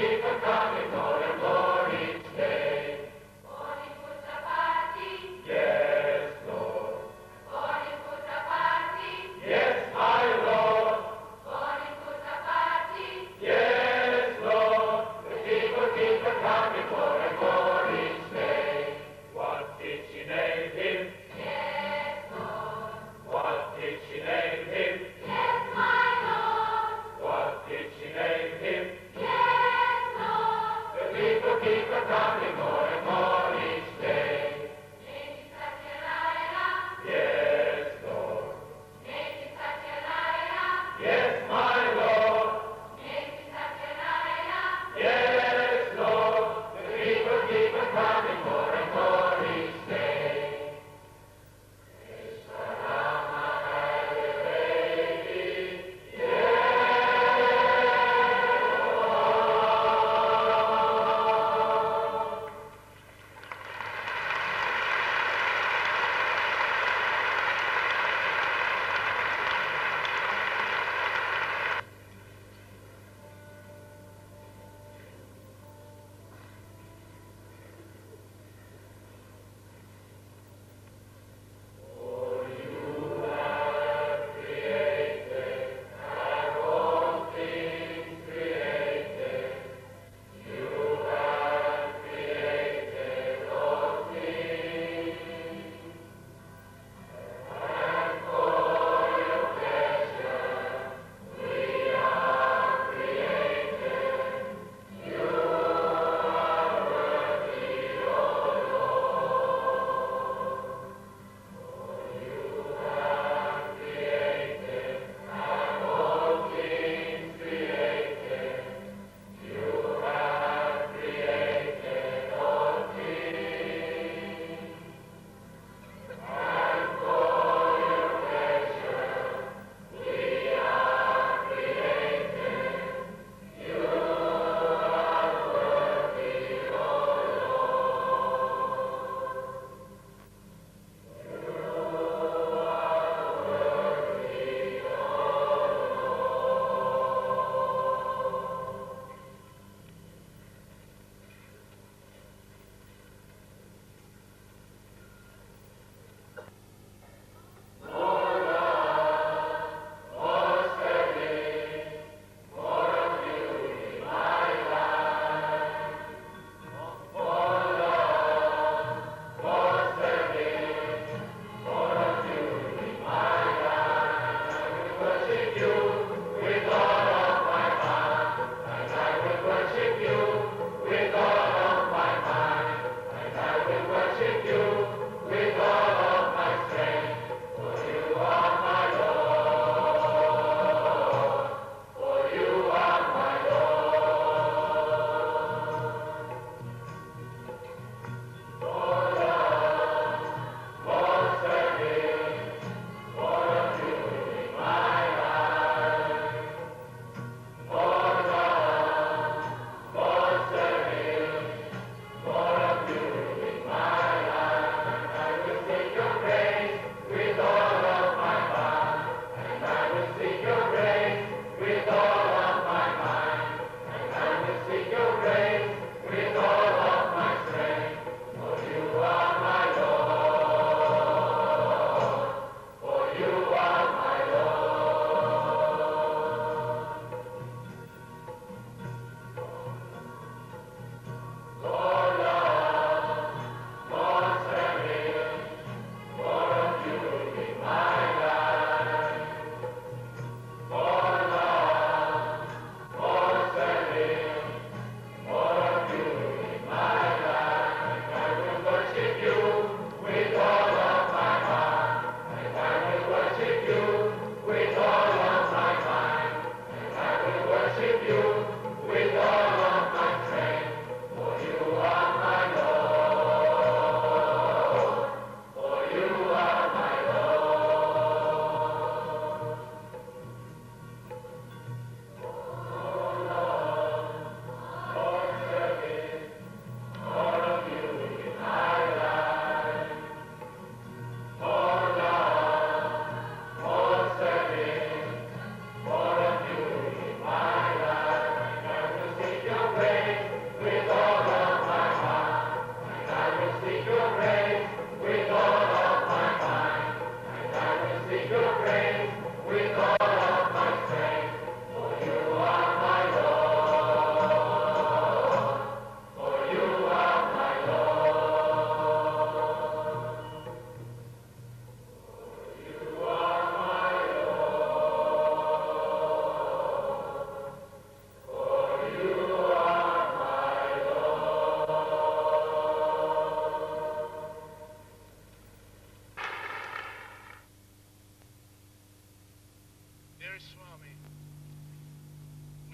Yes, Lord.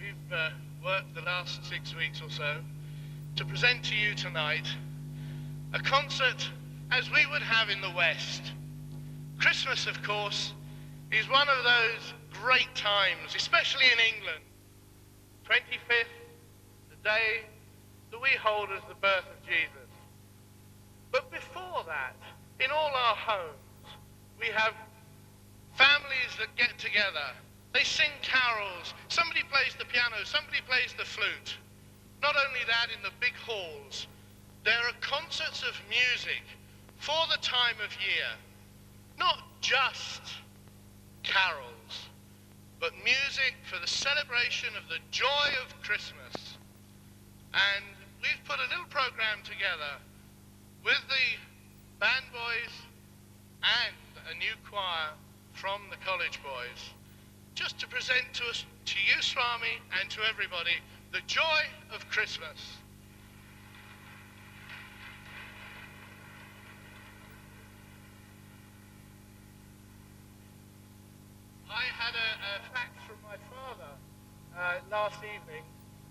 we've worked the last 6 weeks or so to present to you tonight a concert as we would have in the West. Christmas, of course, is one of those great times, especially in England. 25th, the day that we hold as the birth of Jesus. But before that, in all our homes, we have families that get together. They sing carols. Somebody plays the piano, somebody plays the flute. Not only that, in the big halls, there are concerts of music for the time of year. Not just carols, but music for the celebration of the joy of Christmas. And we've put a little program together with the band boys and a new choir from the college boys, just to present to us, to you, Swami, and to everybody, the joy of Christmas. I had a fax from my father last evening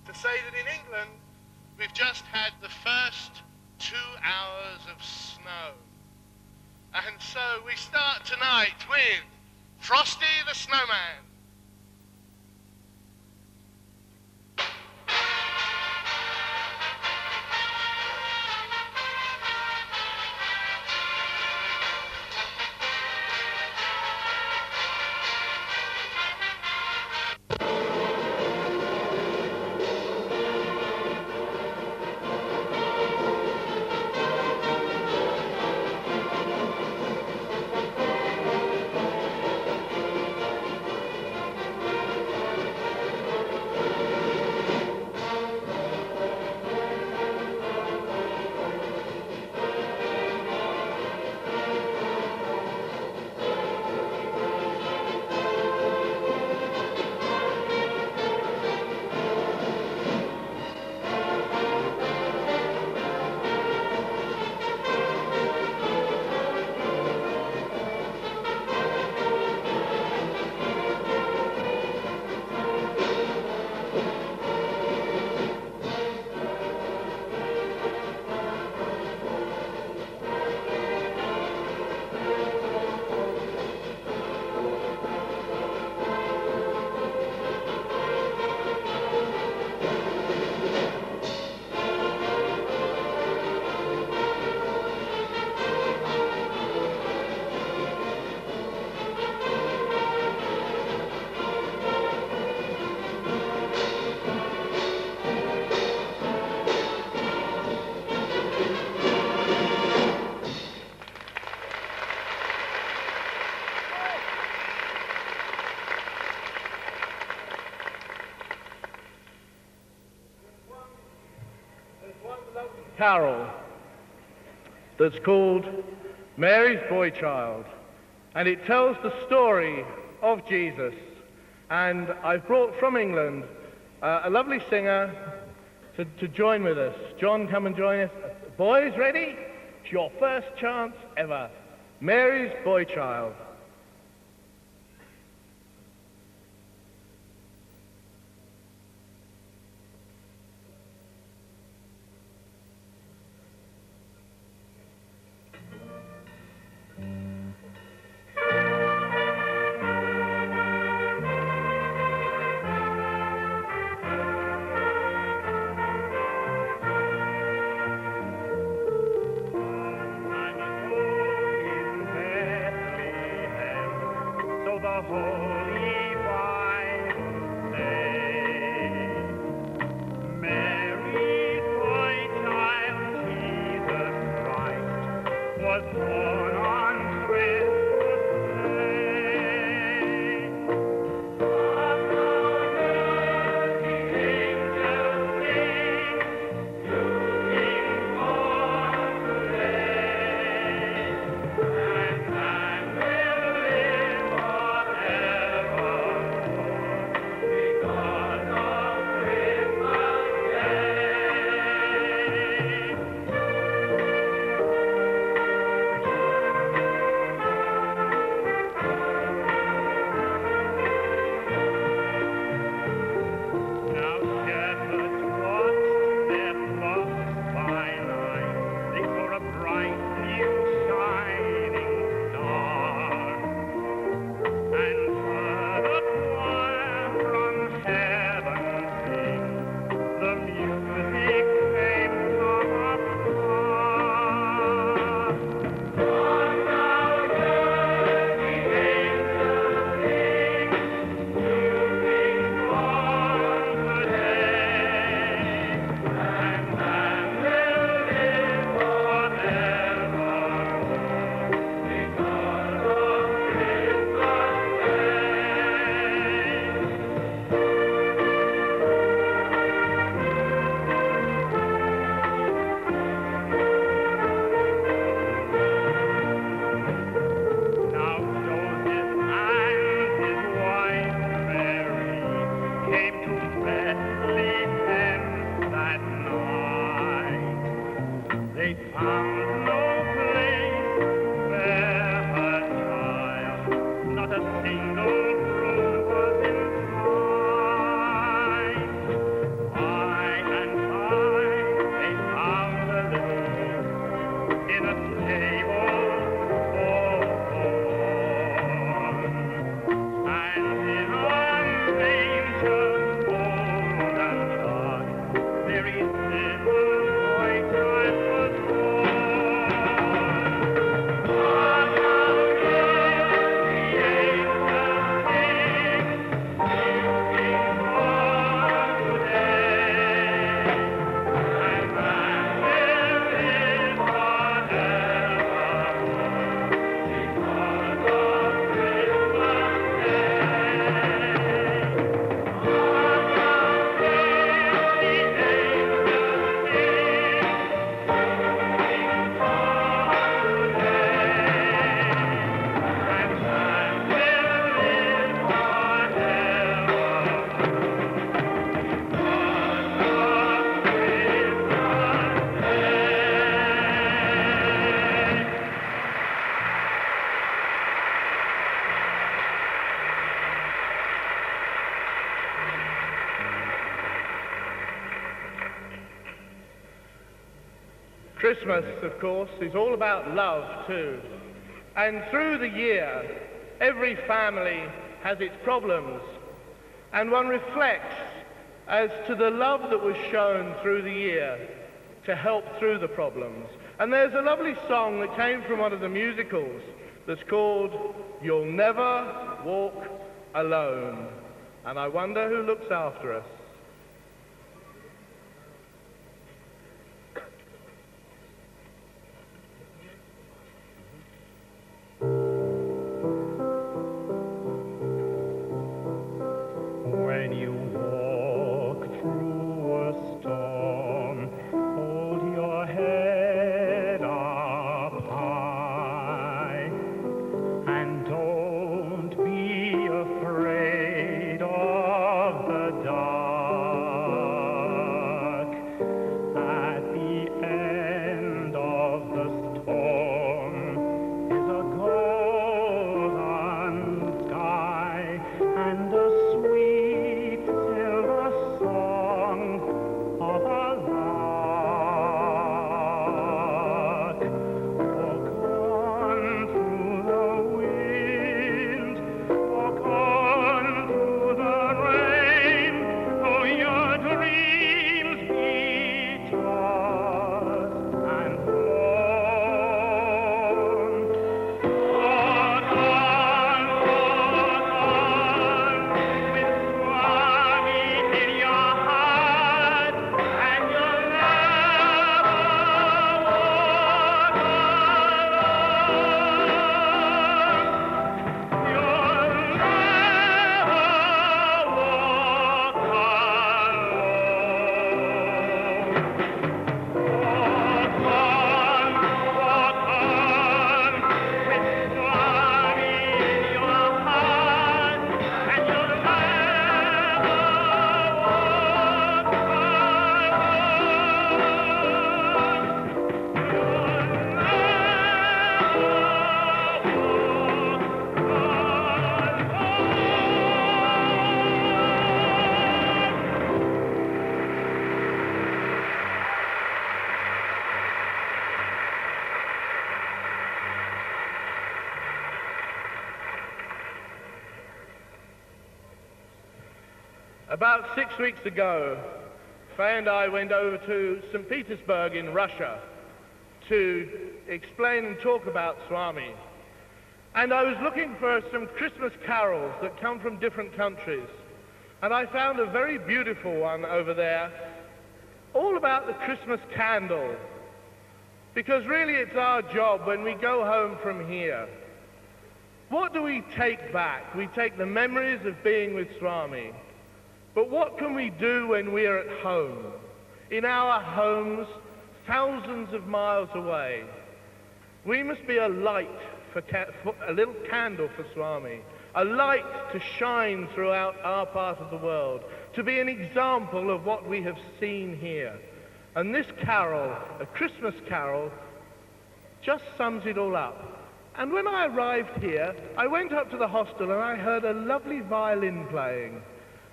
to say that in England, we've just had the first 2 hours of snow. And so we start tonight with Frosty the Snowman. Carol that's called Mary's Boy Child, and it tells the story of Jesus. And I've brought from England a lovely singer to join with us. John, come and join us. Boys, ready? It's your first chance ever. Mary's Boy Child. I'm a boy in Bethlehem. Christmas, of course, is all about love too. And through the year, every family has its problems. And one reflects as to the love that was shown through the year to help through the problems. And there's a lovely song that came from one of the musicals that's called You'll Never Walk Alone. And I wonder who looks after us. When you walk through a storm, hold your head up high, and don't be afraid of the dark. At the end of the storm is a golden sky and a sweet silver song of a lark. Walk on through the wind, walk on through the rain, though your dreams be tossed and blown. Walk on, with Swami in your heart, and you'll never walk alone. You'll never walk alone. Walk on, with Swami in your heart, and you'll never walk About 6 weeks ago, Faye and I went over to St. Petersburg in Russia to explain and talk about Swami. And I was looking for some Christmas carols that come from different countries. And I found a very beautiful one over there, all about the Christmas candle. Because really it's our job when we go home from here. What do we take back? We take the memories of being with Swami. But what can we do when we are at home? In our homes, thousands of miles away. We must be a light, for a little candle for Swami. A light to shine throughout our part of the world. To be an example of what we have seen here. And this carol, a Christmas carol, just sums it all up. And when I arrived here, I went up to the hostel and I heard a lovely violin playing.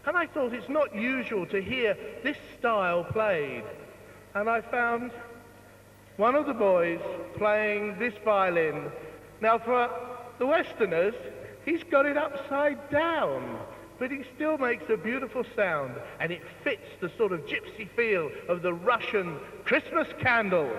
And I thought it's not usual to hear this style played. And I found one of the boys playing this violin. Now for the Westerners, he's got it upside down, but he still makes a beautiful sound, and it fits the sort of gypsy feel of the Russian Christmas candle.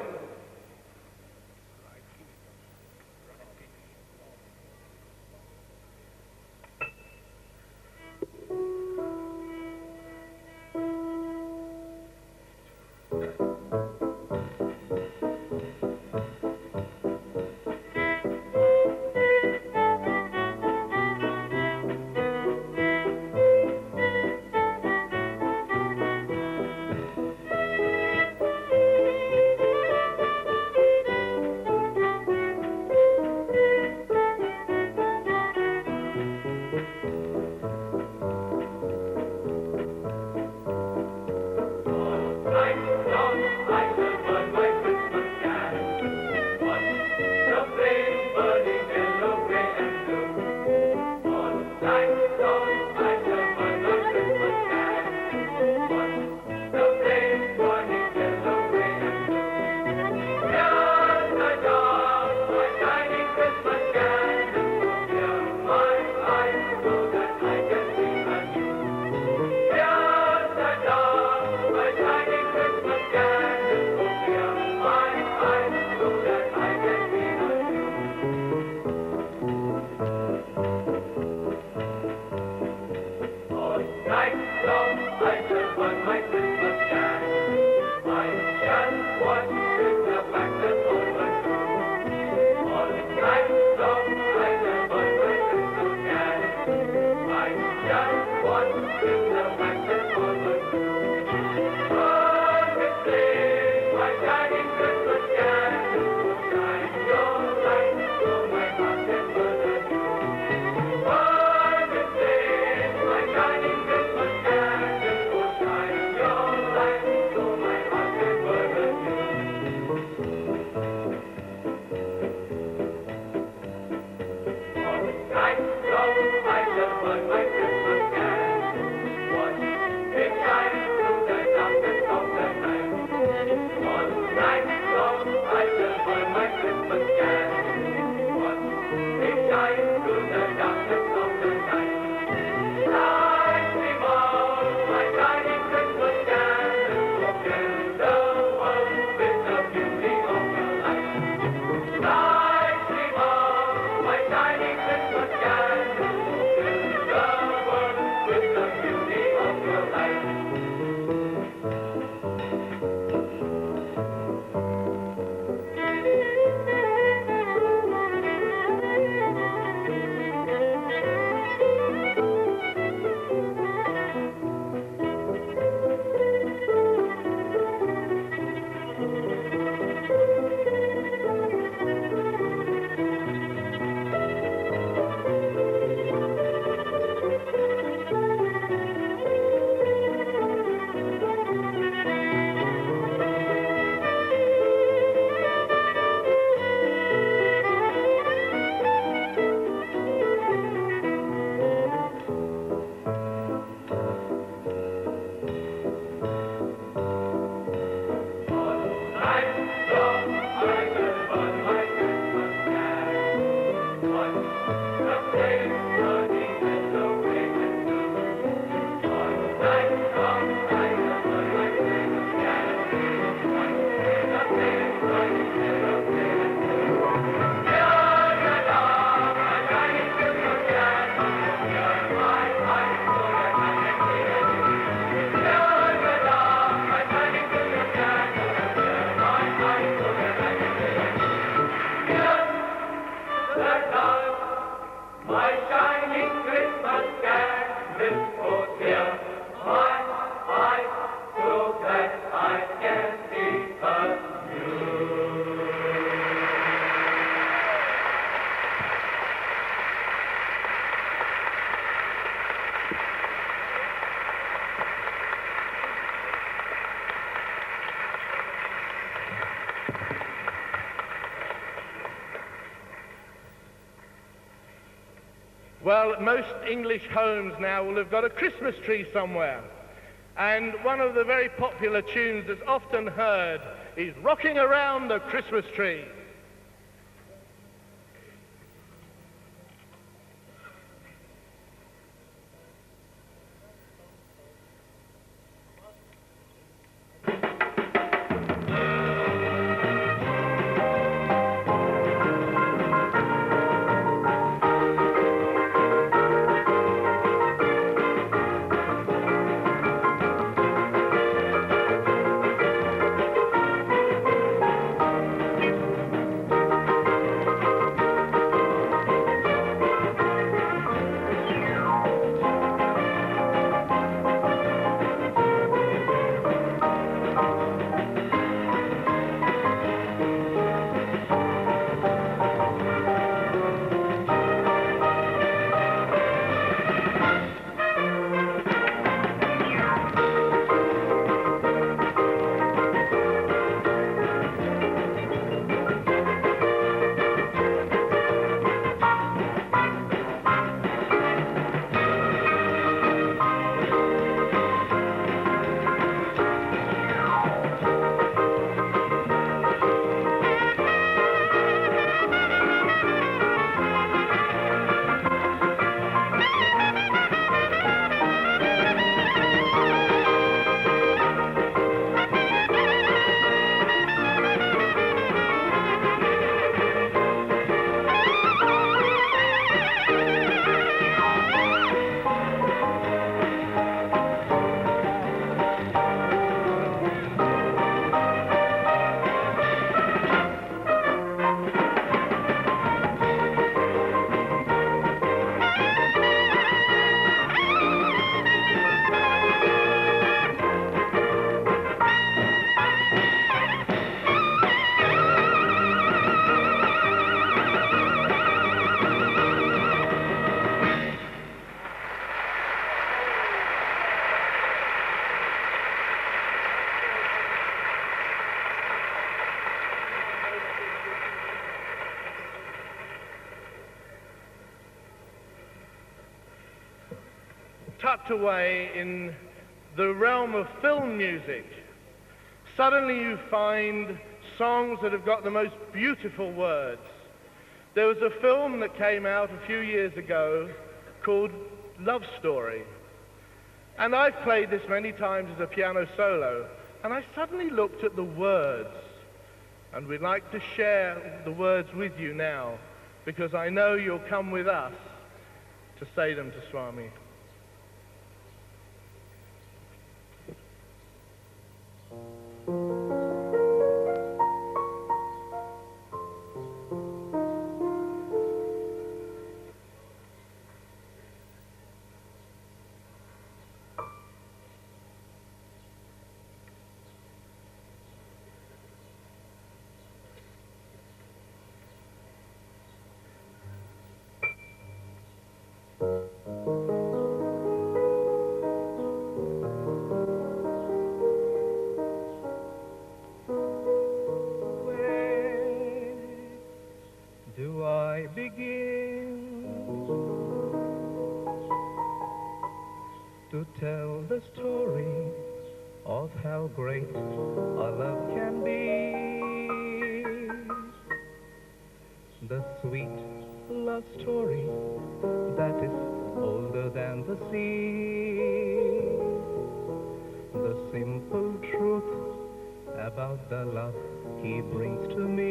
Well, most English homes now will have got a Christmas tree somewhere. And one of the very popular tunes that's often heard is Rocking Around the Christmas Tree. Tucked away in the realm of film music, suddenly you find songs that have got the most beautiful words. There was a film that came out a few years ago called Love Story. And I've played this many times as a piano solo, and I suddenly looked at the words. And we'd like to share the words with you now, because I know you'll come with us to say them to Swami. To tell the story of how great our love can be, the sweet love story that is older than the sea, the simple truth about the love he brings to me.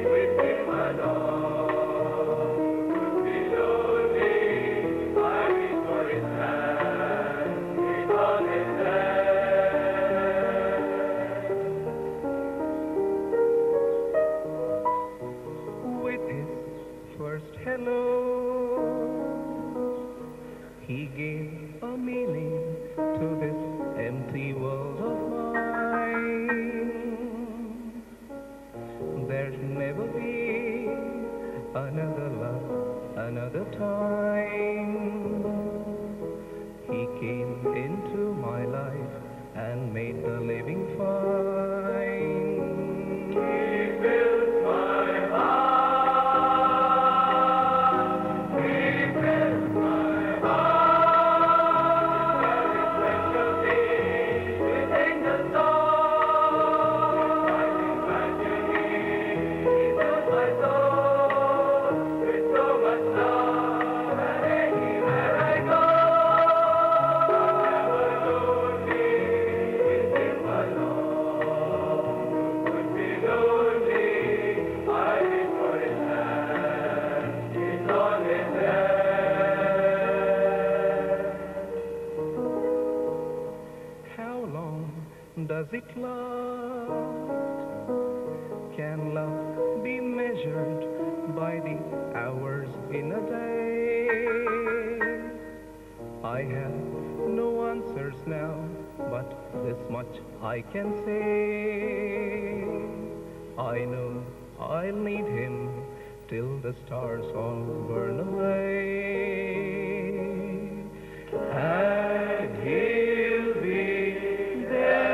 With him alone. made the living fine. He fills my heart. He fills my heart. With melodies, with angel songs, rising tragedy. He fills my soul with so much love, and anywhere I go, never lonely. With him alone would be lonely. I reach for his hand, he's always there. How long does it last? Can love be measured by the hours in a day? I have no answers now, but this much I can say. I know I'll need him till the stars all burn away. And he'll be there.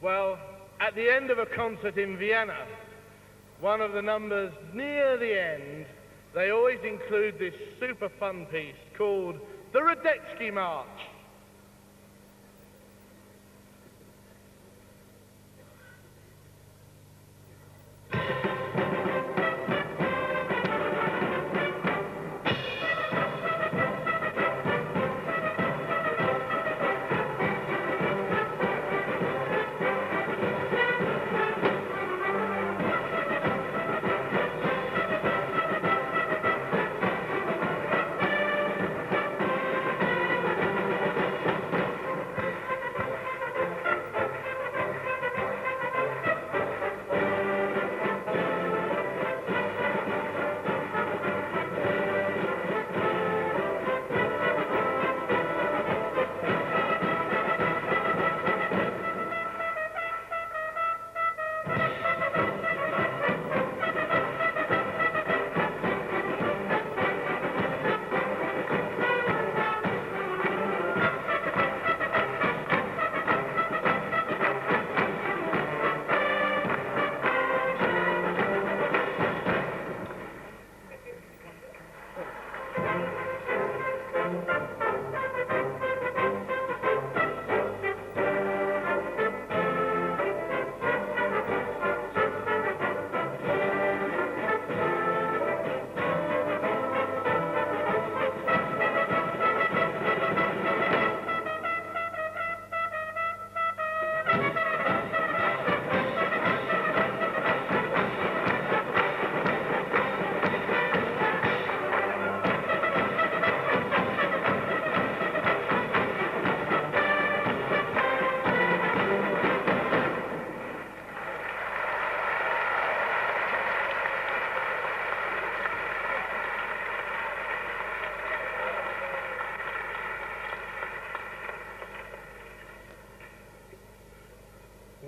Well, at the end of a concert in Vienna, one of the numbers near the end, they always include this super fun piece called the Radetzky March.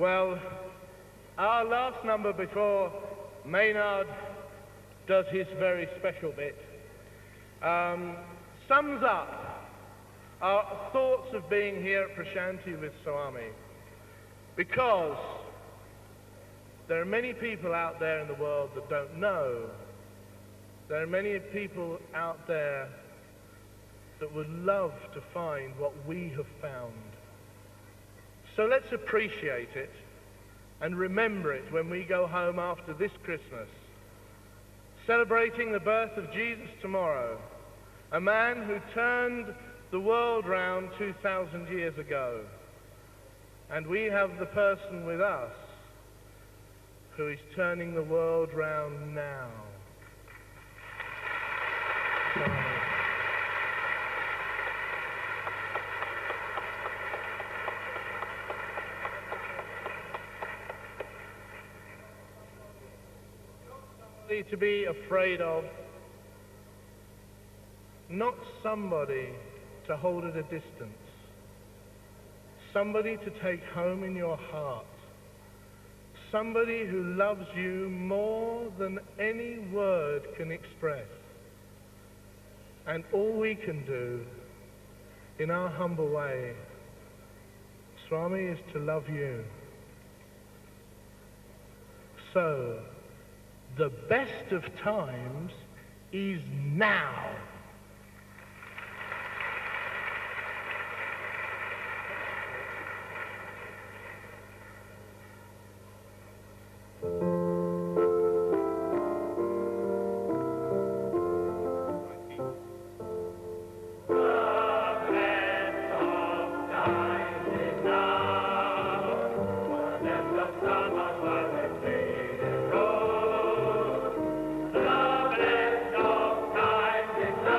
Well, our last number before Maynard does his very special bit sums up our thoughts of being here at Prashanti with Swami, because there are many people out there in the world that don't know. There are many people out there that would love to find what we have found. So let's appreciate it and remember it when we go home after this Christmas, celebrating the birth of Jesus tomorrow, a man who turned the world round 2,000 years ago. And we have the person with us who is turning the world round now. To be afraid of, not somebody to hold at a distance, somebody to take home in your heart, somebody who loves you more than any word can express. And all we can do in our humble way, Swami, is to love you. So, the best of times is now. The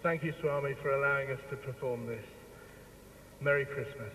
Thank you, Swami, for allowing us to perform this. Merry Christmas.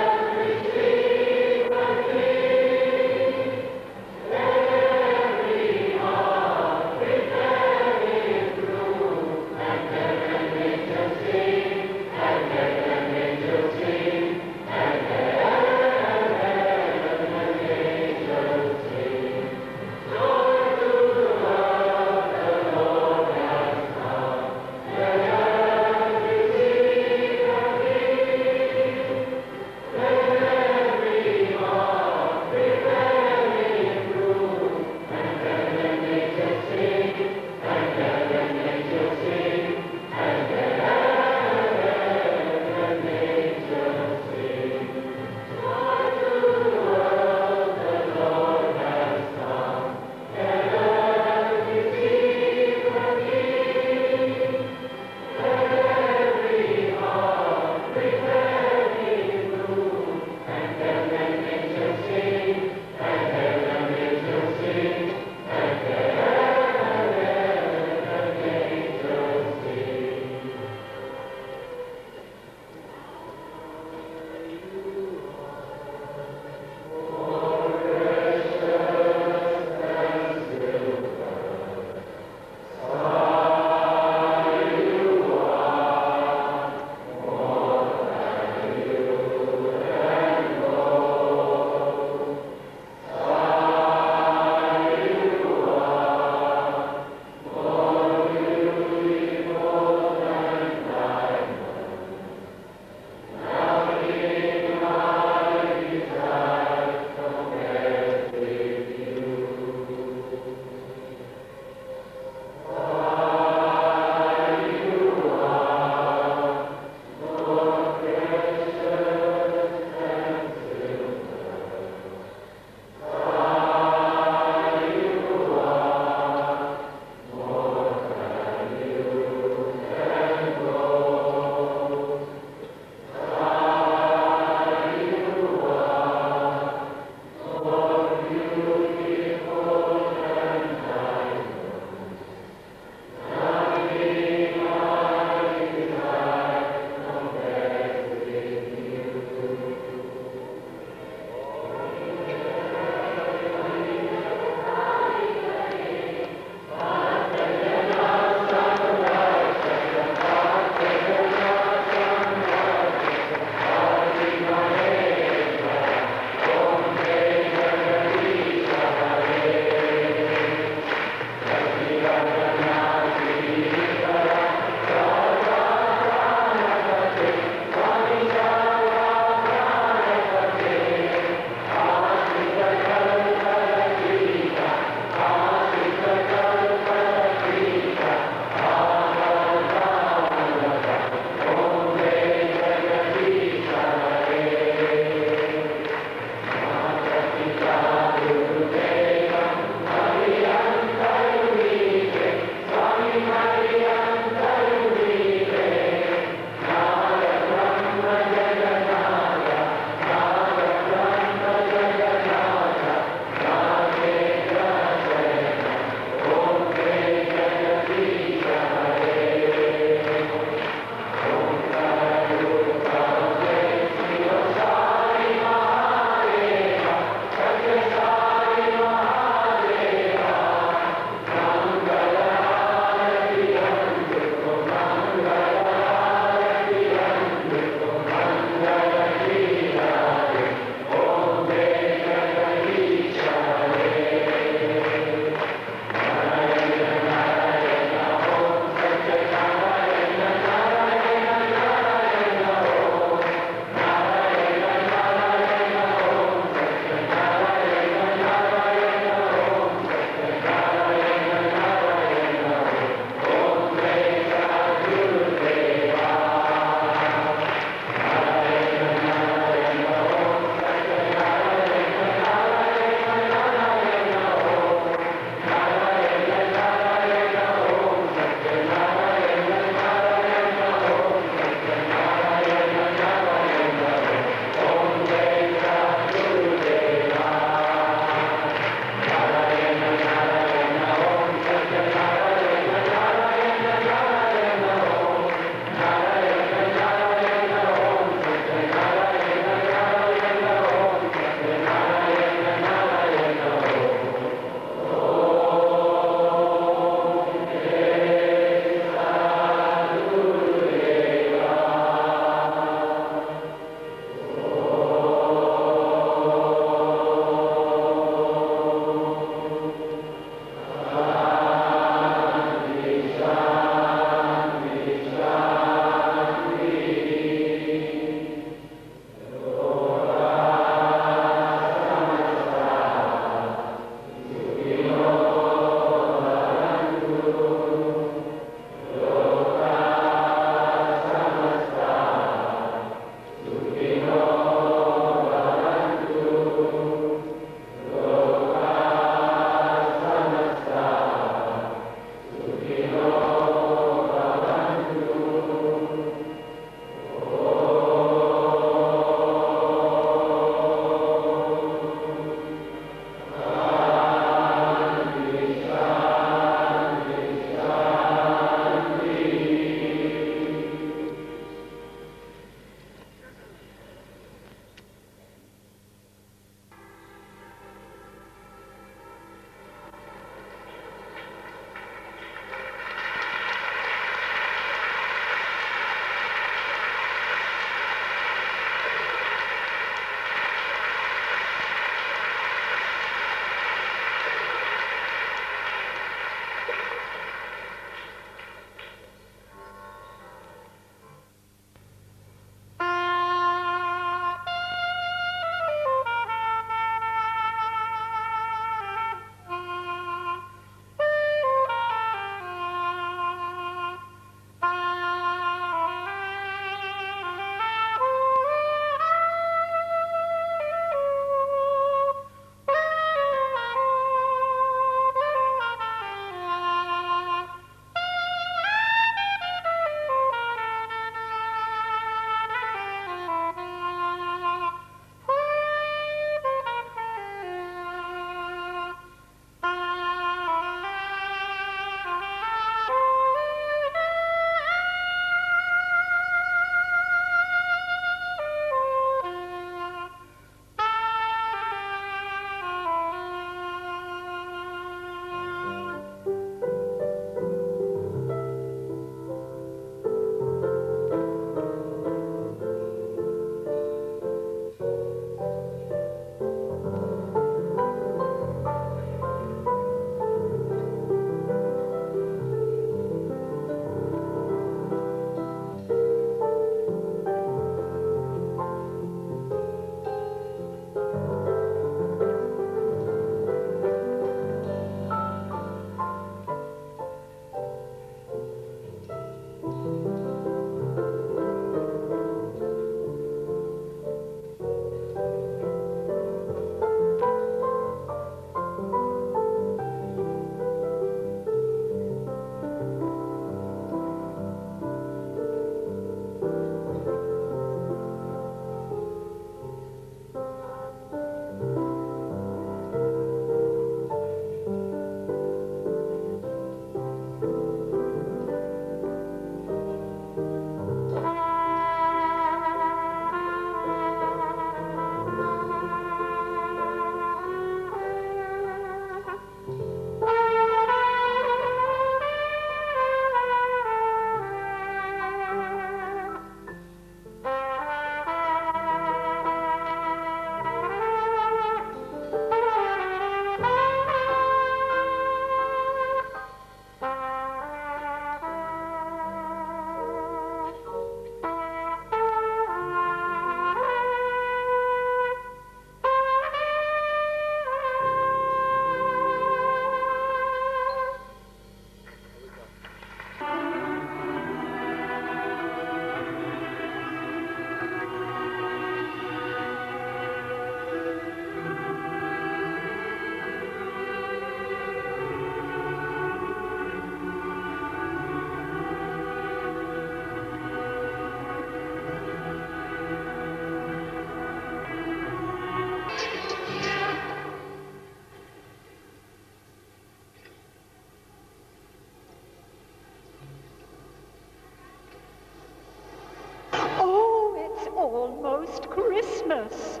almost Christmas.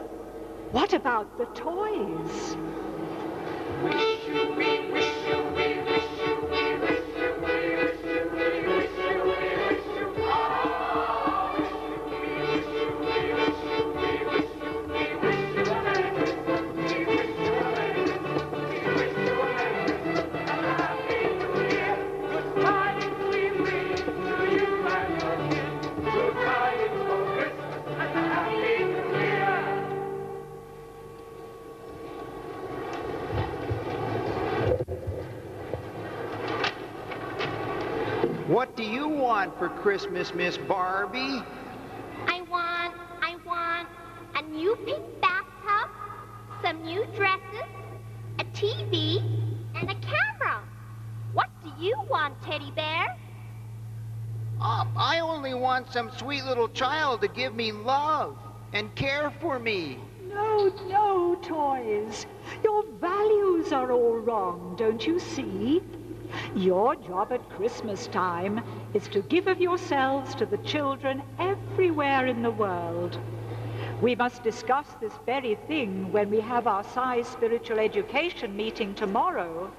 What about the toys? Wish you, we wish you, we wish you, we wish you, we wish you, we wish you, we wish you. Ah, wish you, we wish you, we wish you, we wish you, we wish you a Merry Christmas. We wish you a Merry Christmas. We wish you a Merry Christmas and a Happy New Year. Good tidings we bring to you and your kin. Good tidings for Christmas and a Happy New Year. What do you want for Christmas, Miss Barbie? I want a new pink bathtub, some new dresses, a TV, and a camera. What do you want, Teddy Bear? I only want some sweet little child to give me love and care for me. No, toys. Your values are all wrong, don't you see? Your job at Christmas time is to give of yourselves to the children everywhere in the world. We must discuss this very thing when we have our size spiritual education meeting tomorrow.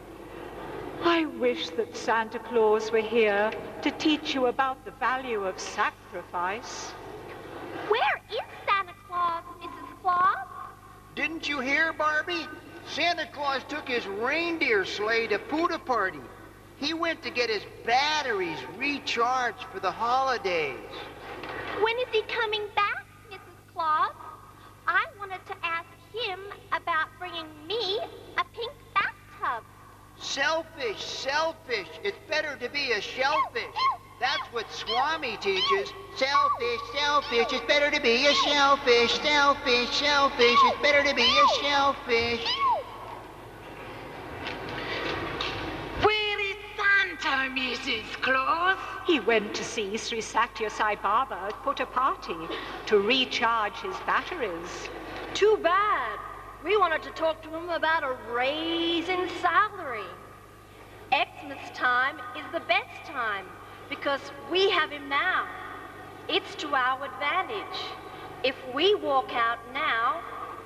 I wish that Santa Claus were here to teach you about the value of sacrifice. Where is Santa Claus, Mrs. Claus? Didn't you hear, Barbie? Santa Claus took his reindeer sleigh to Puta Party. He went to get his batteries recharged for the holidays. When is he coming back, Mrs. Claus? I wanted to ask him about bringing me a pink bathtub. Selfish. It's better to be a shellfish. That's what Swami teaches. Selfish. It's better to be a shellfish. Selfish. It's better to be a shellfish. Where is Santa, Mrs. Claus? He went to see Sri Sathya Sai Baba at Puta Party to recharge his batteries. Too bad. We wanted to talk to him about a raise in salary. Xmas time is the best time because we have him now. It's to our advantage. If we walk out now,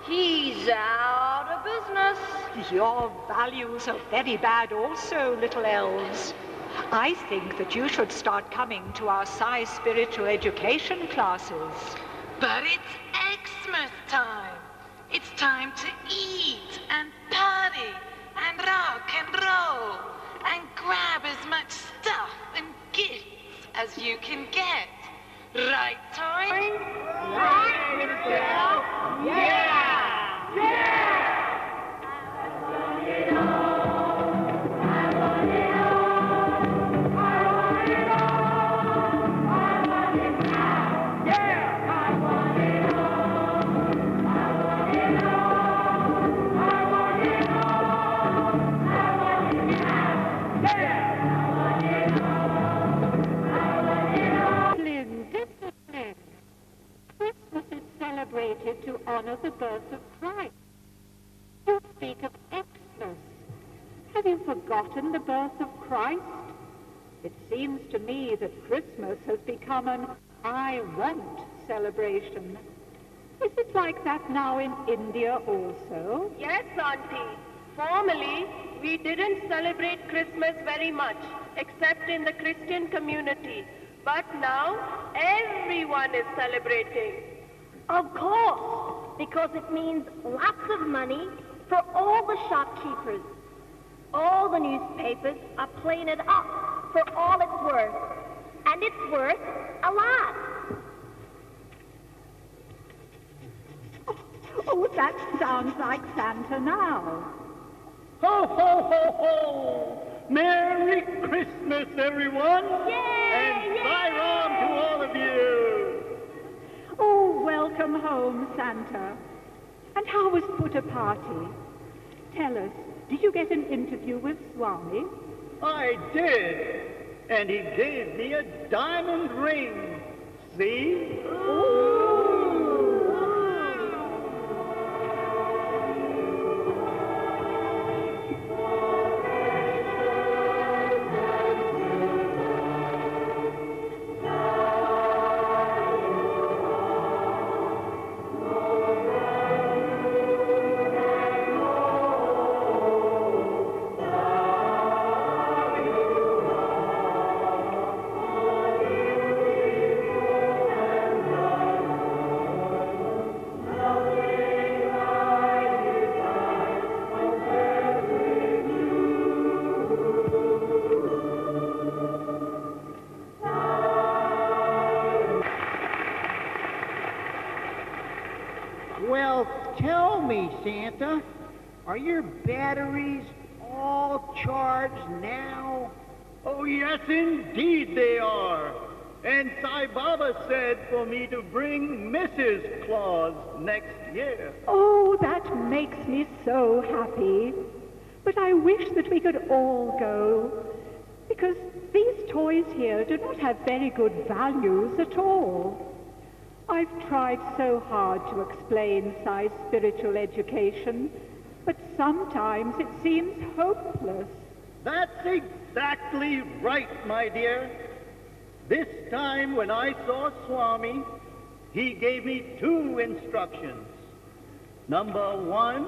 he's out of business. Your values are very bad also, little elves. I think that you should start coming to our size spiritual education classes. But it's Xmas time. It's time to eat and party and rock and roll and grab as much stuff and gifts as you can get. Right, Time? Christmas is celebrated to honor the birth of Christ. You speak of Xmas. Have you forgotten the birth of Christ? It seems to me that Christmas has become an I want celebration. Is it like that now in India also? Yes, Auntie. Formerly, we didn't celebrate Christmas very much, except in the Christian community. But now, everyone is celebrating. Of course, because it means lots of money for all the shopkeepers. All the newspapers are playing it up for all it's worth. And it's worth a lot. Oh, that sounds like Santa now. Ho, ho, ho, ho! Merry Christmas, everyone! Yay! And Byron to all of you! Oh, welcome home, Santa. And how was Puta Party? Tell us, did you get an interview with Swami? I did, and he gave me a diamond ring. See? Well, tell me, Santa, are your batteries all charged now? Oh, yes, indeed they are. And Sai Baba said for me to bring Mrs. Claus next year. Oh, that makes me so happy. But I wish that we could all go, because these toys here do not have very good values at all. I've tried so hard to explain Sai's spiritual education, but sometimes it seems hopeless. That's exactly right, my dear. This time when I saw Swami, he gave me 2 instructions. Number 1,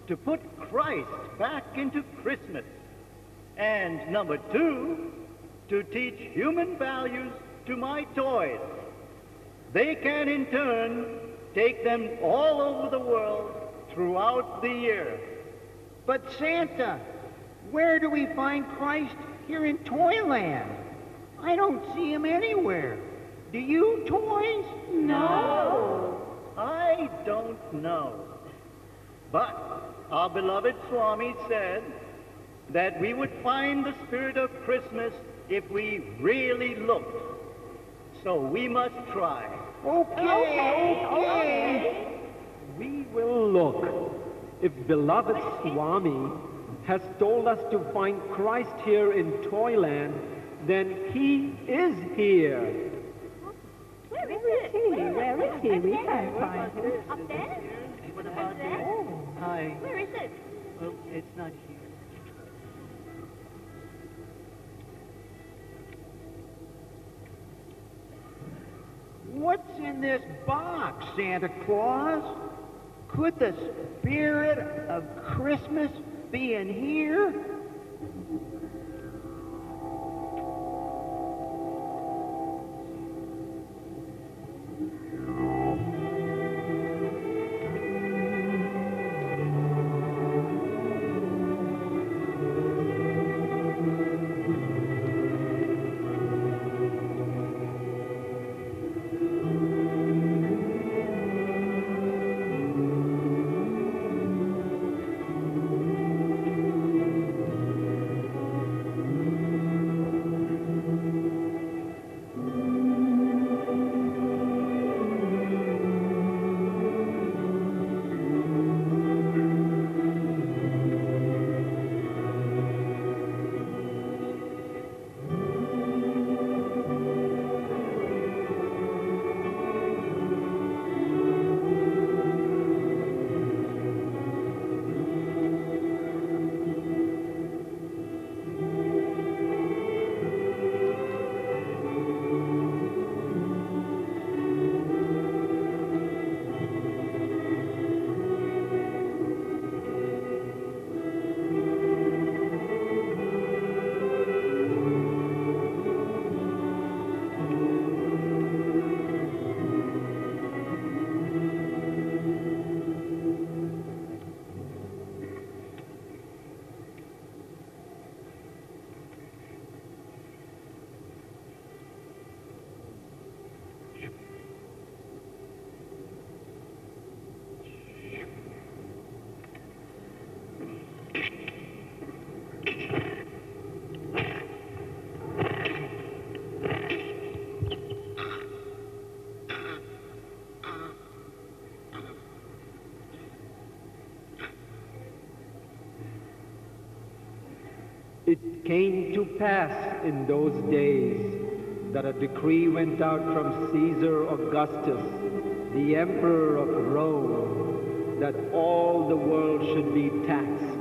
to put Christ back into Christmas. And number 2, to teach human values to my toys. They can in turn take them all over the world throughout the year. But Santa, where do we find Christ here in Toyland? I don't see him anywhere. Do you, toys? No. I don't know. But our beloved Swami said that we would find the spirit of Christmas if we really looked. So we must try. Okay. We will look. If beloved Swami has told us to find Christ here in Toyland, then he is here. Where is it? Where is he? We can't find him. Up there? What about there? this? Hi. Where is it? Oh, it's not here. What's in this box, Santa Claus? Could the spirit of Christmas be in here? It came to pass in those days that a decree went out from Caesar Augustus, the Emperor of Rome, that all the world should be taxed.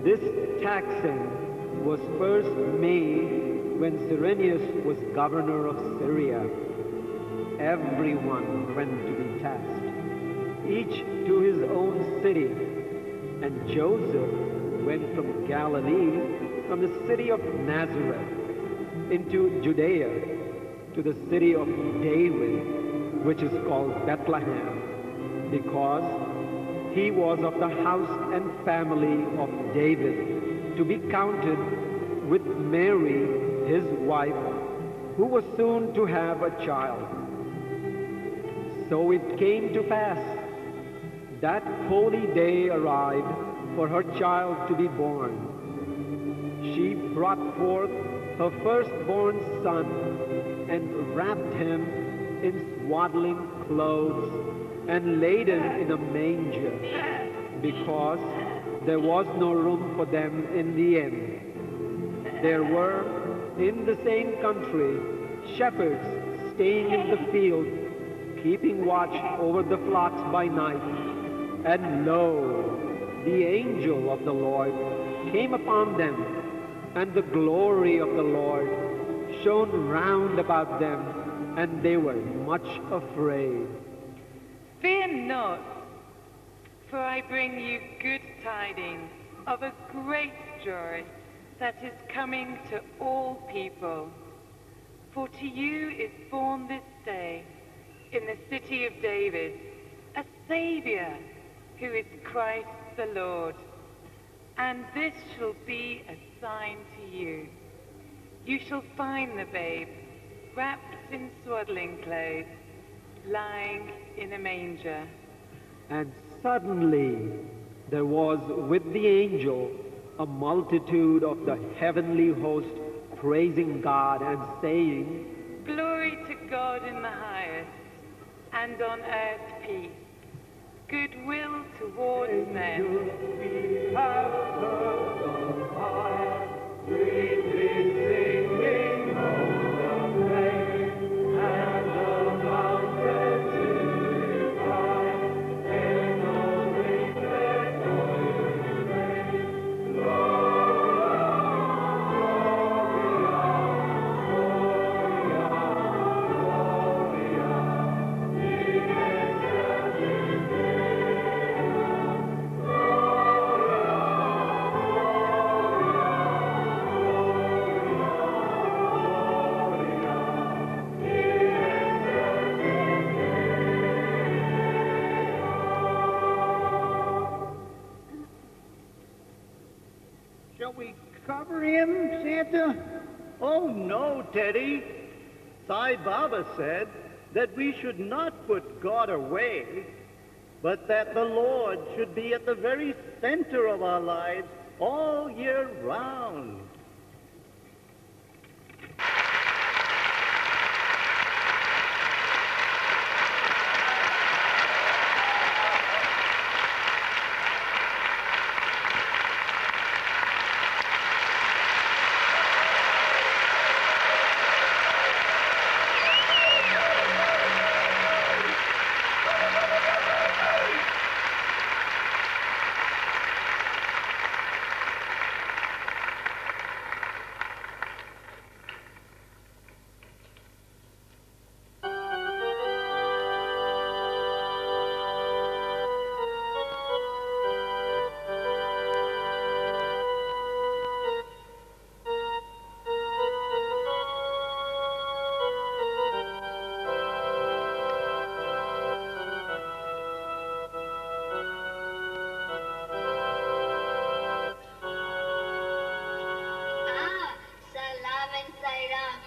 This taxing was first made when Cyrenius was governor of Syria. Everyone went to be taxed, each to his own city, and Joseph went from Galilee, from the city of Nazareth, into Judea, to the city of David, which is called Bethlehem, because he was of the house and family of David, to be counted with Mary, his wife, who was soon to have a child. So it came to pass that holy day arrived for her child to be born. She brought forth her firstborn son and wrapped him in swaddling clothes and laid him in a manger, because there was no room for them in the inn. There were, in the same country, shepherds staying in the field, keeping watch over the flocks by night. And lo, the angel of the Lord came upon them, and the glory of the Lord shone round about them, and they were much afraid. Fear not, for I bring you good tidings of a great joy that is coming to all people. For to you is born this day in the city of David a Savior, who is Christ the Lord. And this shall be a sign to you. You shall find the babe wrapped in swaddling clothes, lying in a manger. And suddenly there was with the angel a multitude of the heavenly host praising God and saying, Glory to God in the highest, and on earth peace, goodwill towards men. We have heard on high, sweetly singing on the plain, and the mountains in reply, echoing their joyous praise. Gloria, Shall we cover him, Santa? Oh, no, Teddy. Sai Baba said that we should not put God away, but that the Lord should be at the very center of our lives all year round. Salam and Sairam.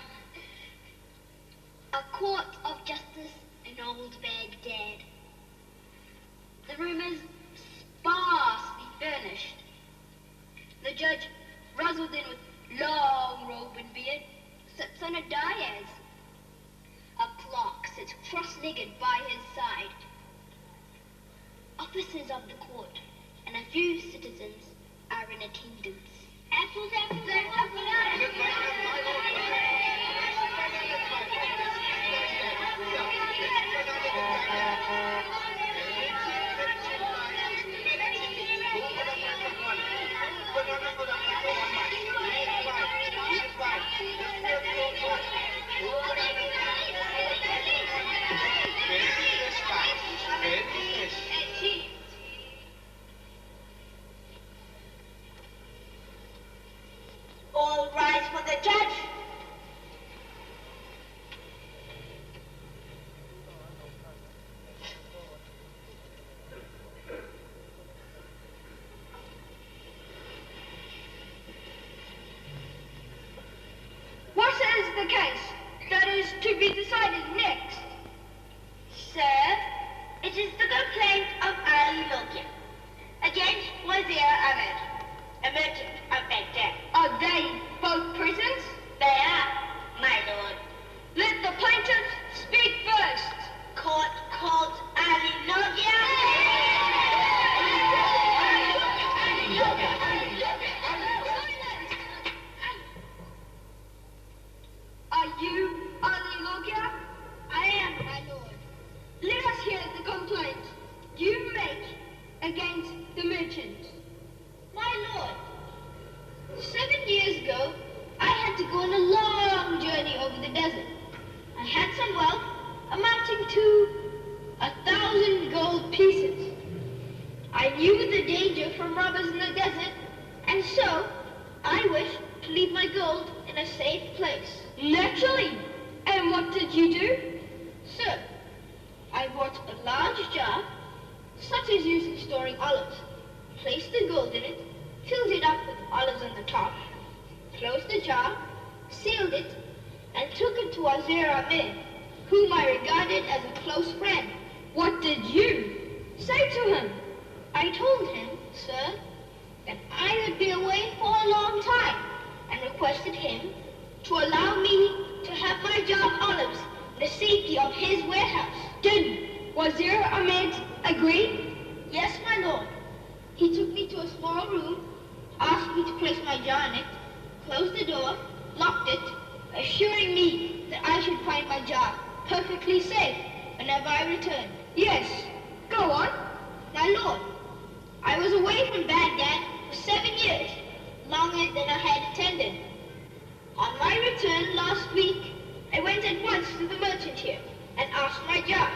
A court of justice in old Baghdad. The room is sparsely furnished. The judge, Razudin with long robe and beard, sits on a dais. A clerk sits cross-legged by his side. Officers of the court and a few citizens are in attendance. Apples, apples, apples, all rise for the judge. What is the case that is to be decided next? Sir, it is the complaint of Ali against Wazir Ahmed, a merchant of Baghdad. Are they both prisons? They are, my lord. Let the plaintiffs speak first. Court called Ali Logia. Are you Ali Logia? I am, my lord. Let us hear the complaint you make against the merchant. My lord, 7 years ago, I had to go on a long journey over the desert. I had some wealth amounting to 1,000 gold pieces. I knew the danger from robbers in the desert, and so I wished to leave my gold in a safe place. Naturally. And what did you do? Sir, I bought a large jar, such as used in storing olives, placed the gold in it, filled it up with olives on the top, closed the jar, sealed it, and took it to Wazir Ahmed, whom I regarded as a close friend. What did you say to him? I told him, sir, that I would be away for a long time, and requested him to allow me to have my jar of olives in the safety of his warehouse. Did Wazir Ahmed agree? Yes, my lord. He took me to a small room, asked me to place my jar in it, closed the door, locked it, assuring me that I should find my jar perfectly safe whenever I returned. Yes, go on. My lord, I was away from Baghdad for 7 years, longer than I had intended. On my return last week, I went at once to the merchant here and asked my jar.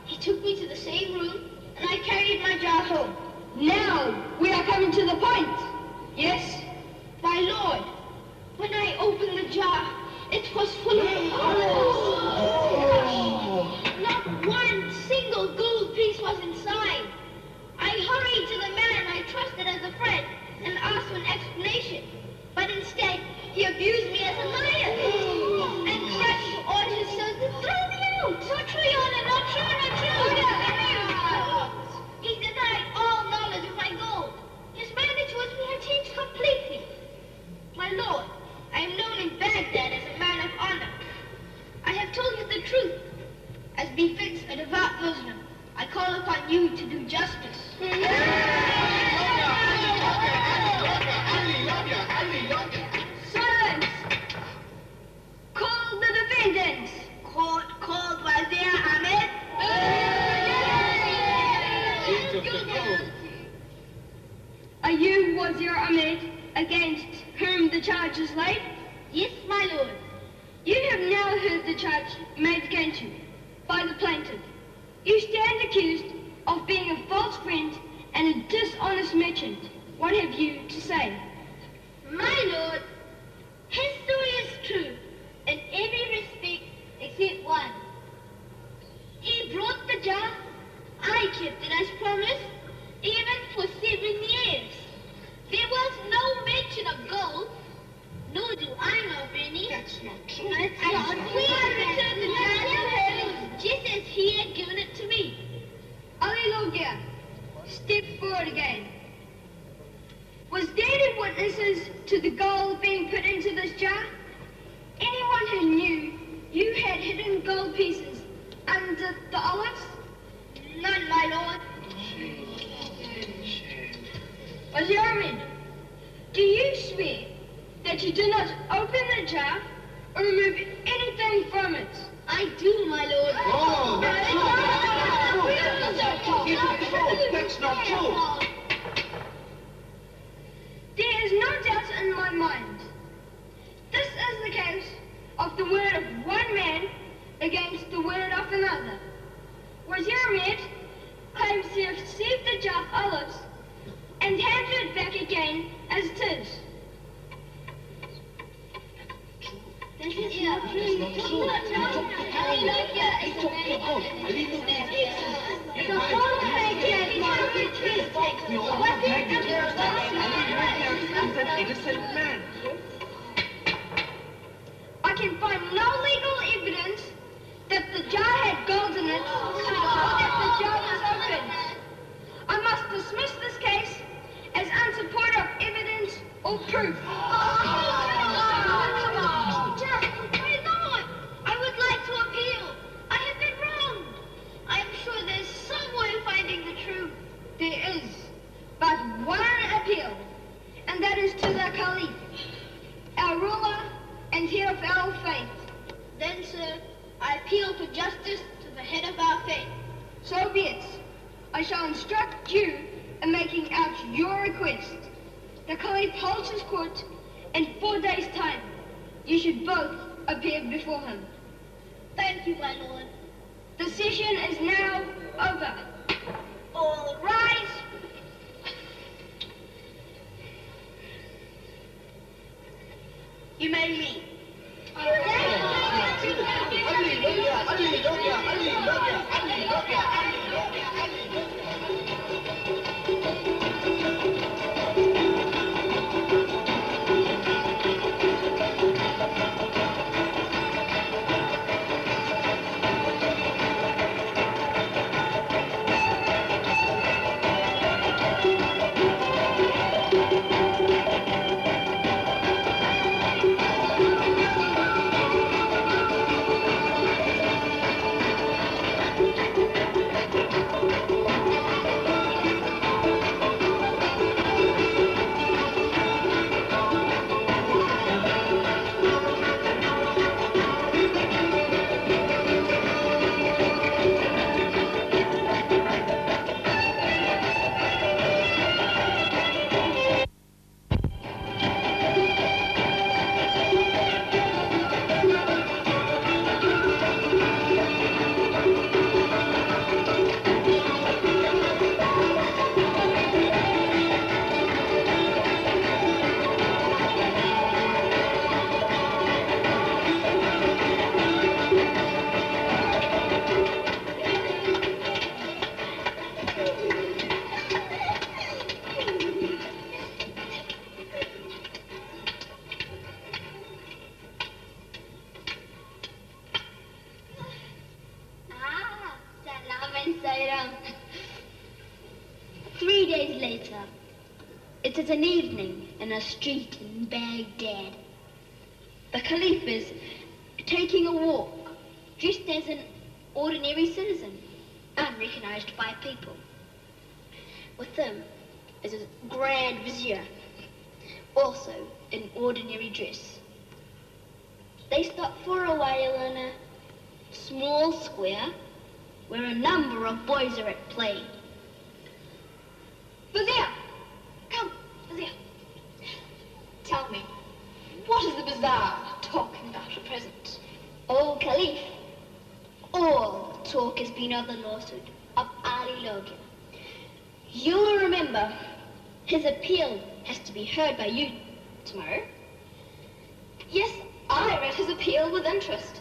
He took me to the same room, and I carried my jar home. Now we are coming to the point. Yes, my lord, when I opened the jar, it was full of olives. Not one single gold piece was inside. I hurried to the man I trusted as a friend and asked for an explanation, but instead he abused me as a liar and threatened to order his sons to throw me out. Not true, Your Honor, not true, not true. He denied all knowledge of my gold. His manner towards me had changed completely. My lord, I am known in Baghdad as a man of honor. I have told you the truth, as befits a devout Muslim. I call upon you to do justice. Silence! Call the defendants. Court called Wazir Ahmed. Are you Wazir Ahmed, against whom the charge is laid? Yes, my lord. You have now heard the charge made against you by the plaintiff. You stand accused of being a false friend and a dishonest merchant. What have you to say? My lord, his story is true in every respect except one. He brought the jar. I kept it as promised, even for 7 years. There was no mention of gold, nor do I know of any. That's not true. That's not true. I returned the jar to her just as he had given it to me. Ali Logia, step forward again. Was there any witnesses to the gold being put into this jar? Anyone who knew you had hidden gold pieces under the olives? None, my lord. Wazir Ahmed, do you swear that you did not open the jar or remove anything from it? I do, my lord. Oh, that's true. That's not true. There is no doubt in my mind. This is the case of the word of one man against the word of another. Wazir Ahmed claims to have received the jar of olives and handed it back again as it is. That is not true. The whole Baghdad is what He's an innocent man. I can find no legal evidence that the jar had gold in it or that the jar was opened. I must dismiss this case or proof. Jack, my lord, I would like to appeal. I have been wronged. I am sure there's some way of finding the truth. There is but one appeal, and that is to the Caliph, our ruler and head of our faith. Then, sir, I appeal for justice to the head of our faith. So be it. I shall instruct you in making out your request. The Caliph holds his court in 4 days' time. You should both appear before him. Thank you, my lord. The session is now over. All rise. You may leave. Salam. 3 days later, it is an evening in a street in Baghdad. The Caliph is taking a walk, dressed as an ordinary citizen, unrecognized by people. With him is his Grand Vizier, also in ordinary dress. They stop for a while in a small square where a number of boys are at play. Vizier! Come, Vizier. Tell me, what is the bazaar talking about at present? Oh, Caliph, all talk has been of the lawsuit of Ali Logan. You'll remember his appeal has to be heard by you tomorrow. Yes, I read his appeal with interest.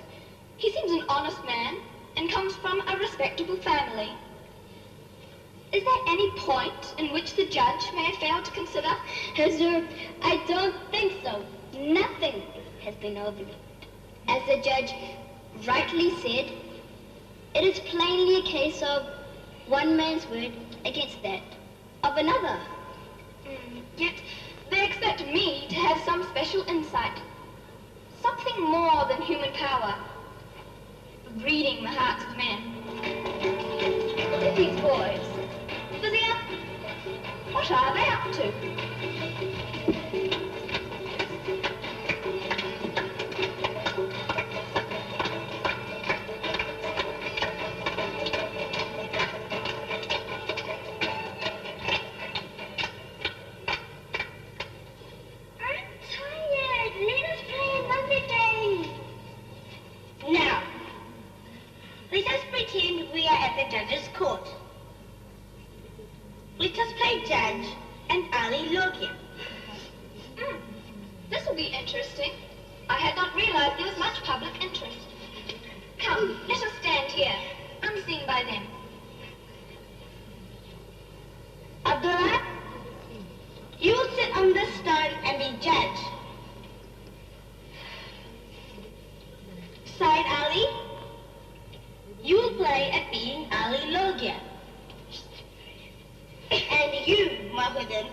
He seems an honest man and comes from a respectable family. Is there any point in which the judge may have failed to consider? I don't think so. Nothing has been overlooked. As the judge rightly said, it is plainly a case of one man's word against that of another. Yet they expect me to have some special insight, something more than human power, reading the hearts of men. Look at these boys. Vizier, what are they up to? This will be interesting. I had not realized there was much public interest. Come, let us stand here, unseen by them. Abdullah, you will sit on this stone and be judge. Said Ali, you will play at being Ali Logia. And you, Muhammadan,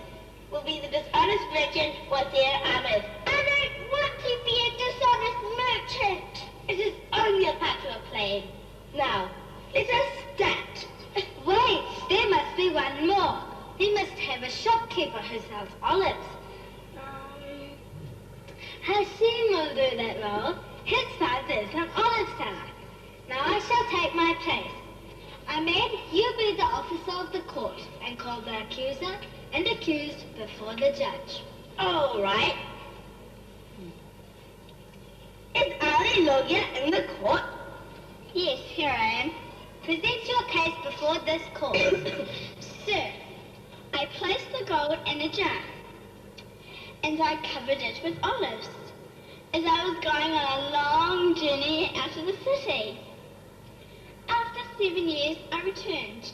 will be the dishonest merchant Wazir Ahmed. I don't want to be a dishonest merchant. It is only a part of a plan. Now, let us start. Wait, there must be one more. We must have a shopkeeper who sells olives. Hasim will do that role. His father is an olive seller. Now I shall take my place. Ahmed, you be the officer of the court and call the accuser and accused before the judge. All right. Is Ali Logia in the court? Yes, here I am. Present your case before this court. Sir, I placed the gold in a jar and I covered it with olives as I was going on a long journey out of the city. After 7 years, I returned.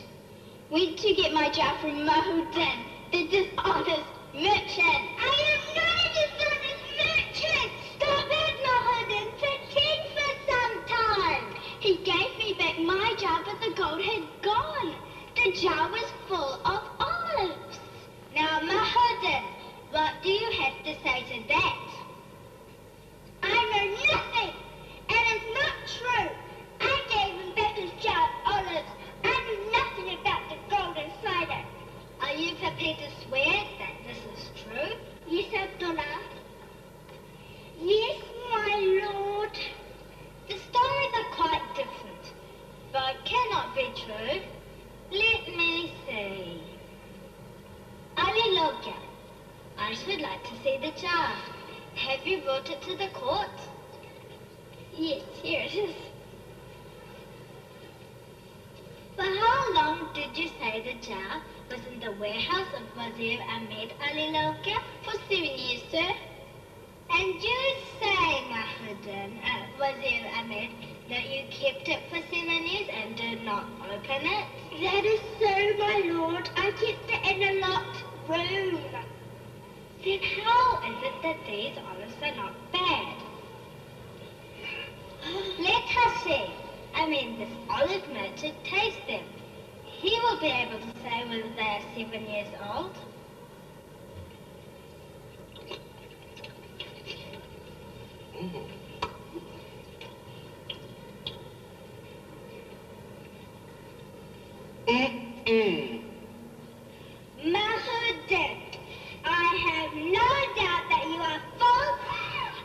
Went to get my jar from Mahudin, the dishonest merchant. I am not a dishonest merchant! Stop it, Mahudin! Pretend for some time! He gave me back my jar, but the gold had gone. The jar was full of olives. Now, Mahudin, what do you have to say to that? I know nothing, and it's not true. I gave him back his jar of olives. I knew nothing about the gold inside it. Are you prepared to swear that this is true? Yes, Abdullah. Yes, my lord. The stories are quite different, but cannot be true. Let me see. Ali Logia, I should like to see the jar. Have you brought it to the court? Yes, here it is. For how long did you say the jar was in the warehouse of Wazir Ahmed Ali Logia? For 7 years, sir. And you say, Wazir Ahmed, that you kept it for 7 years and did not open it? That is so, my lord. I kept it in a locked room. Then how is it that these olives are not bad? Let us see. This olive merchant taste them. He will be able to say whether they are 7 years old. Mahudin, I have no doubt that you are false,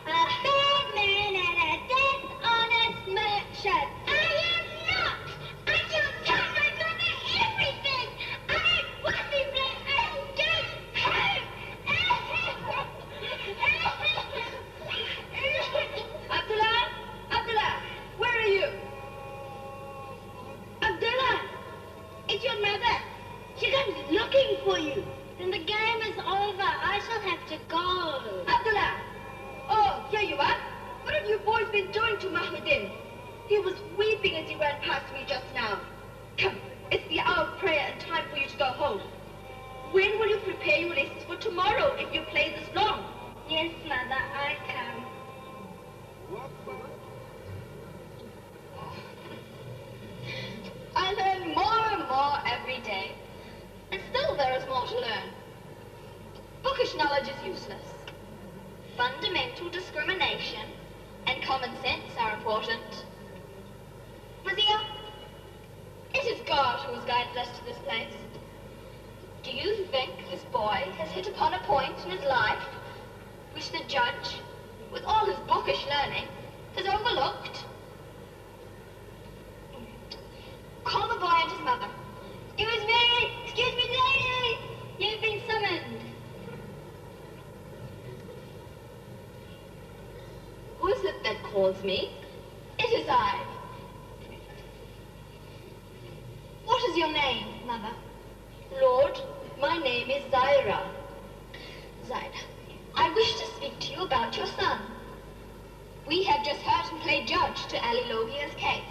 a bad man, and a dishonest merchant. I am not. I shall tell my mother everything. I wasn't Abdullah, where are you? Abdullah, it's your mother. She comes looking for you. Then the game is over. I shall have to go. Abdullah! Oh, here you are. What have you boys been doing to Mahmudin? He was weeping as he ran past me just now. Come, it's the hour of prayer and time for you to go home. When will you prepare your lessons for tomorrow if you play this long? Yes, Mother, I come. I learn more and more every day. And still there is more to learn. Bookish knowledge is useless. Fundamental discrimination and common sense are important. Wazir, it is God who has guided us to this place. Do you think this boy has hit upon a point in his life which the judge, with all his bookish learning, has overlooked? Call the boy and his mother. It was very... Excuse me, lady! You've been summoned. Who is it that calls me? It is I. What is your name, Mother? Lord, my name is Zaira. Zaira, I wish to speak to you about your son. We have just heard him play judge to Ali Logia's case.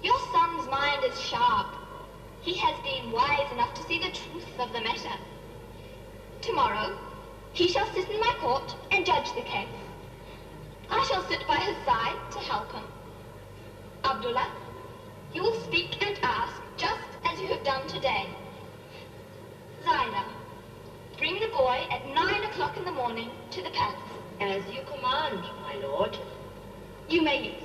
Your son's mind is sharp. He has been wise enough to see the truth of the matter. Tomorrow, he shall sit in my court and judge the case. I shall sit by his side to help him. Abdullah, you will speak and ask just as you have done today. Zaina, bring the me.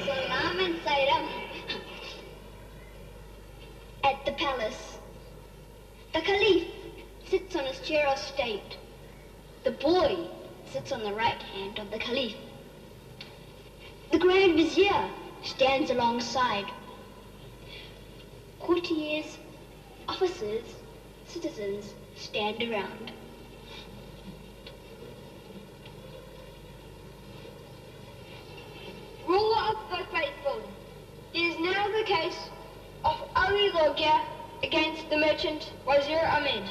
Salam and Salam. At the palace, the Caliph sits on his chair of state. The boy sits on the right hand of the Caliph. The Grand Vizier stands alongside. Courtiers, officers, citizens stand around. Ruler of the faithful, it is now the case of Ali Logia against the merchant Wazir Ahmed.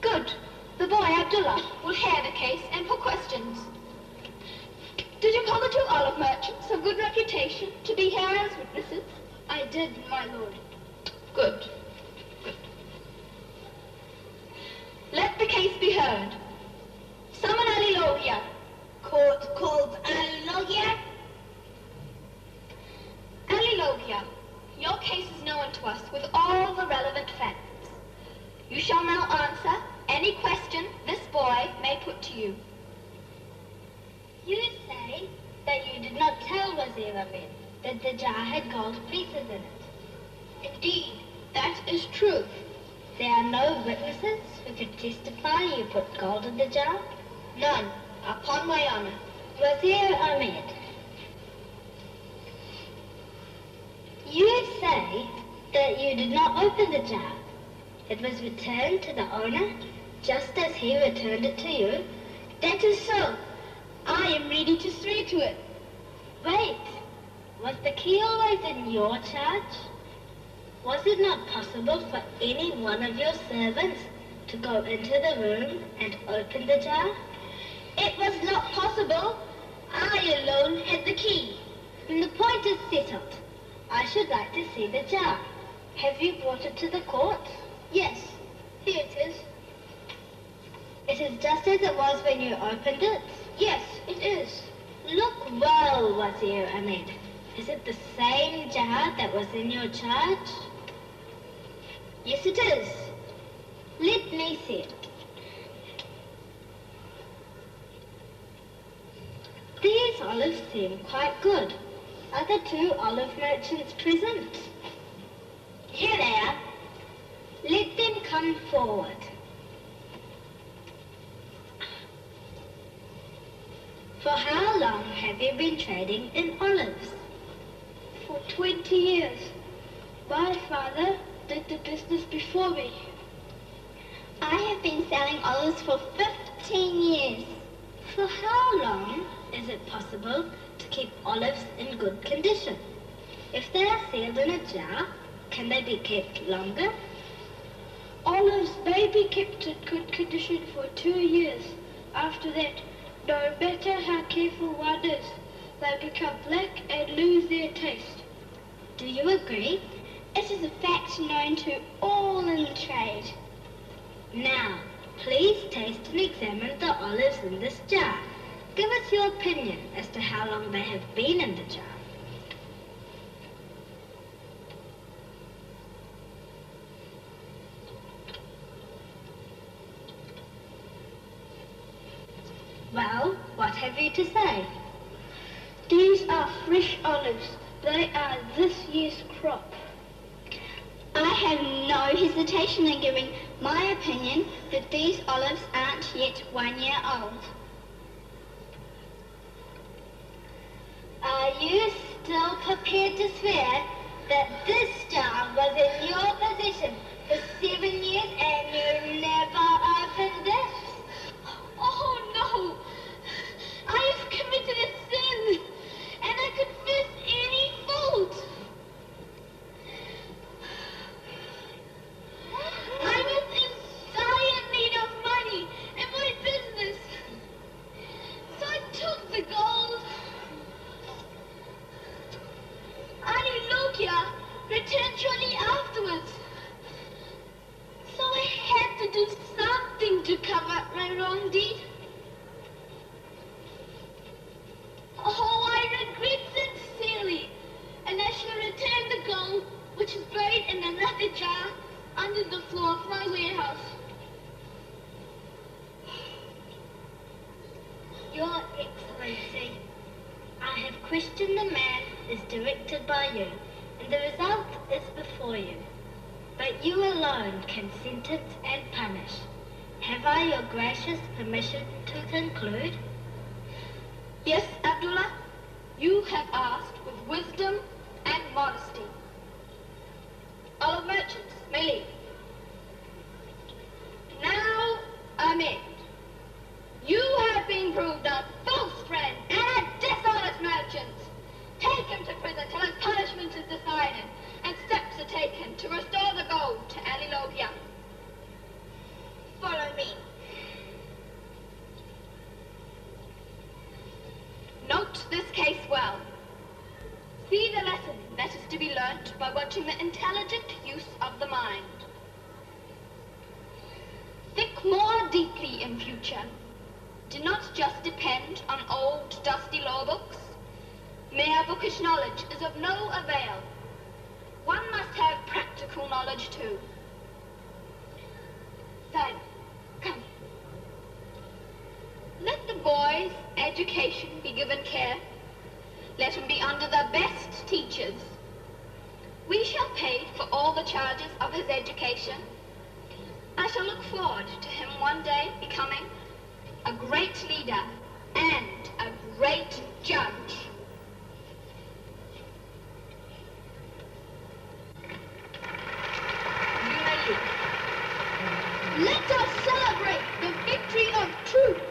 Good. The boy Abdullah will hear the case and put questions. Did you call the two olive merchants of good reputation to be here as witnesses? I did, my lord. Good. Let the case be heard. Summon Ali Logia. Court calls Ali Logia. Ali Logia, your case is known to us with all the relevant facts. You shall now answer any question this boy may put to you. You say that you did not tell Wazir Ahmed that the jar had gold pieces in it. Indeed, that is true. There are no witnesses who could testify you put gold in the jar? None, upon my honor. Wazir Ahmed, you say that you did not open the jar. It was returned to the owner just as he returned it to you. That is so. I am ready to swear to it. Wait, was the key always in your charge? Was it not possible for any one of your servants to go into the room and open the jar? It was not possible. I alone had the key. When the point is settled, I should like to see the jar. Have you brought it to the court? Yes, here it is. It is just as it was when you opened it? Yes, it is. Look well, Wazir Ahmed. Is it the same jar that was in your charge? Yes, it is. Let me see it. These olives seem quite good. Are the two olive merchants present? Here they are. Let them come forward. For how long have you been trading in olives? For 20 years. My father did the business before me. I have been selling olives for 15 years. For how long is it possible to keep olives in good condition? If they are sealed in a jar, can they be kept longer? Olives may be kept in good condition for 2 years. After that, no matter how careful one is, they become black and lose their taste. Do you agree? It is a fact known to all in the trade. Now, please taste and examine the olives in this jar. Give us your opinion as to how long they have been in the jar. Well, what have you to say? These are fresh olives. They are this year's crop. I have no hesitation in giving my opinion that these olives aren't yet 1 year old. Are you still prepared to swear that this jar was in your possession for 7 years and you never opened it? Oh, no. I have committed a sin, and I confess any fault. I was in dire need of money in my business, so I took the gold. Ali Lokia returned shortly afterwards, so I had to do something to cover up my wrong deed. Oh, I regret sincerely, and I shall return the gold, which is buried in another jar under the floor of my warehouse. Your Excellency, I have questioned the man as directed by you, and the result is before you. But you alone can sentence and punish. Have I your gracious permission to conclude? Yes, Abdullah, you have asked with wisdom and modesty. Olive merchants may leave. Now, Ahmed, you have been proved a false friend and a dishonest merchant. Take him to prison till his punishment is decided, and steps are taken to restore the gold to Ali Logia. Follow me. Note this case well. See the lesson that is to be learnt by watching the intelligent use of the mind. Think more deeply in future. Do not just depend on old dusty law books. Mere bookish knowledge is of no avail. One must have practical knowledge too. Then, come. Let the boy's education be given care. Let him be under the best teachers. We shall pay for all the charges of his education. I shall look forward to him one day becoming a great leader and a great judge. You may leave. Let us celebrate the victory of truth.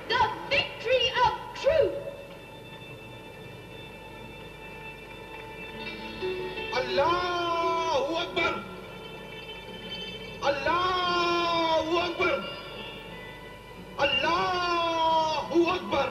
The victory of truth. Allahu Akbar! Allahu Akbar! Allahu Akbar!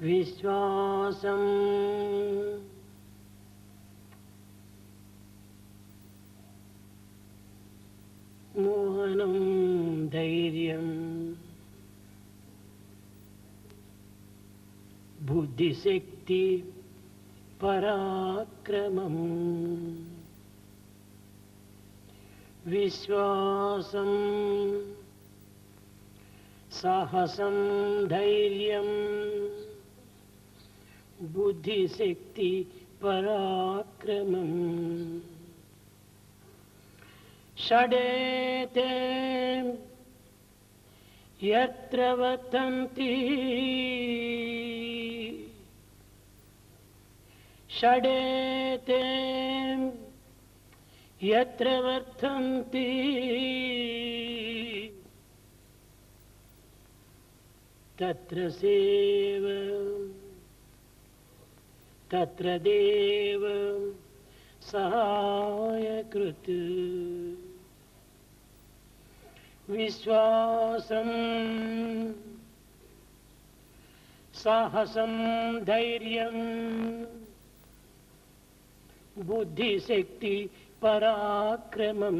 విశ్వాసం మోహనం ధైర్యం బుద్ధిశక్తి పరాక్రమం విశ్వాసం సాహసం ధైర్యం బుద్ధిశక్తి పరాక్రమం షడేతే యత్ర వర్తంతి షడేతే యత్ర వర్తంతి తత్ర సేవ తత్ర దేవ సహాయకృత్ విశ్వాసం సాహసం ధైర్యం బుద్ధిశక్తి పరాక్రమం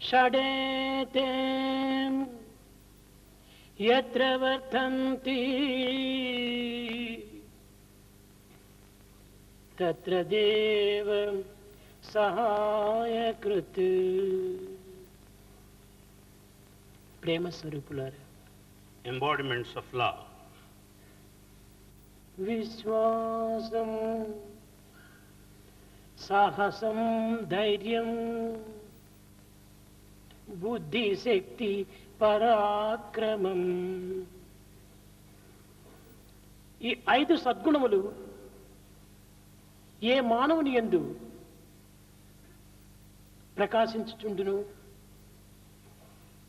షడేతే యత్ర వర్తంతి తత్ర దేవ సహాయకృత్. ప్రేమ స్వరూపులారా, embodiments of love. విశ్వాసం సాహసం ధైర్యం బుద్ధిశక్తి పరాక్రమం. ఈ 5 సద్గుణములు ఏ మానవుని యందు ప్రకాశించుచుండును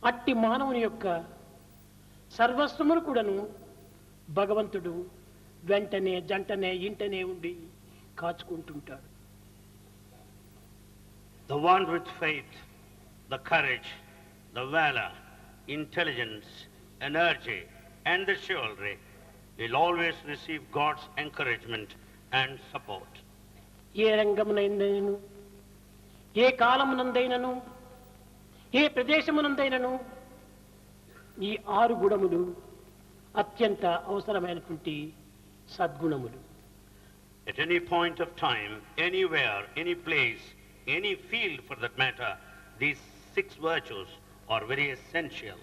అట్టి మానవుని యొక్క సర్వస్వమును కూడాను భగవంతుడు వెంటనే జంటనే ఇంటనే ఉండి కాచుకుంటుంటాడు. The one with faith, the courage, the valor, intelligence, energy, and the chivalry will always receive God's encouragement and support. ఏ రంగమునైనను ఏ కాలమునందైనను ఏ ప్రదేశమునందైనను ఈ 6 గుణములు అత్యంత అవసరమైనటువంటి సద్గుణములు. At any point of time, anywhere, any place, any field for that matter, these 6 virtues are very essential.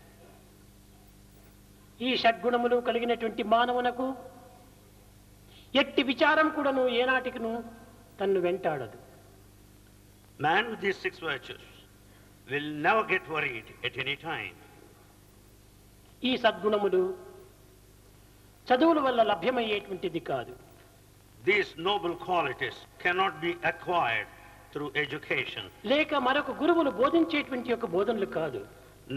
ఈ షడ్గుణములు కలిగినటువంటి మానవునకు ఎట్టి విచారం కూడాను ఏనాటికిను తన్ను వెంటాడదు. Man with these 6 virtues will never get worried at any time. ఈ సద్గుణములు చదువుల వల్ల లభ్యమయ్యేటువంటిది కాదు. These noble qualities cannot be acquired through education. లేక మరొక గురువులు బోధించేటువంటి యొక్క బోధనలు కాదు.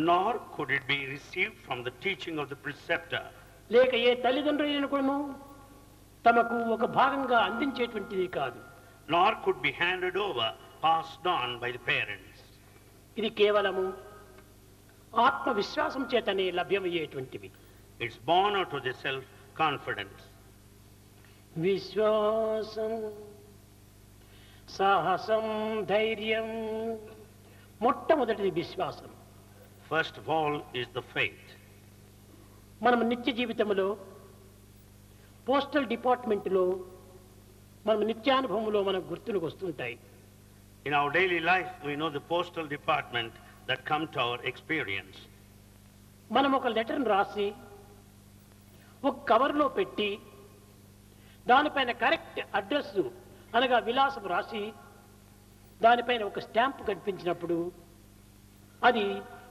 Nor could it be received from the teaching of the preceptor. లేక ఏ తల్లిదండ్రులను కూడాను తమకు ఒక భాగంగా అందించేటువంటిది కాదు. Nor could be handed over, passed on by the parents. ఇది కేవలము ఆత్మవిశ్వాసం చేతనే లభ్యమయ్యేటువంటివి. It's born out of the self-confidence. విశ్వాసం సాహసం ధైర్యం. మొట్టమొదటిది విశ్వాసం. First of all is the faith. మనం నిత్య జీవితంలో పోస్టల్ డిపార్ట్మెంట్లో మనం నిత్యానుభవంలో మనకు గుర్తులకు వస్తుంటాయి. In our daily life, we know the postal department that come to our experience. మనం ఒక లెటర్ను రాసి ఒక కవర్లో పెట్టి దానిపైన కరెక్ట్ అడ్రస్ అనగా విలాసం రాసి దానిపైన ఒక స్టాంప్ కనిపించినప్పుడు అది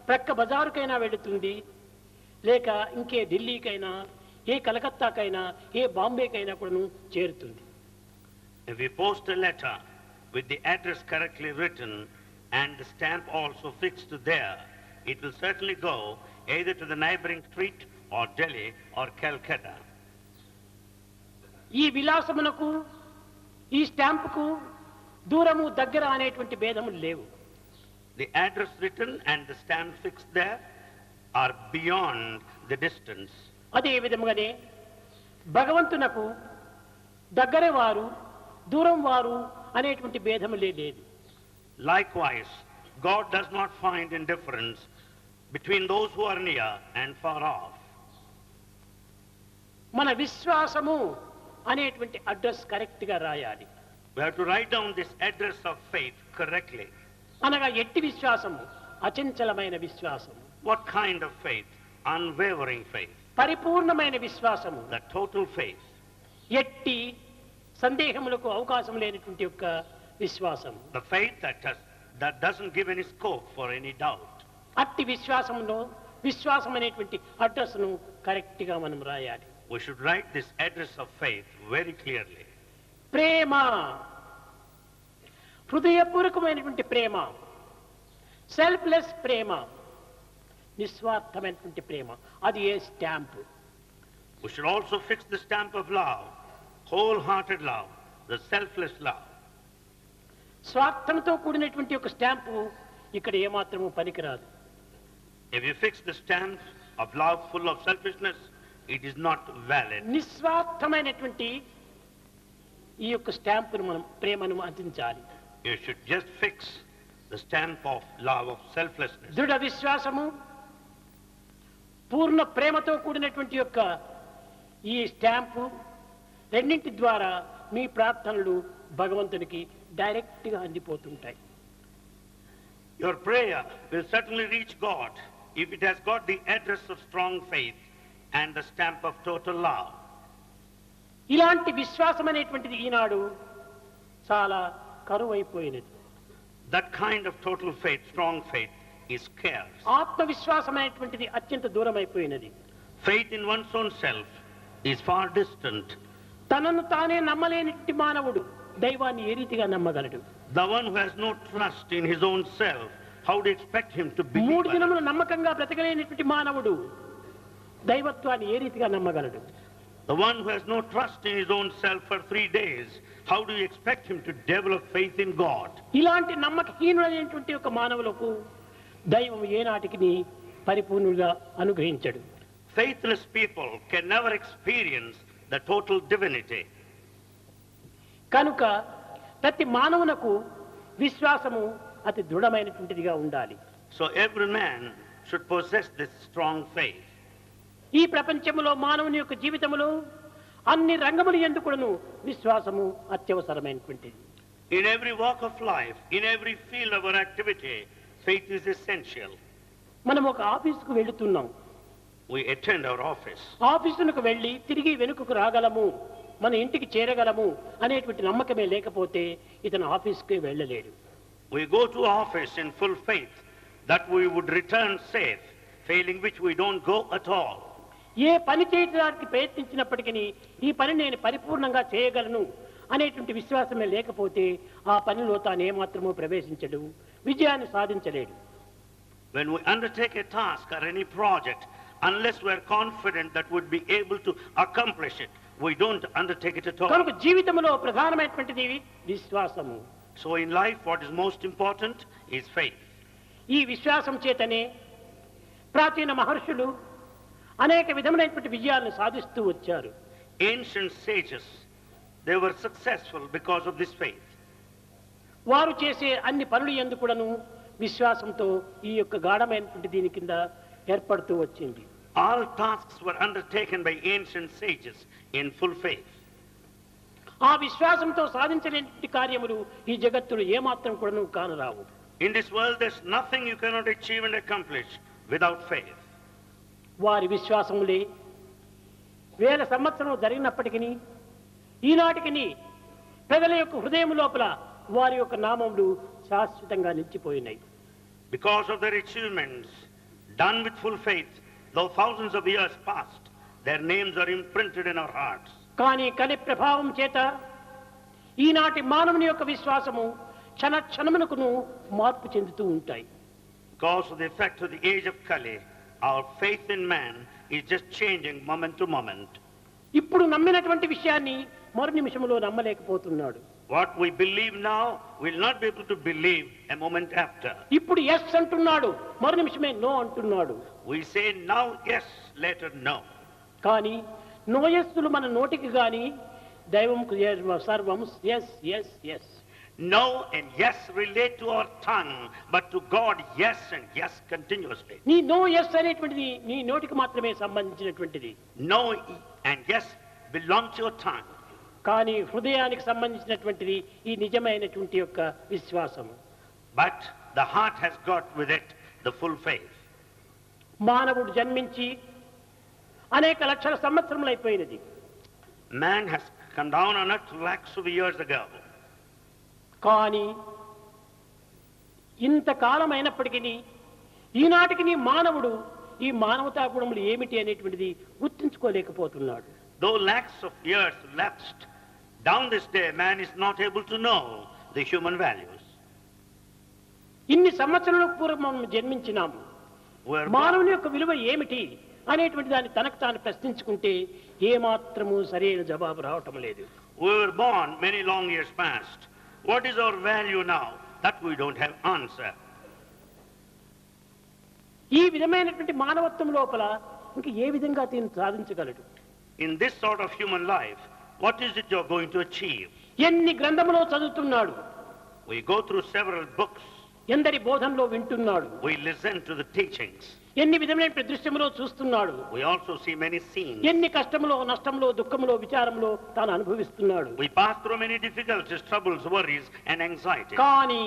ప్రక్క బజారుకైనా వెళుతుంది, లేక ఇంకే ఢిల్లీకైనా ఏ కలకత్తాకైనా ఏ బాంబేకైనా కూడాను చేరుతుంది. If we post a letter with the address correctly written and the stamp also fixed there, it will certainly go either to the neighboring street or Delhi or Calcutta. ఈ విలాసమునకు ఈ స్టాంపుకు దూరము దగ్గర అనేటువంటి భేదములు లేవు. The address written and the stamp fixed there are beyond the distance. అదే విధముగానే భగవంతునకు దగ్గర వారు దూరం వారు అనేటువంటి భేదములే లేదు. Likewise, God does not find indifference between those who are near and far off. మన విశ్వాసము అనేటువంటి అడ్రస్ కరెక్ట్గా రాయాలి. We have to write down this address of faith correctly. అనగా ఎట్టి విశ్వాసము, అచంచలమైన విశ్వాసము. What kind of faith? Unwavering faith. పరిపూర్ణమైన విశ్వాసము. The total faith. ఎట్టి సందేహములకు అవకాశం లేనటువంటి యొక్క విశ్వాసము. The faith that doesn't give any scope for any doubt. అట్టి విశ్వాసంలో విశ్వాసం అనేటువంటి అడ్రస్ను కరెక్ట్గా మనం రాయాలి. We should write this address of faith very clearly. ప్రేమ, హృదయపూర్వకమైనటువంటి ప్రేమ, సెల్ఫ్లెస్ ప్రేమ, నిస్వార్థమైనటువంటి ప్రేమ, అది ఏ stamp. We should also fix the stamp of love, wholehearted love, the selfless love. స్వార్థంతో కూడినటువంటి ఒక స్టాంపు ఇక్కడ ఏమాత్రము పనికిరాదు. If you fix the stamp of love full of selfishness, it is not valid. నిస్వార్థమైనటువంటి ఈ యొక్క స్టాంపును మనం ప్రేమను అందించాలి. You should just fix the stamp of love of selflessness. దృఢ విశ్వాసము, పూర్ణ ప్రేమతో కూడినటువంటి యొక్క ఈ స్టాంపు రెండింటి ద్వారా మీ ప్రార్థనలు భగవంతునికి డైరెక్ట్గా అందిపోతుంటాయి. Your prayer will certainly reach God if it has got the address of strong faith and the stamp of total love. ఇలాంటి విశ్వాసం అనేటువంటిది ఈనాడు చాలా కరువైపోయినది. That kind of total faith, strong faith, is scarce. ఆత్మవిశ్వాసం అనేటువంటిది అత్యంత దూరం అయిపోయినది. Faith in one's own self is far distant. తనను తానే నమ్మలేని మానవుడు దైవాన్ని ఏ రీతిగా నమ్మగలడు? The one who has no trust in his own self, how do you expect him to believe? 3 దినములు నమ్మకంగా బ్రతకలేనటువంటి మానవుడు దైవత్వాన్ని ఏ రీతిగా నమ్మగలడు? The one who has no trust in his own self for 3 days, how do you expect him to develop faith in God? ఇలాంటి నమ్మకహీనుడైనటువంటి ఒక మానవులకు దైవం ఏనాటికి పరిపూర్ణంగా అనుగ్రహించడు. Faithless people can never experience the total divinity. కనుక ప్రతి మానవునకు విశ్వాసము అతి దృఢమైనటువంటిదిగా ఉండాలి. So every man should possess this strong faith. ఈ ప్రపంచంలో మానవుని యొక్క జీవితంలో అన్ని రంగముల యందు కూడాను విశ్వాసము అత్యవసరమైనటువంటిది. In every walk of life, in every field of our activity, faith is essential. మనం ఒక ఆఫీసుకు వెళుతున్నాం. We attend our office. ఆఫీసులకు వెళ్ళి తిరిగి వెనుకకు రాగలము, మన ఇంటికి చేరగలము అనేటువంటి నమ్మకమే లేకపోతే ఇతను ఆఫీస్కి వెళ్ళలేడు. We go to office in full faith that we would return safe, failing which we don't go at all. ఏ పని చేయడానికి ప్రయత్నించినప్పటికీ ఈ పని నేను పరిపూర్ణంగా చేయగలను అనేటువంటి విశ్వాసమే లేకపోతే ఆ పనిలో తాను ఏమాత్రమూ ప్రవేశించడు, విజయాన్ని సాధించలేడు. When we undertake a task or any project, unless we are confident that we'd be able to accomplish it, we don't undertake it at all. కనుక జీవితంలో ప్రధానమైనటువంటిది విశ్వాసము. So in life what is most important is faith. ఈ విశ్వాసం చేతనే ప్రాచీన మహర్షులు అనేక విధములైనటువంటి విజయాలను సాధిస్తూ వచ్చారు. Ancient sages, they were successful because of this faith. వారు చేసే అన్ని పనులు యందు కూడాను విశ్వాసంతో ఈ యొక్క గాఢమైనటువంటి దీని కింద ఏర్పడుతూ వచ్చింది. All tasks were undertaken by ancient sages in full faith. ఆ విశ్వాసంతో సాధించలేని కార్యములు ఈ జగత్తులో ఏమాత్రం కూడాను కానరావు. In this world there's nothing you cannot achieve and accomplish without faith. వారి విశ్వాసములే వేల సంవత్సరాలు జరిగినప్పటికీ ఈనాటికి ప్రజల యొక్క హృదయం లోపల వారి యొక్క నామములు శాశ్వతంగా నిలిచిపోయినాయి. Because of their achievements done with full faith, though thousands of years passed, their names are imprinted in our hearts. కానీ కలి ప్రభావం చేత ఈనాటి మానవుని యొక్క విశ్వాసము క్షణ క్షణమునకును మార్పు చెందుతూ ఉంటాయి. Because of the effect of the age of Kali, our faith in man is just changing moment to moment. ఇప్పుడు నమ్మినటువంటి విషయాన్ని మరు నిమిషంలో నమ్మలేకపోతున్నాడు. What we believe now will not be able to believe a moment after. ఇప్పుడు yes అంటున్నాడు, మరు నిమిషమే no అంటున్నాడు. We say now yes, later no. కానీ నోయస్సులు మన నోటికి గాని దైవంకు సర్వం yes yes yes. No and yes relate to our tongue, but to God yes and yes continuously. నీ నో ఎస్ అనేటువంటిది నీ నోటికి మాత్రమే సంబంధించినటువంటిది. No and yes belong to your tongue. కానీ హృదయానికి సంబంధించినటువంటిది ఈ నిజమైనటువంటి యొక్క విశ్వాసము. But the heart has got with it the full faith. మానవుడు జన్మించి అనేక లక్షల సంవత్సరములు అయిపోయినది. Man has come down on earth lakhs of years ago. కానీ ఇంతకాలం అయినప్పటికీ ఈనాటికి మానవుడు ఈ మానవతా గుణములు ఏమిటి అనేటువంటిది గుర్తించుకోలేకపోతున్నాడు. Though lakhs of years lapsed, down this day man is not able to know the human values. ఇన్ని సంవత్సరాల పూర్వం మనం జన్మించినాము, మానవుని యొక్క విలువ ఏమిటి అనేటువంటి దాన్ని తనకు తాను ప్రశ్నించుకుంటే ఏమాత్రము సరైన జవాబు రావటం లేదు. We were born many long years past. What is our value now? That we don't have answer. ఈ విధమైనటువంటి మానవత్వం లోపల ఇంక ఏ విధంగా దీన్ని సాధించగలడు? In this sort of human life, what is it you're going to achieve? ఎన్ని గ్రంథములో చదువుతున్నాడు, We go through several books. ఎందరి బోధనలో వింటున్నాడు, We listen to the teachings. ఎన్ని విధమైన దృశ్యములో చూస్తున్నాడు, We also see many scenes. ఎన్ని కష్టములో నష్టములో దుఃఖములో విచారములో తాను అనుభవిస్తున్నాడు. We pass through many difficulties, troubles, worries and anxiety. కానీ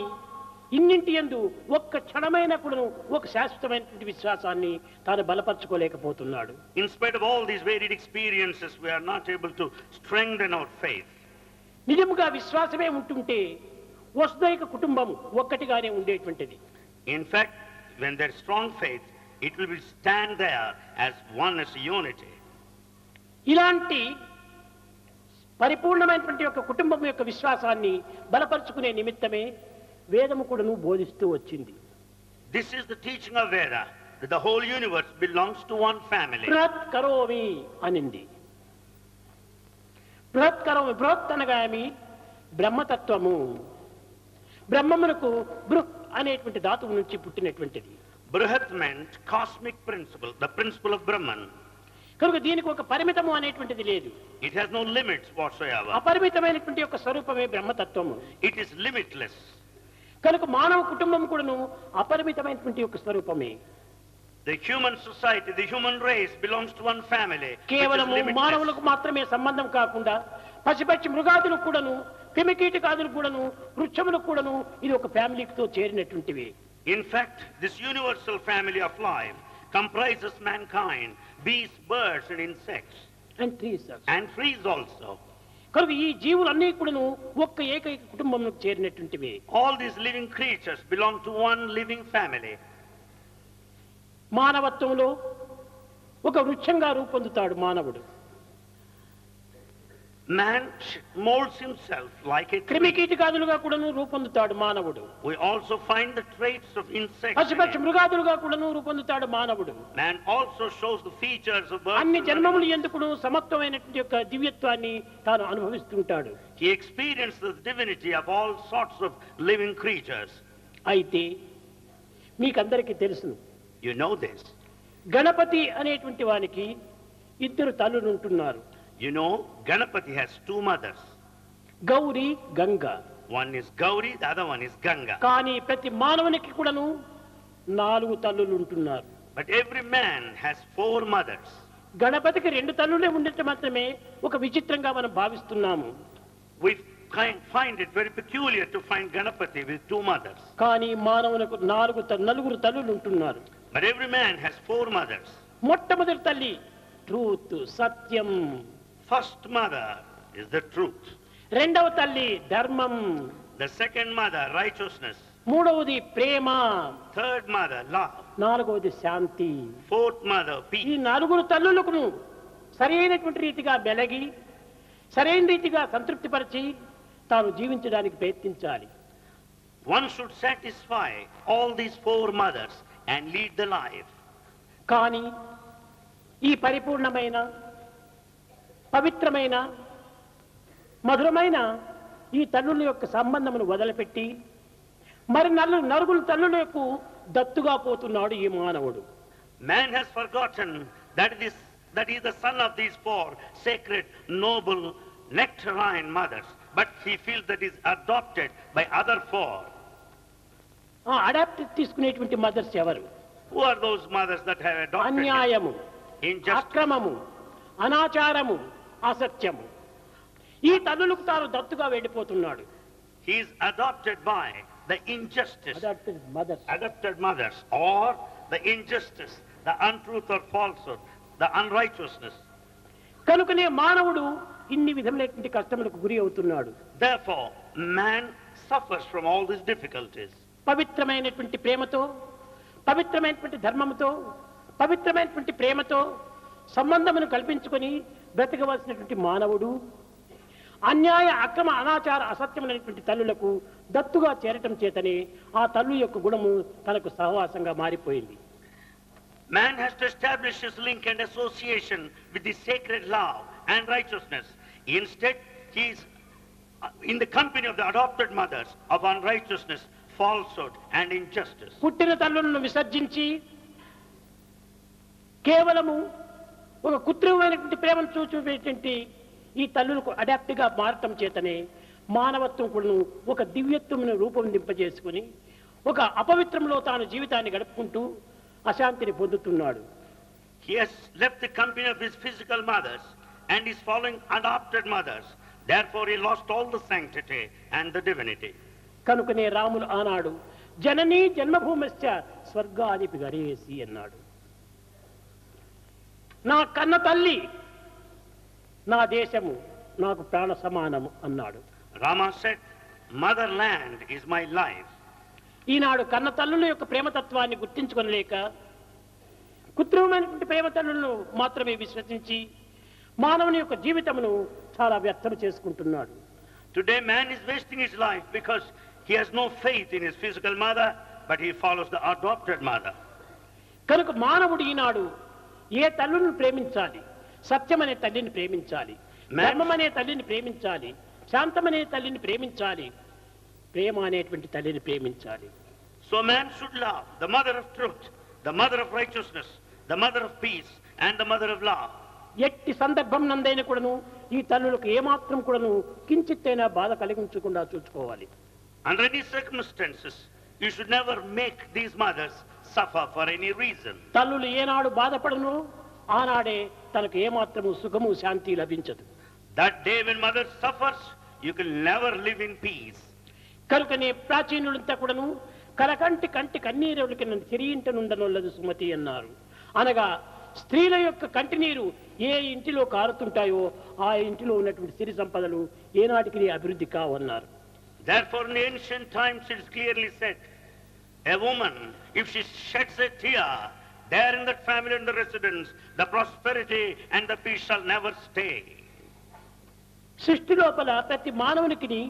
ఇన్నింటి యందు ఒక్క క్షణమైన కూడా ఒక శాశ్వతమైనటువంటి విశ్వాసాన్ని తాను బలపరచుకోలేకపోతున్నాడు. In spite of all these varied experiences, we are not able to strengthen our faith. నిజముగా విశ్వాసమే ఉంటుంటే వసుదైక కుటుంబం ఒక్కటిగానే ఉండేటువంటిది. In fact, when there is strong faith, it will be stand there as one, as a unity. ఇలాంటి పరిపూర్ణమైనటువంటి యొక్క కుటుంబం యొక్క విశ్వాసాన్ని బలపరుచుకునే నిమిత్తమే వేదము కూడాను బోధిస్తూ వచ్చింది. This is the teaching of Veda, that the whole universe belongs to one family. బృహత్ కరోమి అనింది. బృహత్ కరోమి, బృహత్ అనగామి బ్రహ్మతత్వము. బ్రహ్మమునకు బృహ్ అనేటువంటి ధాతువు నుంచి పుట్టినటువంటిది. Brihat meant cosmic principle, the principle of Brahman. కనుక దీనికి ఒక పరిమితము అనేటువంటిది లేదు. It has no limits whatsoever. అపరిమితమైనటువంటి యొక్క స్వరూపమే బ్రహ్మతత్వము. It is limitless. కనుక మానవ కుటుంబం కూడాను అపరిమితమైనటువంటి యొక్క స్వరూపమే. The human society, the human race belongs to one family. కేవలం మానవులకు మాత్రమే సంబంధం కాకుండా పశుపక్షి మృగాదులకు కూడాను, క్రిమికీటకాదులకు కూడాను, వృక్షములకు కూడాను ఇది ఒక ఫ్యామిలీతో చేరినటువంటివి. In fact, this universal family of life comprises mankind, beasts, birds and insects. And trees also. And trees also. కనుక ఈ జీవులన్నీ కూడాను ఒక్క ఏకైక కుటుంబంలో చేరినటువంటివి. All these living creatures belong to one living family. మానవత్వంలో ఒక వృక్షంగా రూపొందుతాడు మానవుడు. Man molds himself like a tree. క్రిమికీటకాదులుగా కూడాను రూపొందుతాడు మానవుడు. We also find the traits of insects. పశుపక్షి మృగాదులుగా కూడాను రూపొందుతాడు మానవుడు. Man also shows the features of birds. అన్ని జన్మములు ఎందుకు సమత్వమైనటువంటి యొక్క దివ్యత్వాన్ని తాను అనుభవిస్తుంటాడు. He experiences the divinity of all sorts of living creatures. అయితే మీకందరికీ తెలుసును, You know this. గణపతి అనేటువంటి వానికి ఇద్దరు తల్లులు ఉంటున్నారు. You know, Ganapati has two mothers. Gauri, Ganga. One is Gauri, the other one is Ganga. కానీ ప్రతి మానవునికి కూడాను 4 తల్లులు ఉంటున్నారు. But every man has 4 mothers. గణపతికి 2 తల్లులే ఉండటం మాత్రమే ఒక విచిత్రంగా మనం భావిస్తున్నాము. We find it very peculiar to find Ganapati with 2 mothers. కానీ మానవునికి 4 తల్లులు ఉంటున్నారు. But every man has 4 mothers. మొట్టమొదటి తల్లి truth, Satyam. First mother is the truth. రెండవ తల్లి ధర్మం. The second mother, righteousness. మూడవది ప్రేమ. Third mother, love. నాలుగవది శాంతి. Fourth mother, peace. ఈ 4 తల్లులకు సరైనటువంటి రీతిగా మెలగి సరైన రీతిగా సంతృప్తిపరిచి తాను జీవించడానికి ప్రయత్నించాలి. One should satisfy all these 4 mothers and lead the life. కానీ ఈ పరిపూర్ణమైన పవిత్రమైన మధురమైన ఈ తల్లుల యొక్క సంబంధమును వదిలిపెట్టి మరి నలుగురు తల్లులకు దత్తుగా పోతున్నాడు ఈ మానవుడు. Man has forgotten that is the son of these 4 sacred, noble, nectarine mothers, but he feels that is adopted by other 4. Adapt తీసుకునేటువంటి మదర్స్ ఎవరు? Who are those mothers that have adopted him? అన్యాయము, Injustice, అక్రమము, అనాచారము, అసత్యము ఈ తల్లులకు తాను దత్తుగా వెళ్ళిపోతున్నాడు. He is adopted by the injustice, adopted mothers, or the injustice, the untruth or falsehood, the unrighteousness. కనుకనే మానవుడు ఇన్ని విధములైనటువంటి కష్టములకు గురి అవుతున్నాడు. Therefore, man suffers from all these difficulties. పవిత్రమైనటువంటి ప్రేమతో, పవిత్రమైనటువంటి ధర్మముతో, పవిత్రమైనటువంటి ప్రేమతో సంబంధమును కల్పించుకొని బ్రతకవలసినటువంటి మానవుడు అన్యాయ అక్రమ అనాచార అసత్యమైనటువంటి తల్లులకు దత్తుగా చేరటం చేతనే ఆ తల్లు యొక్క గుణము తనకు సహవాసంగా మారిపోయింది. Man has to establish his link and association with the sacred love and righteousness. Instead, he is in the company of the adopted mothers of unrighteousness, falsehood and injustice. పుట్టిన తల్లులను విసర్జించి కేవలము ఒక కృత్రిమమైనటువంటి ప్రేమను చూపేటువంటి ఈ తల్లులకు అడాప్ట్గా మారటం చేతనే మానవత్వం కూడా ఒక దివ్యత్వమును రూపొందింపజేసుకుని ఒక అపవిత్రంలో తాను జీవితాన్ని గడుపుకుంటూ అశాంతిని పొందుతున్నాడు. He has left the company of his physical mothers and is following adopted mothers. Therefore, he lost all the sanctity and the divinity. కనుకనే రాములు ఆనాడు జననీ జన్మభూమిశ్చ స్వర్గాదిపి గరేసి అన్నాడు. నా కన్న తల్లి నా దేశము నాకు ప్రాణ సమానము అన్నాడు. Rama said, motherland is my life. ఈనాడు కన్న తల్లుల యొక్క ప్రేమతత్వాన్ని గుర్తించుకొనలేక కృత్రిమమైనటువంటి ప్రేమ తల్లులను మాత్రమే విశ్వసించి మానవుని యొక్క జీవితమును చాలా వ్యర్థం చేసుకుంటున్నాడు. Today man is wasting his life because he has no faith in his physical mother, but he follows the adopted mother. కనుక మానవుడు ఈనాడు ఏ తల్లులను ప్రేమించాలి? సత్యమనే తల్లిని ప్రేమించాలి, ధర్మమనే తల్లిని ప్రేమించాలి, శాంతమనే తల్లిని ప్రేమించాలి, ప్రేమ అనేటువంటి తల్లిని ప్రేమించాలి. So man should love the mother of truth, the mother of righteousness, the mother of peace and the mother of love. ఎట్టి సందర్భం నందైన కూడాను ఈ తల్లులకు ఏమాత్రం కూడాను కించిత్తైనా బాధ కలిగించకుండా చూసుకోవాలి. Under any circumstances, you should never make these mothers suffer for any reason. తల్లులు ఏనాడు బాధపడను ఆనాడే తనకు ఏమాత్రము సుఖము శాంతి లభించదు. That day when mother suffers, you can never live in peace. కనుకనే ప్రాచీనులంతా కూడాను కలకంటి కంటి కన్నీరులకి చెరియింటనుండనొల్లదు సుమతి అన్నారు. అనగా స్త్రీల యొక్క కంటినీరు ఏ ఇంటిలో కారుతుంటాయో ఆ ఇంటిలో ఉన్నటువంటి సిరి సంపదలు ఏనాటికి అభివృద్ధి కావన్నారు. Therefore in the ancient times it is clearly said, a woman, if she sheds a tear, there in that family and the residence, the prosperity and the peace shall never stay. సృష్టి లోపల ప్రతి మానవునికి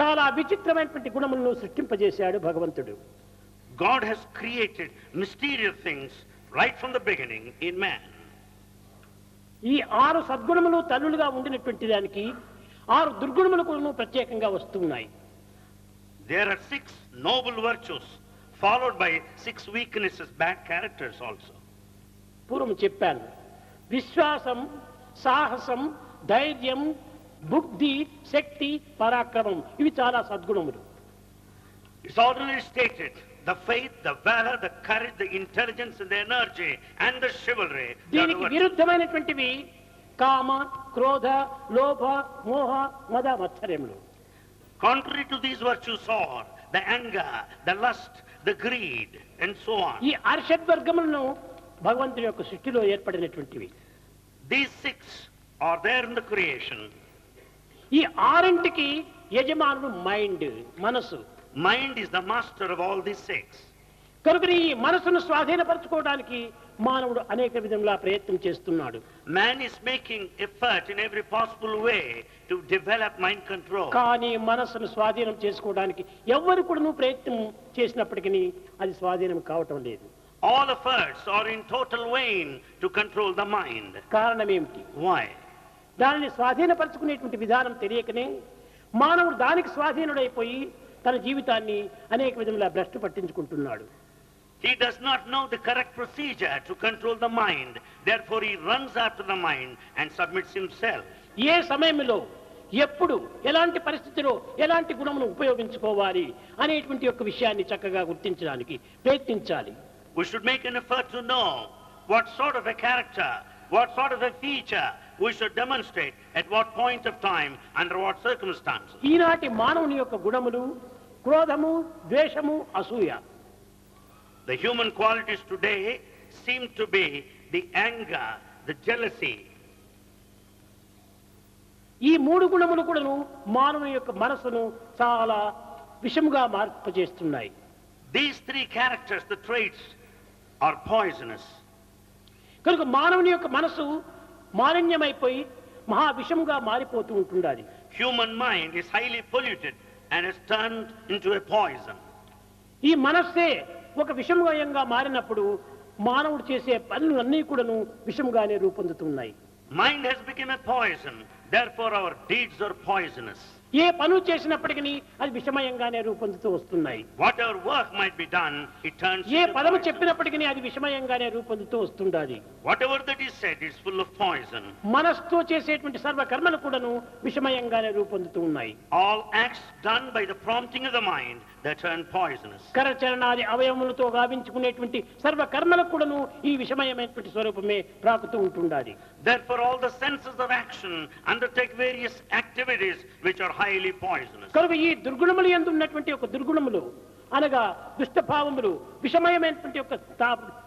చాలా విచిత్రమైనటువంటి గుణములను సృష్టింపజేశాడు భగవంతుడు. God has created mysterious things right from the beginning in man. ఈ 6 సద్గుణములు తల్లులుగా ఉండినటువంటి దానికి 6 దుర్గుణములు కూడా ప్రత్యేకంగా వస్తున్నాయి. There are 6 noble virtues followed by 6 weaknesses, bad characters also. పూర్వం చెప్పాను, విశ్వాసం, సాహసం, ధైర్యం, బుద్ధి, శక్తి, పరాక్రమం ఇవి చాలా సద్గుణములు. It's already stated, the faith, the valor, the courage, the intelligence and the energy and the chivalry. దీనికి విరుద్ధమైనటువంటివి కామ, క్రోధ, లోభ, మోహ, మద, మత్సర్యములు. Contrary to these virtues are the anger, the lust, the greed and so on. ఈ అర్షడ్వర్గములను భగవంతుని యొక్క సృష్టిలో ఏర్పడినటువంటివి. These 6 are there in the creation. ఈ 6ంటికి యజమానుడు మైండ్, మనసు. Mind is the master of all these 6. కనుక ఈ మనసును స్వాధీనపరచుకోవడానికి మానవుడు అనేక విధంగా ప్రయత్నం చేస్తున్నాడు. Man is making effort in every possible way to develop mind control. కానీ మనసును స్వాధీనం చేసుకోవడానికి ఎవరు కూడా ప్రయత్నం చేసినప్పటికీ అది స్వాధీనం కావటం లేదు. All efforts are in total vain to control the mind. కారణం ఏమిటి? Why? దానిని స్వాధీనపరచుకునేటువంటి విధానం తెలియకనే మానవుడు దానికి స్వాధీనుడైపోయి తన జీవితాన్ని అనేక విధంగా భ్రష్టు పట్టించుకుంటున్నాడు. He does not know the correct procedure to control the mind. Therefore he runs after the mind and submits himself. ఏ సమయంలో ఎప్పుడు ఎలాంటి పరిస్థితిలో ఎలాంటి గుణమును ఉపయోగించుకోవాలి అనేటువంటి యొక్క విషయాన్ని చక్కగా గుర్తించడానికి ప్రయత్నించాలి. We should make an effort to know what sort of a character, what sort of a feature we should demonstrate at what point of time, under what circumstances. ఈనాటి మానవుని యొక్క గుణములు క్రోధము, ద్వేషము, అసూయ. The human qualities today seem to be the anger, the jealousy. ఈ మూడు గుణములు కూడాను మానవుని యొక్క మనసును చాలా విషముగా మార్పజేస్తున్నాయి. These three characters, the traits, are poisonous. కనుక మానవుని యొక్క మనసు మాలిన్యమైపోయి మహా విషముగా మారిపోతూ ఉంటుండాలి. Human mind is highly polluted and has turned into a poison. ఈ మనస్సే ఒక విషమయంగా మారినప్పుడు మానవుడు చేసే పనులన్నీ కూడాను విషముగానే రూపొందుతున్నాయి. Mind has become a poison, therefore our deeds are poisonous. ఏ పనులు చేసినప్పటికీ అది విషమయంగానే రూపొందుతూ వస్తున్నాయి. Whatever work might be done, it turns A into పదము poison. చెప్పినప్పటికీ అది విషమయంగానే రూపొందుతూ వస్తుండాలి. Whatever that is said is full of poison. మనస్సుతో చేసేటువంటి సర్వ కర్మలు కూడాను విషమయంగానే రూపొందుతూ ఉన్నాయి. All acts done by the prompting of the mind, they turn poisonous. కరచరణాది అవయవములతో గావించుకునేటువంటి సర్వ కర్మలకు కూడాను ఈ విషమయమైనటువంటి స్వరూపమే ప్రాకుతూ ఉంటుండాలి. Therefore all the senses of action undertake various activities which are highly poisonous. కనుక ఈ దుర్గుణములు యందు ఉన్నటువంటి ఒక దుర్గుణములు అనగా దుష్టభావములు విషమయమైనటువంటి ఒక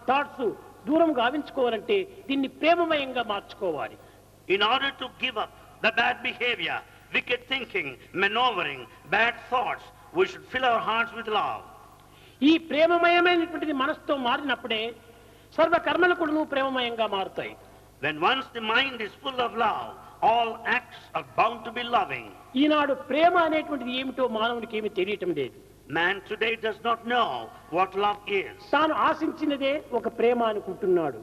థాట్స్ దూరం గావించుకోవాలంటే దీన్ని ప్రేమమయంగా మార్చుకోవాలి. In order to give up the bad behavior, wicked thinking, maneuvering, bad thoughts, we should fill our hearts with love. ఈ ప్రేమమయమైనటువంటిది మనసుతో మారినప్పుడే సర్వ కర్మలు కూడాను ప్రేమమయంగా మారుతాయి. When once the mind is full of love, all acts are bound to be loving. ఈనాడు ప్రేమ అనేటువంటిది ఏమిటో మానవునికి ఏమీ తెలియటం లేదు. Man today does not know what love is. తాను ఆశించినదే ఒక ప్రేమ అనుకుంటున్నాడు.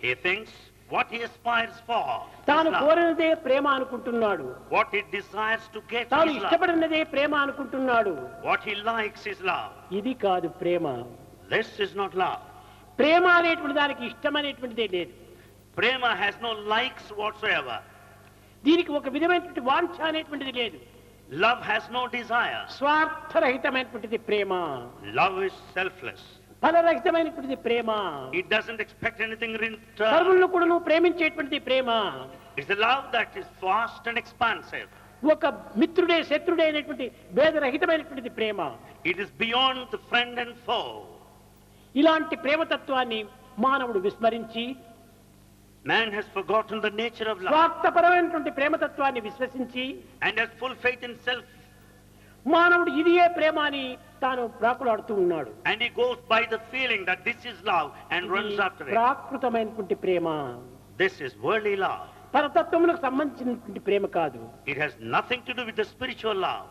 He thinks what he aspires for తాను is love. కోరినదే ప్రేమ అనుకుంటున్నాడు. What he desires to get తాను is love. ఇష్టపడినదే ప్రేమ అనుకుంటున్నాడు. What he likes is love. ఇది కాదు ప్రేమ. This is not love. ప్రేమ అనేటువంటి దానికి ఇష్టం అనేటువంటిదే లేదు. Prema has no likes whatsoever. దీనికి ఒక విధమైనటువంటి వాంఛ అనేటువంటిది లేదు. Love has no desire. స్వార్థరహితమైనటువంటిది Prema. Love is selfless. ఫలరహితమైనటువంటిది Prema. It doesn't expect anything in return. సర్వులను కూడా నువ్వు ప్రేమించేటువంటిది ప్రేమ. It's the love that is vast and expansive. ఒక మిత్రుడే శత్రుడే అనేటువంటి భేదరహితమైనటువంటిది ప్రేమ. It is beyond the friend and foe. ఇలాంటి ప్రేమతత్వాన్ని మానవుడు విస్మరించి Man has forgotten the nature of love స్వార్థపరమైనటువంటి ప్రేమతత్వాన్ని విశ్వసించి and has full faith in self. మానవుడు ఇదియే ప్రేమ అని తాను ప్రాకులాడుతూ ఉన్నాడు. And he goes by the feeling that this is love and runs after it. ప్రాకృతమైనటువంటి Prema. This is worldly love. పరతత్వములకు సంబంధించినటువంటి ప్రేమ కాదు. It has nothing to do with the spiritual love.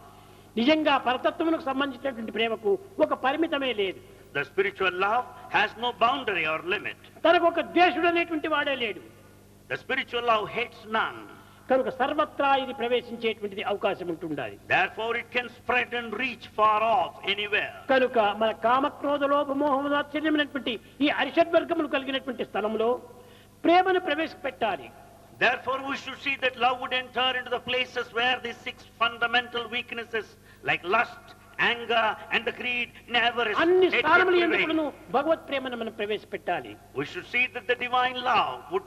నిజంగా పరతత్వములకు సంబంధించినటువంటి ప్రేమకు ఒక పరిమితమే లేదు. The spiritual love has no boundary or limit. తనకు ఒక ద్వేషుడు అనేటువంటి వాడే లేడు. The spiritual love hates none. కనుక సర్వత్రా ఇది ప్రవేశించేటువంటిది అవకాశం ఉంటుండాలి. Therefore it can spread and reach far off anywhere. కనుక మన కామక్రోధ లోభ మోహ ఆశ్చర్యమైనటువంటి ఈ అరిషడ్వర్గములు కలిగినటువంటి స్థలంలో ప్రేమను ప్రవేశపెట్టాలి. Therefore we should see that love would enter into the places where these six fundamental weaknesses like lust, anger and the greed never is అన్ని స్థానములు taken ఎందుకును away. భగవత్ ప్రేమను మనం ప్రవేశపెట్టాలి. We should see that the divine love would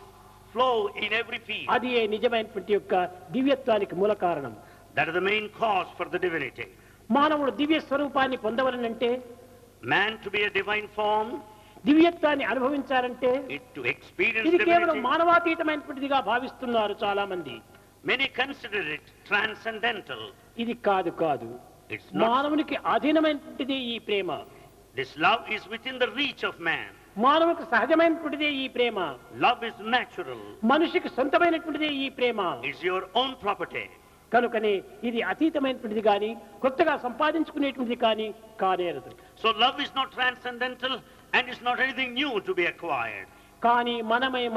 flow in every field. అది నిజమైనటువంటి యొక్క దివ్యత్వానికి మూల కారణం. That is the main cause for the divinity. మానవుడు దివ్య స్వరూపాన్ని పొందవలనంటే Man to be a divine form, దివ్యత్వాన్ని అనుభవించాలంటే to experience ఇది కేవలం divinity, మానవాతీతమైనటువంటిదిగా భావిస్తున్నారు చాలా మంది. many consider it transcendental. ఇది కాదు కాదు. It's not. మానవునికి అధీనమైనటువంటిది ఈ ప్రేమ. This love is within the reach of man. మానవునికి సహజమైనటువంటిదే ఈ ప్రేమ. Love is natural. మనిషికి సొంతమైనటువంటిదే ఈ ప్రేమ. It's your own property. కనుకనే ఇది అతీతమైనటువంటిది కానీ కొత్తగా సంపాదించుకునేటువంటిది కానీ కానేరదు. So love is not transcendental and it's not anything new to be acquired. కానీ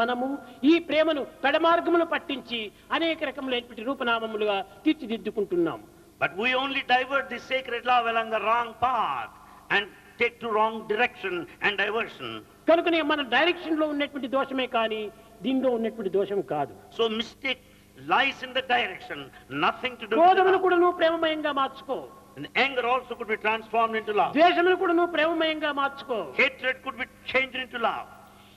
మనము ఈ ప్రేమను పెడమార్గములు పట్టించి అనేక రకములైనటువంటి రూపనామములుగా తీర్చిదిద్దుకుంటున్నాం. But we only divert the sacred love along the wrong path and take to wrong direction and diversion. కనుకనే మన direction లో ఉన్నటువంటి దోషమే కానీ దీనిలో ఉన్నటువంటి దోషం కాదు. So mistake lies in the direction, nothing to do with క్రోధమును love. కూడా నువ్వు ప్రేమమయంగా మార్చుకో. And anger also could be transformed into love. ద్వేషమును కూడా నువ్వు ప్రేమమయంగా మార్చుకో. Hatred could be changed into love.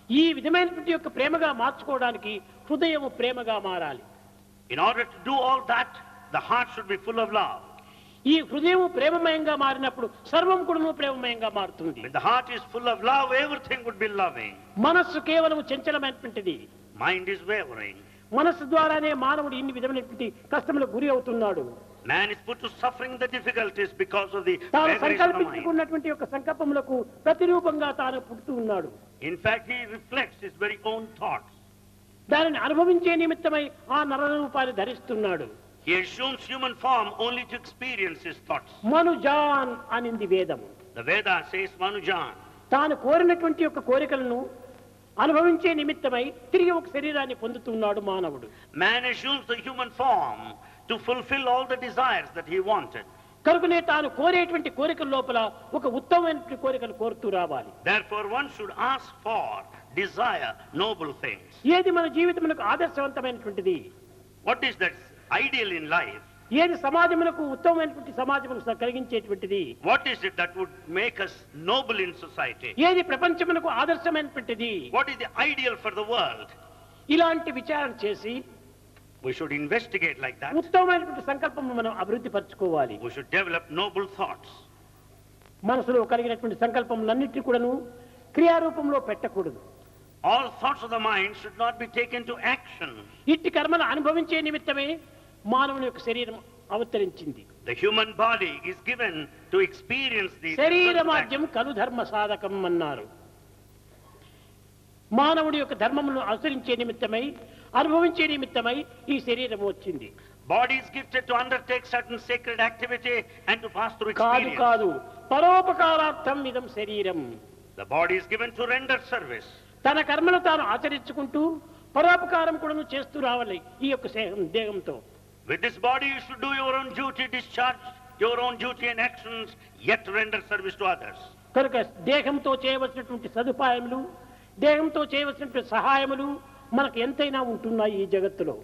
ఈ విధమైనటువంటి యొక్క ప్రేమగా మార్చుకోవడానికి హృదయం ప్రేమగా మారాలి. In order to do all that, the heart should be full of love. ఈ హృదయం ప్రేమమయంగా మారినప్పుడు సర్వం కూడా ప్రేమమయంగా మారుతుంది. When the heart is full of love, everything would be loving. మనస్సు కేవలం చంచలమైనటువంటిది. Mind is wavering. మనస్సు ద్వారానే మానవుడు ఇన్ని విధమైనటువంటి కష్టములకు గురి అవుతున్నాడు. Man is put to suffering the difficulties because of the తాను vagaries of the mind. సంకల్పించుకున్నటువంటి యొక్క సంకల్పములకు ప్రతిరూపంగా తాను పుడుతూ ఉన్నాడు. In fact, he reflects his very own thoughts. దానిని అనుభవించే నిమిత్తమై ఆ నరరూపాన్ని ధరిస్తున్నాడు. He assumes human form only to experience his thoughts. మనుజాన్ అనింది వేదము. The Veda says Manujan. తాను కోరినటువంటి యొక్క కోరికలను అనుభవించే నిమిత్తమై తిరిగి ఒక శరీరాన్ని పొందుతున్నాడు మానవుడు. Man assumes the human form to fulfill all the desires that he wanted. కనుకనే తాను కోరేటువంటి కోరికల లోపల ఒక ఉత్తమమైనటువంటి కోరికలు కోరుతూ రావాలి. Therefore, one should ask for, desire noble things. ఏది మన జీవితమునకు ఆదర్శవంతమైనటువంటిది? What is that ideal in life? ఏది సమాజమునకు ఉత్తమమైనటువంటి సమాజమును కలిగించేటువంటిది? What is it that would make us noble in society? ఏది ప్రపంచమునకు ఆదర్శమైనటువంటిది? What is the ideal for the world? ఇలాంటి విచారణ చేసి we should investigate like that. ఉత్తమమైనటువంటి సంకల్పము మనం అభివృద్ధి పరచుకోవాలి. We should develop noble thoughts. మనసులో కలిగినటువంటి సంకల్పములన్నిటిని కూడాను క్రియారూపంలో పెట్టకూడదు. All thoughts of the mind should not be taken to action. ఇట్టి కర్మను అనుభవించే నిమిత్తమే మానవుని యొక్క శరీరం అవతరించింది. The human body is given to experience the శరీరమాద్యం కలు ధర్మ సాధకం అన్నారు. మానవుడి యొక్క ధర్మమును అనుసరించే నిమిత్తమై అనుభవించే నిమిత్తమై ఈ శరీరం వచ్చింది. Body is gifted to undertake certain sacred activity and to pass through experience. కాదు పరోపకారార్థం ఇదం శరీరం. The body is given to render service. తన కర్మను తాను ఆచరించుకుంటూ పరోపకారం కూడా చేస్తూ రావాలి ఈ యొక్క దేహంతో. With this body you should do your own duty, discharge your own duty and actions, yet render service to others. కనుక దేహంతో చేయవలసినటువంటి సదుపాయములు, దేహంతో చేయవలసినటువంటి సహాయములు మనకు ఎంతైనా ఉంటున్నాయి ఈ జగత్తులో.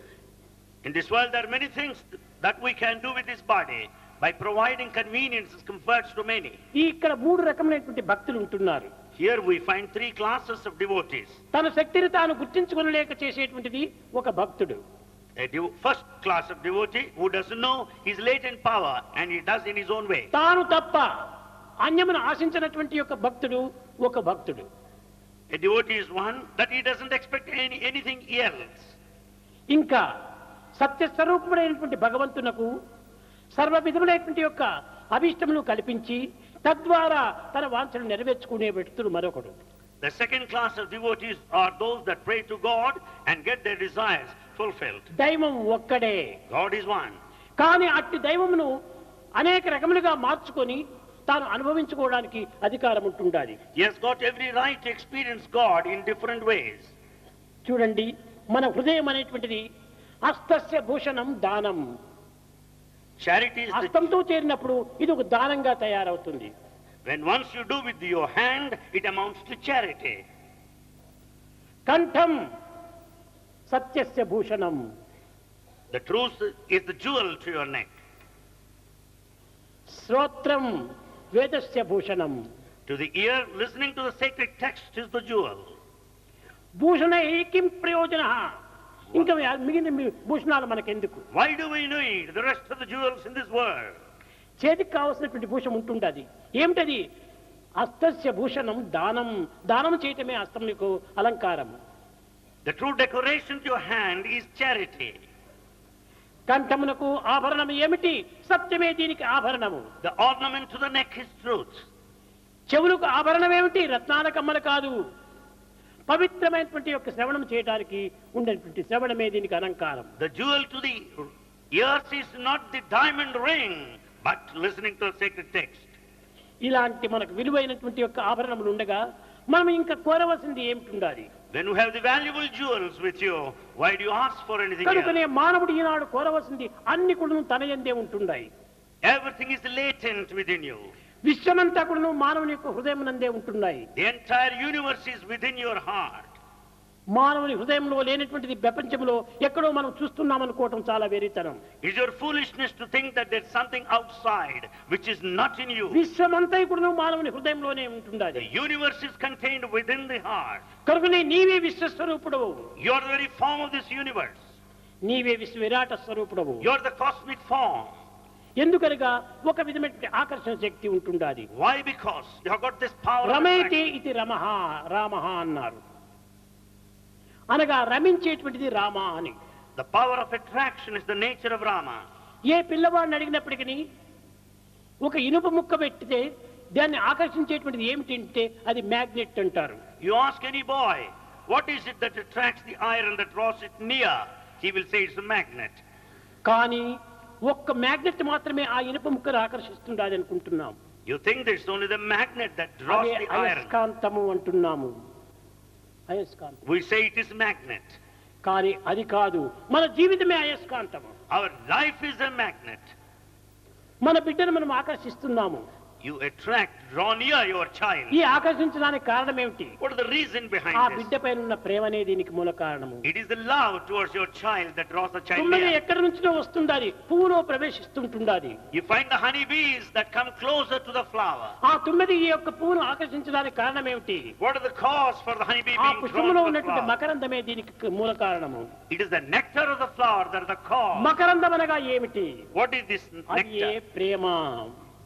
In this world there are many things that we can do with this body by providing conveniences, comforts to many. ఇక్కడ మూడు రకమైనటువంటి భక్తులు ఉంటున్నారు. Here we find three classes of devotees. తన శక్తిని తాను గుర్తించుకొనలేక చేసేటువంటిది ఒక భక్తుడు. First class of devotee who doesn't know his latent power and he does in his own way. తాను తప్ప అన్యమును ఆశించినటువంటి యొక్క భక్తుడు ఒక భక్తుడు. A devotee is one that he doesn't expect anything else. ఇంకా సత్య స్వరూపమైనటువంటి భగవంతునకు సర్వ విధములైనటువంటి యొక్క అభిష్టమును కల్పించి తద్వారా తన వాంఛను నెరవేర్చుకునే వ్యక్తుడు మరొకడు. The second class of devotees are those that pray to God and get their desires fulfilled. దైవం ఒక్కడే. God is one. కానీ అట్టి దైవమును అనేక రకములుగా మార్చుకొని తాను అనుభవించుకోవడానికి అధికారం ఉంటుండాలి. He has got every right to experience God in different ways. చూడండి, మన హృదయం అనేటువంటిది హస్తస్య భూషణం దానం. Charity is హస్తంతో చేరినప్పుడు ఇది ఒక దానంగా తయారవుతుంది. When once you do with your hand, it amounts to charity. కంఠం సత్యస్య Bhushanam. The truth is the jewel to your neck. శ్రోత్రం వేదస్య Bhushanam. To the ear, listening to the sacred text is the jewel. భూషణై కిం ప్రయోజనః? ఇంకా మిగిలిన భూషణాలు మనకెందుకు? Why do we need the rest of the jewels in this world? చేతికి కావలసినటువంటి భూషణం ఉంటుండది. ఏమిటది? హస్తస్య భూషణం దానం. దానం చేయటమే హస్తమునకు అలంకారం. The true decoration to your hand is charity. కంఠమునకు ఆభరణం ఏమిటి? సత్యమే దీనికి ఆభరణము. The ornament to the neck is truth. చెవులకు ఆభరణం ఏమిటి? రత్నాల కమ్మలు కాదు, పవిత్రమైనటువంటి యొక్క శ్రవణం చేయడానికి ఉండేటువంటి శ్రవణమే దీనికి అలంకారం. The jewel to the ears is not the diamond ring, but listening to the sacred text. ఇలాంటి మనకు విలువైనటువంటి యొక్క ఆభరణములు ఉండగా మనం ఇంకా కోరవలసింది ఏమిటి ఉండాలి? When you have the valuable jewels with you, why do you ask for anything కనుకనే else? మానవుడు ఈనాడు కోరవలసింది అన్ని కూడా తన యందే ఉంటున్నాయి. Everything is latent within you. విశ్వమంతా కూడా మానవుని యొక్క హృదయం నందే ఉంటున్నాయి. The entire universe is within your heart. మానవుని హృదయంలో లేనటువంటిది ప్రపంచంలో ఎక్కడో మనం చూస్తున్నాం అనుకోవటం చాలా వెరితనం. Is your foolishness to think that there's something outside which is not in you? విశ్వమంతా కూడా మానవుని హృదయంలోనే ఉంటుండాలి. The universe is contained within the heart. కనుకనే నీవే విశ్వస్వరూపుడు. You are the very form of this universe. నీవే విరాట స్వరూపుడు. You are the cosmic form. ఎందుకనగా ఒక విధమైన ఆకర్షణ శక్తి ఉంటుండాలి. Why? Because you have got this power. రమేతే ఇది రమః రామః అన్నారు. అనగా రమించేటువంటిది రామ అని. The power of attraction is the nature of Rama. ఏ పిల్లవాడిని అడిగినప్పటికీ ఒక ఇనుప ముక్క పెట్టితే దాన్ని ఆకర్షించేటువంటిది ఏమిటంటే అది మ్యాగ్నెట్ అంటారు. You ask any boy, what is it that attracts the iron, that draws it near? He will say it's a magnet. కానీ ఒక్క మ్యాగ్నెట్ మాత్రమే ఆ ఇనుప ముక్కను ఆకర్షిస్తుండాలి అనుకుంటున్నాం. You think there's only the magnet that draws the iron. అయస్కాంతము అంటున్నాము. అయస్కాంతం. We say it is magnet. కానీ అది కాదు, మన జీవితమే అయస్కాంతము. Our life is a magnet. మన బిడ్డను మనం ఆకర్షిస్తున్నాము. You attract, draw near your child. ఈ ఆకర్షించడానికి కారణం ఏమిటి? What is the reason behind ఆ this? బిడ్డపై ఉన్న ప్రేమనే దీనికి మూల కారణము. It is the love towards your child that draws the child తుమ్మెద near. ఎక్కడి నుంచినో వస్తుండాలి, పువ్వులో ప్రవేశిస్తుంటుండాలి. You find the honeybees that come closer to the flower. ఆ తుమ్మెద ఈ యొక్క పువ్వును ఆకర్షించడానికి కారణం ఏమిటి? What is the cause for the honeybee ఆ being పుష్పంలో drawn to the ఉన్నటువంటి flower? మకరందమే దీనికి మూల కారణము. It is the nectar of the flower that is the cause. మకరందం అనగా ఏమిటి? What is this అది ఏ nectar? Prema.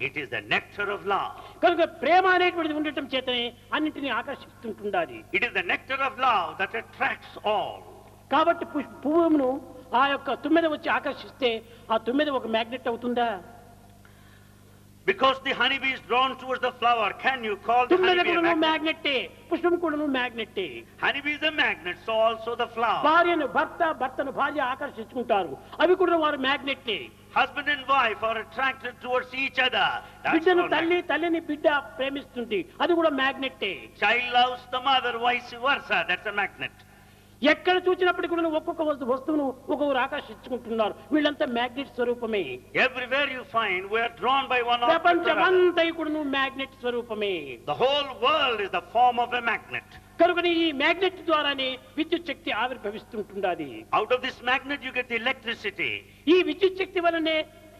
It is the nectar of love. కనుక ప్రేమ అనేటువంటిది ఉండటం చేతనే అన్నింటినీ ఆకర్షిస్తుంటుండాలి. It is the nectar of love that attracts all. కాబట్టి పువ్వును ఆ యొక్క తుమ్మెద వచ్చి ఆకర్షిస్తే ఆ తుమ్మెద ఒక మ్యాగ్నెట్ అవుతుందా? Because the honeybee is drawn towards the flower, can you call the తుమ్మెద honeybee a కూడాను magnet? మ్యాగ్నెట్టే, పుష్పం కూడాను మ్యాగ్నెట్టే. Honeybee is a magnet, so also the flower. భార్యను భర్తను భార్య ఆకర్షించుకుంటారు, అవి కూడా వారు మ్యాగ్నెట్టే. Husband and wife are attracted towards each other. That's బిడ్డను all తల్లిని బిడ్డ ప్రేమిస్తుంది, అది కూడా మ్యాగ్నెట్టే. Child loves the mother, vice versa. That's a magnet. ఎక్కడ చూసినప్పటికీ కూడా ఒక్కొక్క వస్తువును ఒక్కొక్కరు ఆకర్షించుకుంటున్నారు. వీళ్ళంతా మ్యాగ్నెట్ స్వరూపమే. Everywhere you find, we are drawn by one object or another. ప్రపంచమంతా కూడా మ్యాగ్నెట్ స్వరూపమే. The whole world is the form of a magnet. కనుక ఈ మ్యాగ్నెట్ ద్వారానే విద్యుత్ శక్తి ఆవిర్భవిస్తుంటున్నది. Out of this magnet you get the electricity. ఈ విద్యుత్ శక్తి వలనే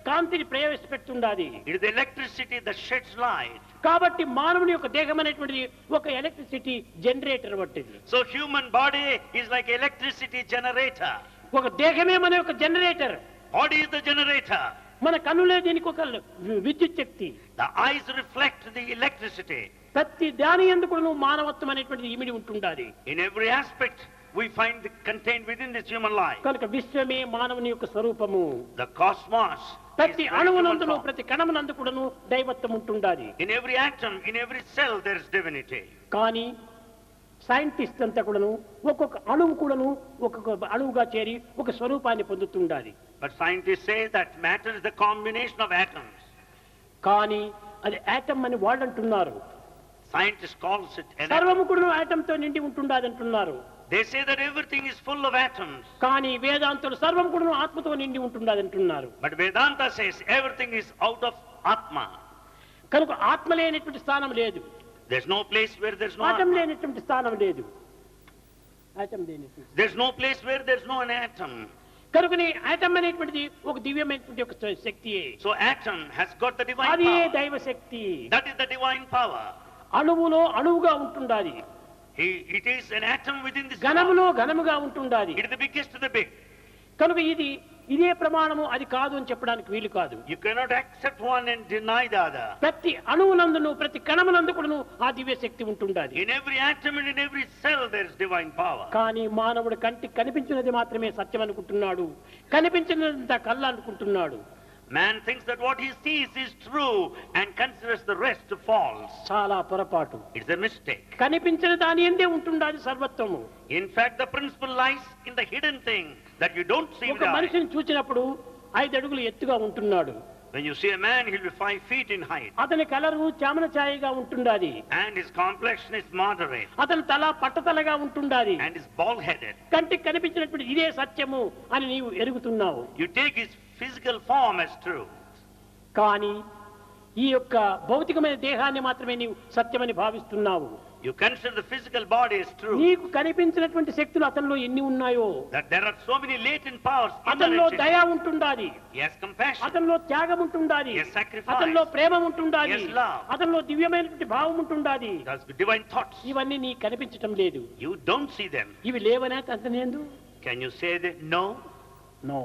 కాంతిని ప్రవేశపెడుతుండాలి. It is the electricity that sheds light. కాబట్టి మానవుని యొక్క దేహం అనేటువంటిది ఒక ఎలక్ట్రిసిటీ జనరేటర్ వంటిది. So human body is like electricity generator. ఒక దేహమే మన యొక్క generator. Body is the generator. మన కన్నులే దీనికి ఒక విద్యుత్ శక్తి. The eyes reflect the electricity. ప్రతి దాని యందు కూడా మానవత్వం అనేటువంటిది ఇమిడి ఉంటుండాలి. In every aspect we find contained within this human life. కనుక విశ్వమే మానవుని యొక్క స్వరూపము. The cosmos. ప్రతి అణువునందును ప్రతి కణమునందు కూడాను దైవత్వం ఉంటుండాలి. In every atom, in every cell there is divinity. కానీ సైంటిస్ట్ అంతా కూడాను ఒక్కొక్క అణువు కూడాను ఒక్కొక్క అణువుగా చేరి ఒక స్వరూపాన్ని పొందుతుండాలి. But scientists say that matter is the combination of atoms. కానీ అది ఆటమ్ అని వాళ్ళు అంటున్నారు. Scientists calls it an atom. సర్వము కూడాను ఆటమ్ తో నిండి ఉంటుండాలి అంటున్నారు. They say that everything is full of atoms. కానీ వేదాంతులు సర్వం కూడాను ఆత్మతో నిండి ఉంటుండాలి అంటున్నారు. But Vedanta says everything is out of Atma. కనుక ఆత్మ లేనటువంటి స్థానం లేదు. There's no place where there's no atom Atma. లేనటువంటి స్థానం లేదు. ఆటం లేనటువంటి. There's no place where there's no an atom. కనుకనే ఆటం అనేటువంటిది ఒక దివ్యమైనటువంటి ఒక శక్తియే. So atom has got the divine అది power. దైవ శక్తి. That is the divine power. అణువులో అణువుగా ఉంటుండాలి. It is an atom within this. ఘనములో ఘనముగా ఉంటుండాలి. It is the biggest of the big. కనుక ఇదే ప్రమాణము అది కాదు అని చెప్పడానికి వీలు కాదు. You cannot accept one and deny the other. ప్రతి అణువునందును ప్రతి కణమునందు కూడాను ఆ దివ్య శక్తి ఉంటుండాలి. In every atom and in every cell there is divine power. కానీ మానవుడు కంటికి కనిపించినది మాత్రమే సత్యం అనుకుంటున్నాడు, కనిపించినంత కళ్ళ అనుకుంటున్నాడు. Man thinks that what he sees is true and considers the rest false. చాలా పొరపాటు. It's a mistake. కనిపించిన దాని యందే ఉంటుండాలి సర్వత్వము. In fact, the principle lies in the hidden thing that you don't see with ఒక the eye. మనిషిని చూచినప్పుడు 5 అడుగులు ఎత్తుగా ఉంటున్నాడు. When you see a man, he'll be 5 feet in height. అతని కలరు చామన ఛాయగా ఉంటుండాలి. And his complexion is moderate. అతని తల పట్టతలగా ఉంటుండాలి. And is bald-headed. కంటికి కనిపించినప్పుడు ఇదే సత్యము అని నీవు ఎరుగుతున్నావు. You take his physical form as true. కానీ ఈ యొక్క భౌతికమైన దేహాన్ని మాత్రమే నీవు సత్యమని భావిస్తున్నావు. You consider the physical body as true. నీకు కనిపించినటువంటి శక్తులు అతనిలో ఎన్ని ఉన్నాయో, that there are so many latent powers. అతనిలో దయ ఉంటుండాలి, yes, compassion. అతనిలో త్యాగం ఉంటుండాలి, yes, sacrifice. అతనిలో ప్రేమ ఉంటుండాలి, yes, love. అతనిలో దివ్యమైనటువంటి భావం ఉంటుండాలి. That's divine thoughts. ఇవన్నీ నీకు కనిపించటం లేదు. You don't see them. ఇవి లేవనే అతని యందు. Can you say that? No. No.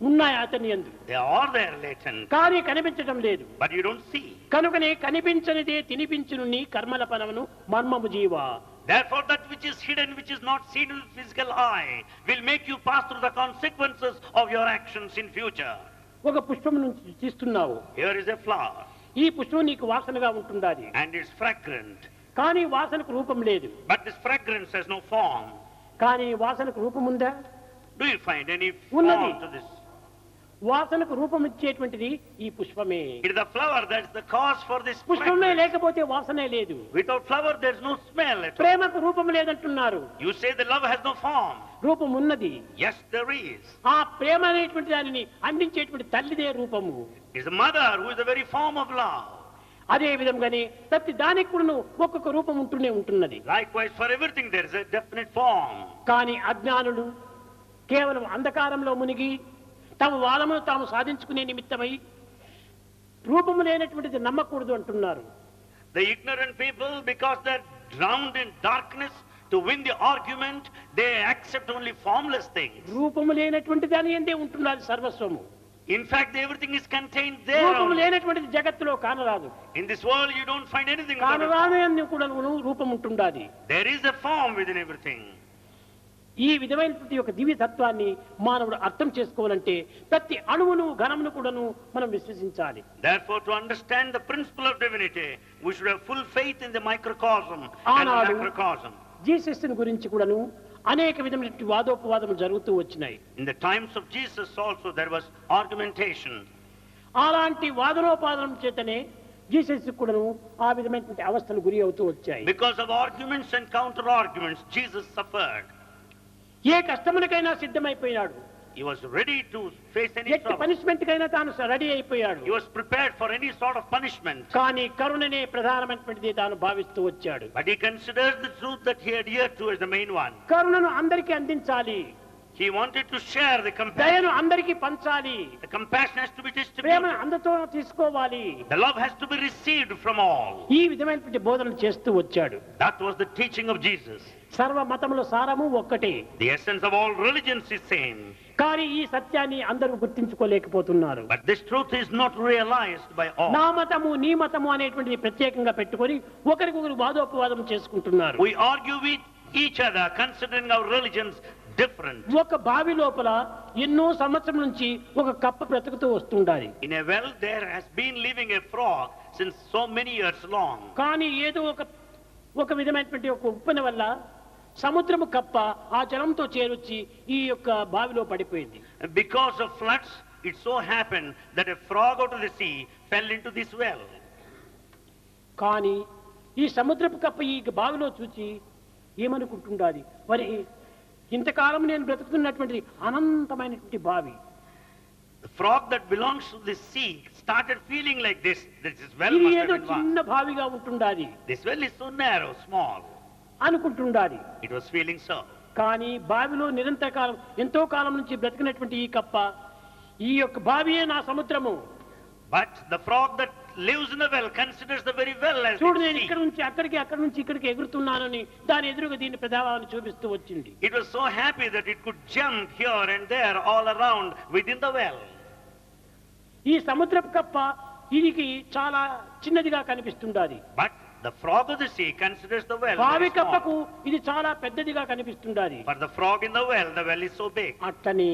ఉన్నాయి అతని యందు. They are there latent. కానీ కనిపించటం లేదు. But you don't see. కనుకనే కనిపించనిదే తినిపించును నీ కర్మల పనమును మర్మము జీవా. Therefore that which is hidden, which is not seen with physical eye, will make you pass through the consequences of your actions in future. ఒక పుష్పం నుంచి తీస్తున్నావు. Here is a flower. ఈ పుష్పం నీకు వాసనగా ఉంటుండాలి. And it's fragrant. కానీ వాసనకు రూపం లేదు. But this fragrance has no form. కానీ వాసనకు రూపం ఉందా? Do you find any form to this? వాసనకు రూపం ఇచ్చేటువంటిది ఈ పుష్పమే. It is the flower that is the cause for this. పుష్పమే లేకపోతే వాసనే లేదు. Without flower there is no smell at all. ప్రేమకు రూపం లేదంటున్నారు. You say the love has no form. రూపం ఉన్నది. Yes, there is. ఆ ప్రేమ అనేటువంటి దానిని అందించేటువంటి తల్లిదే రూపము. It is the mother who is the very form of love. అదే విధంగానే ప్రతి దానికి కూడా ఒక్కొక్క రూపం ఉంటూనే ఉంటున్నది. Likewise for everything there is a definite form. కానీ అజ్ఞానులు కేవలం అంధకారంలో మునిగి తమ వాదమును తాము సాధించుకునే నిమిత్తమై రూపము లేనటువంటిది నమ్మకూడదు అంటున్నారు. The ignorant people, because they are drowned in darkness, to win the argument, they accept only formless things. రూపము లేనటువంటి దాని యందే ఉంటున్నది సర్వస్వము. In fact, everything is contained there. రూపము లేనటువంటిది జగత్తులో కానరాదు. In this world you don't find anything. కానరాని కూడా రూపం ఉంటుండాలి. There is a form within everything. ఈ విధమైనటువంటి ఒక దివ్య తత్వాన్ని మానవుడు అర్థం చేసుకోవాలంటే ప్రతి అణువును ఘనమును కూడాను మనం విశ్వసించాలి. Therefore, to understand the principle of divinity, we should have full faith in the microcosm and the macrocosm. Jesus గురించి కూడాను అనేక విధమైనటువంటి వాదోపవాదములు జరుగుతూ వచ్చినాయి. In the times of Jesus also there was argumentation. అలాంటి వాదనోపాదనం చేతనే జీసస్ కూడాను ఆ విధమైనటువంటి అవస్థలు గురి అవుతూ వచ్చాయి. Because of arguments and counter arguments, Jesus suffered. ఏ కష్టమునకైనా సిద్ధమైపోయాడు. He was ready to face any trouble. Punishment కైనా తాను రెడీ అయిపోయాడు. He was prepared for any sort of punishment. కానీ కరుణనే ప్రధానమైనటువంటిది తాను భావిస్తూ వచ్చాడు. But he considers the truth that he adhered to as the main one. కరుణను అందరికీ అందించాలి. He wanted to share the compassion. దయను అందరికీ పంచాలి. The compassion has to be distributed. ప్రేమను అందరితో తీసుకోవాలి. The love has to be received from all. ఈ విధమైనటువంటి బోధనలు చేస్తూ వచ్చాడు. That was the teaching of Jesus. సర్వ మతముల సారము ఒక్కటే. The essence of all religions is same. కానీ ఈ సత్యాన్ని అందరూ గుర్తించుకోలేకపోతున్నారు. But this truth is not realized by all. నా మతము నీ మతము అనేటువంటిది ప్రత్యేకంగా పెట్టుకొని ఒకరికొకరు వాదోపవాదం చేసుకుంటున్నారు. We argue with each other considering our religions different. ఒక బావి లోపల ఎన్నో సంవత్సరం నుంచి ఒక కప్ప బ్రతుకుతూ వస్తుండాలి. In a well there has been living a frog since so many years long. కానీ ఏదో ఒక విధమైనటువంటి ఒక ఉప్పెన వల్ల సముద్రము కప్ప ఆ జలంతో చేరొచ్చి ఈ యొక్క బావిలో పడిపోయింది. Because of floods, it so happened that a frog out of the sea fell into this well. కానీ ఈ సముద్రపు కప్ప ఈ బావిలో చూచి ఏమనుకుంటుండాలి, మరి ఇంతకాలం నేను బ్రతుకుతున్నటువంటి అనంతమైనటువంటి బావి. The frog that belongs to the sea started feeling like this well ఇది must ఏదో have been చిన్న బావిగా ఉంటుండాలి. This well is so narrow, small. అనుకుంటుండాలి. It was feeling so. కానీ బావిలో నిరంతర కాలం ఎంతో కాలం నుంచి బ్రతికినటువంటి ఈ కప్ప ఈ యొక్క బావియే నా సముద్రము. But the frog that lives in the well considers the very well as చూడు, its నేను sea. ఇక్కడ నుంచి అక్కడికి, అక్కడి నుంచి ఇక్కడికి ఎగురుతున్నానని దాని ఎదురుగా దీని ప్రభావాన్ని చూపిస్తూ వచ్చింది. It was so happy that it could jump here and there all around within the well. ఈ సముద్రపు కప్ప ఇది చాలా చిన్నదిగా కనిపిస్తుండాలి. But the frog of the sea considers the well బావి very small. కప్పకు ఇది చాలా పెద్దదిగా కనిపిస్తుండాలి. For the frog in the well is so big. అట్లనే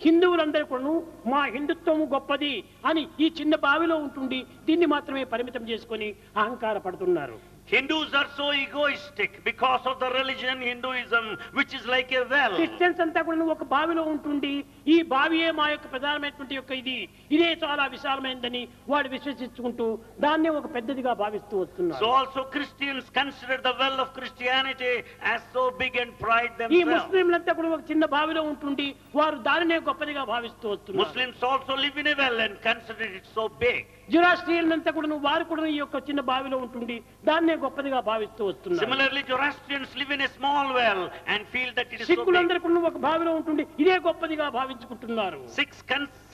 హిందువులందరూ కూడా మా హిందుత్వము గొప్పది అని ఈ చిన్న బావిలో ఉంటుండి దీన్ని మాత్రమే పరిమితం చేసుకొని అహంకార పడుతున్నారు. Hindus are so egoistic because of the religion Hinduism, which is like a well. Christians అంతా కూడా ఒక బావిలో ఉంటుండి ఈ బావియే మా యొక్క ప్రధానమైనటువంటి యొక్క ఇదే చాలా విశాలమైనదని వాడు విశ్వసించుకుంటూ దాన్నే ఒక పెద్దదిగా భావిస్తూ వస్తున్నారు. So also Christians consider the well of Christianity as so big and pride ఈ themselves. ముస్లింలంతా కూడా ఒక చిన్న బావిలో ఉంటుండి వారు దానినే గొప్పదిగా భావిస్తూ వస్తున్నారు. Muslims also live in a well and consider it so big. జొరాస్ట్రియన్లంతా కూడా వారు కూడా ఈ యొక్క చిన్న బావిలో ఉంటుండి దాన్నే గొప్పదిగా భావిస్తూ వస్తున్నారు. Similarly, Zoroastrians live in a small well and feel that it is so big. సిక్కులందరూ కూడా ఒక బావిలో ఉంటుండి ఇదే గొప్పదిగా భావించుకుంటున్నారు.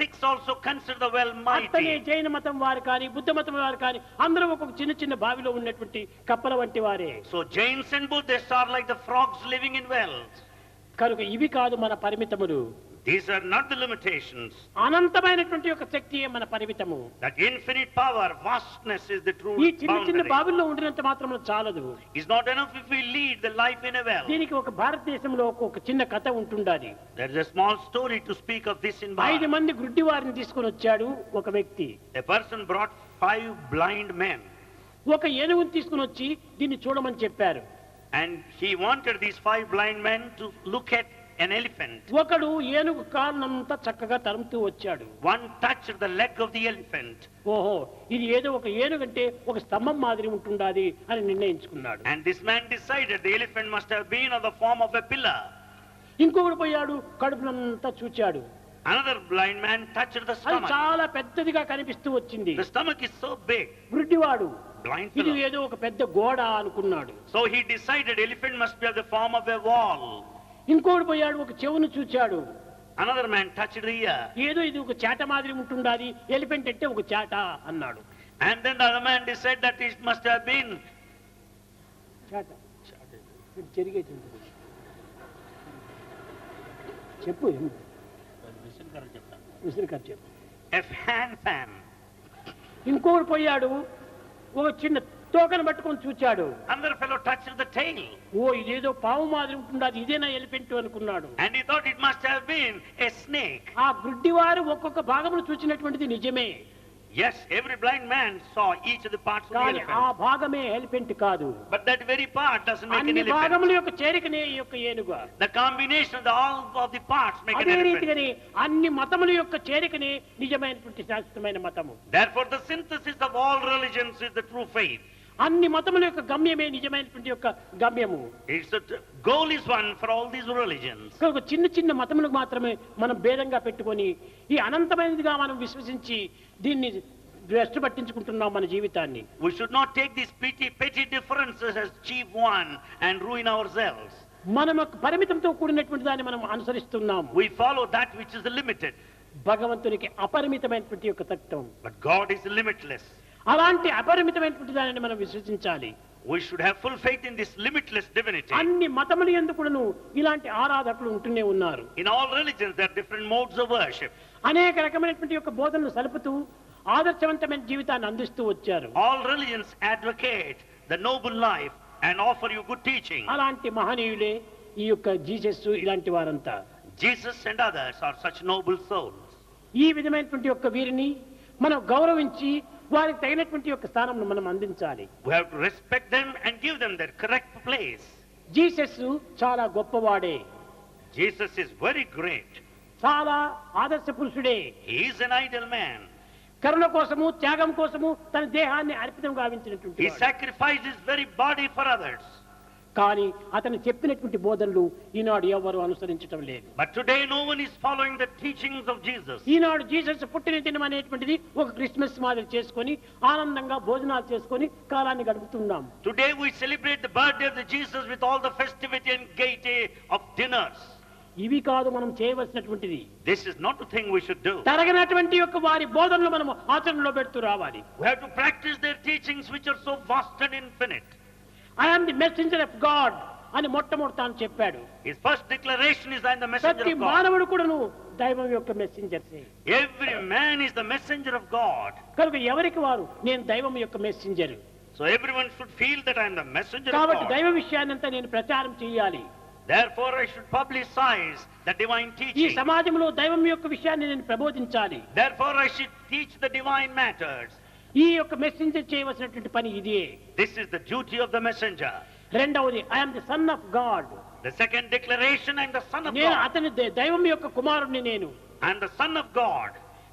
Sikhs also consider the well అట్లనే mighty. జైన మతం వారు కానీ బుద్ధ మతం వారు కానీ అందరూ ఒక చిన్న చిన్న బావిలో ఉన్నటువంటి కప్పల వంటి వారే. So Jains and Buddhists are like the frogs living in wells. కనుక ఇవి కాదు మన పరిమితములు. These are not the limitations. అనంతమైనటువంటి ఒక శక్తియే మన పరిమితము. That infinite power, vastness is the true ఈ చిన్న చిన్న boundary. బావిల్లో ఉండినంత మాత్రమే చాలదు. It's not enough if we lead the life in a well. దీనికి ఒక భారతదేశంలో ఒక చిన్న కథ ఉంటుండాలి. There is a small story to speak of this in 5 Bharat. మంది గుడ్డి వారిని తీసుకొని వచ్చాడు ఒక వ్యక్తి. A person brought 5 blind men ఒక ఏనుగుని తీసుకొని వచ్చి దీన్ని చూడమని చెప్పారు. and he wanted these 5 blind men to look at an elephant. ఒకడు ఏనుగు కాళ్ళంతా చక్కగా తరుముతూ వచ్చాడు. One touched the leg of the elephant. ఓహో ఇది ఏదో ఒక ఏనుగంటే ఒక స్తంభం మాదిరి ఉంటుండాది అని నిర్ణయించుకున్నాడు. And this man decided the elephant must have been of the form of a pillar. ఇంకొకడు పోయాడు కడుపునంతా చూచాడు. Another blind man touched the అది stomach. చాలా పెద్దదిగా కనిపిస్తూ వచ్చింది. The stomach is so big. గుడ్డివాడు Blind ఇది fellow. ఏదో ఒక పెద్ద గోడ అనుకున్నాడు. So he decided elephant must be of the form of a wall. ఇంకోడు పోయాడు ఒక చెవును చూచాడు. Another man touched the ear. ఏదో ఇది ఒక చాట మాదిరి ఉంటుండాది ఎలిఫెంట్ అంటే ఒక చాట అన్నాడు. And then the other man decided that it must have been చాట జరిగేది చెప్పు విసిరికారు చెప్పు. a hand fan. ఇంకోడు పోయాడు ఒక చిన్న తోకను పట్టుకొని చూచాడు. Another fellow touched the tail. ఓ ఇదేదో పాము మాదిరి ఉంటుండాది ఇదేనా ఎలిఫెంట్ అనుకున్నాడు. And he thought it must have been a snake. ఆ గుడ్డివారు ఒక్కొక్క భాగమును చూచినటువంటిది నిజమే. Yes, every blind man saw each of the parts of the కానీ ఆ elephant. భాగమే ఎలిఫెంట్ కాదు. But that very part doesn't make an అన్ని elephant. భాగముల యొక్క చేరికనే ఈ యొక్క ఏనుగు. The combination of all of the parts make an అదే elephant. రీతిగానే అన్ని మతముల యొక్క చేరికనే నిజమైనటువంటి శాశ్వతమైన మతము. Therefore, the synthesis of all religions is the true faith. అన్ని మతముల యొక్క గమ్యమే నిజమైనటువంటి యొక్క గమ్యము. It's the goal is one for all these religions. కనుక చిన్న చిన్న మతములకు మాత్రమే మనం భేదంగా పెట్టుకొని ఈ అనంతమైనదిగా మనం విశ్వసించి దీన్ని భ్రష్టు పట్టించుకుంటున్నాం మన జీవితాన్ని. We should not take these petty differences as chief one and ruin ourselves. మనం ఒక పరిమితంతో కూడినటువంటి దాన్ని మనం అనుసరిస్తున్నాం. We follow that which is limited. భగవంతునికి అపరిమితమైనటువంటి యొక్క తత్వం. But God is limitless. అలాంటి అపరిమితమైనటువంటి దానిని మనం విశ్వసించాలి. We should have full faith in this limitless divinity. అన్ని మతములు ఎందుకును ఇలాంటి ఆరాధకులు ఉంటూనే ఉన్నారు. In all religions there are different modes of worship. అనేక రకమైనటువంటి యొక్క బోధనలు సలుపుతూ ఆదర్శవంతమైన జీవితాన్ని అందిస్తూ వచ్చారు. All religions advocate the noble life and offer you good teaching. అలాంటి మహనీయులే ఈ యొక్క జీసస్ ఇలాంటి వారంతా. Jesus and others are such noble souls. ఈ విధమైనటువంటి యొక్క వీరిని మనం గౌరవించి వారికి తగినటువంటి యొక్క స్థానంను మనం అందించాలి. We have to respect them and give them their correct place. Jesus చాలా గొప్పవాడే. Jesus is very great. చాలా ఆదర్శ పురుషుడే. He is an ideal man. కరుణ కోసము త్యాగం కోసము తన దేహాన్ని అర్పితం గావించినటువంటి He sacrificed his very body for others. కానీ అతను చెప్పినటువంటి బోధనలు ఈనాడు ఎవరు అనుసరించడం లేదు. But today no one is following the teachings of Jesus. Eenadu Jesus పుట్టిన దినం అనేటువంటిది ఒక క్రిస్మస్ మాదిరి చేసుకొని ఆనందంగా భోజనాలు చేసుకొని కాలాన్ని గడుపుతున్నాం. Today we celebrate the birthday of the Jesus with all the festivity and gaiety of dinners. ఇవి కాదు మనం చేయవలసినటువంటిది. This is not the thing we should do. తరగనటువంటి యొక్క వారి బోధనలు మనం ఆచరణలో పెడుతూ రావాలి. We have to practice their teachings which are so vast and infinite. I am the messenger of God అని మొట్టమొదట తాను చెప్పాడు. His first declaration is I am the messenger ప్రతి of God. మానవుడు కూడాను దైవం యొక్క మెసెంజర్సే. Every man is the messenger of God. కనుక ఎవరికి వారు నేను దైవం యొక్క messenger. So everyone should feel that I am the messenger of కాబట్టి God. దైవ విషయాన్నంతా నేను ప్రచారం చేయాలి. Therefore I should publicize the divine ఈ teaching. సమాజంలో దైవం యొక్క విషయాన్ని నేను ప్రబోధించాలి. Therefore I should teach the divine matters. ఈ యొక్క మెసెంజర్ చేయవలసినటువంటి పని ఇదే. This is the duty of the messenger. రెండవది, I am the son of God. The second declaration, I am the son of నేను God. అతని దైవం యొక్క కుమారుడిని నేను. I am the son of God.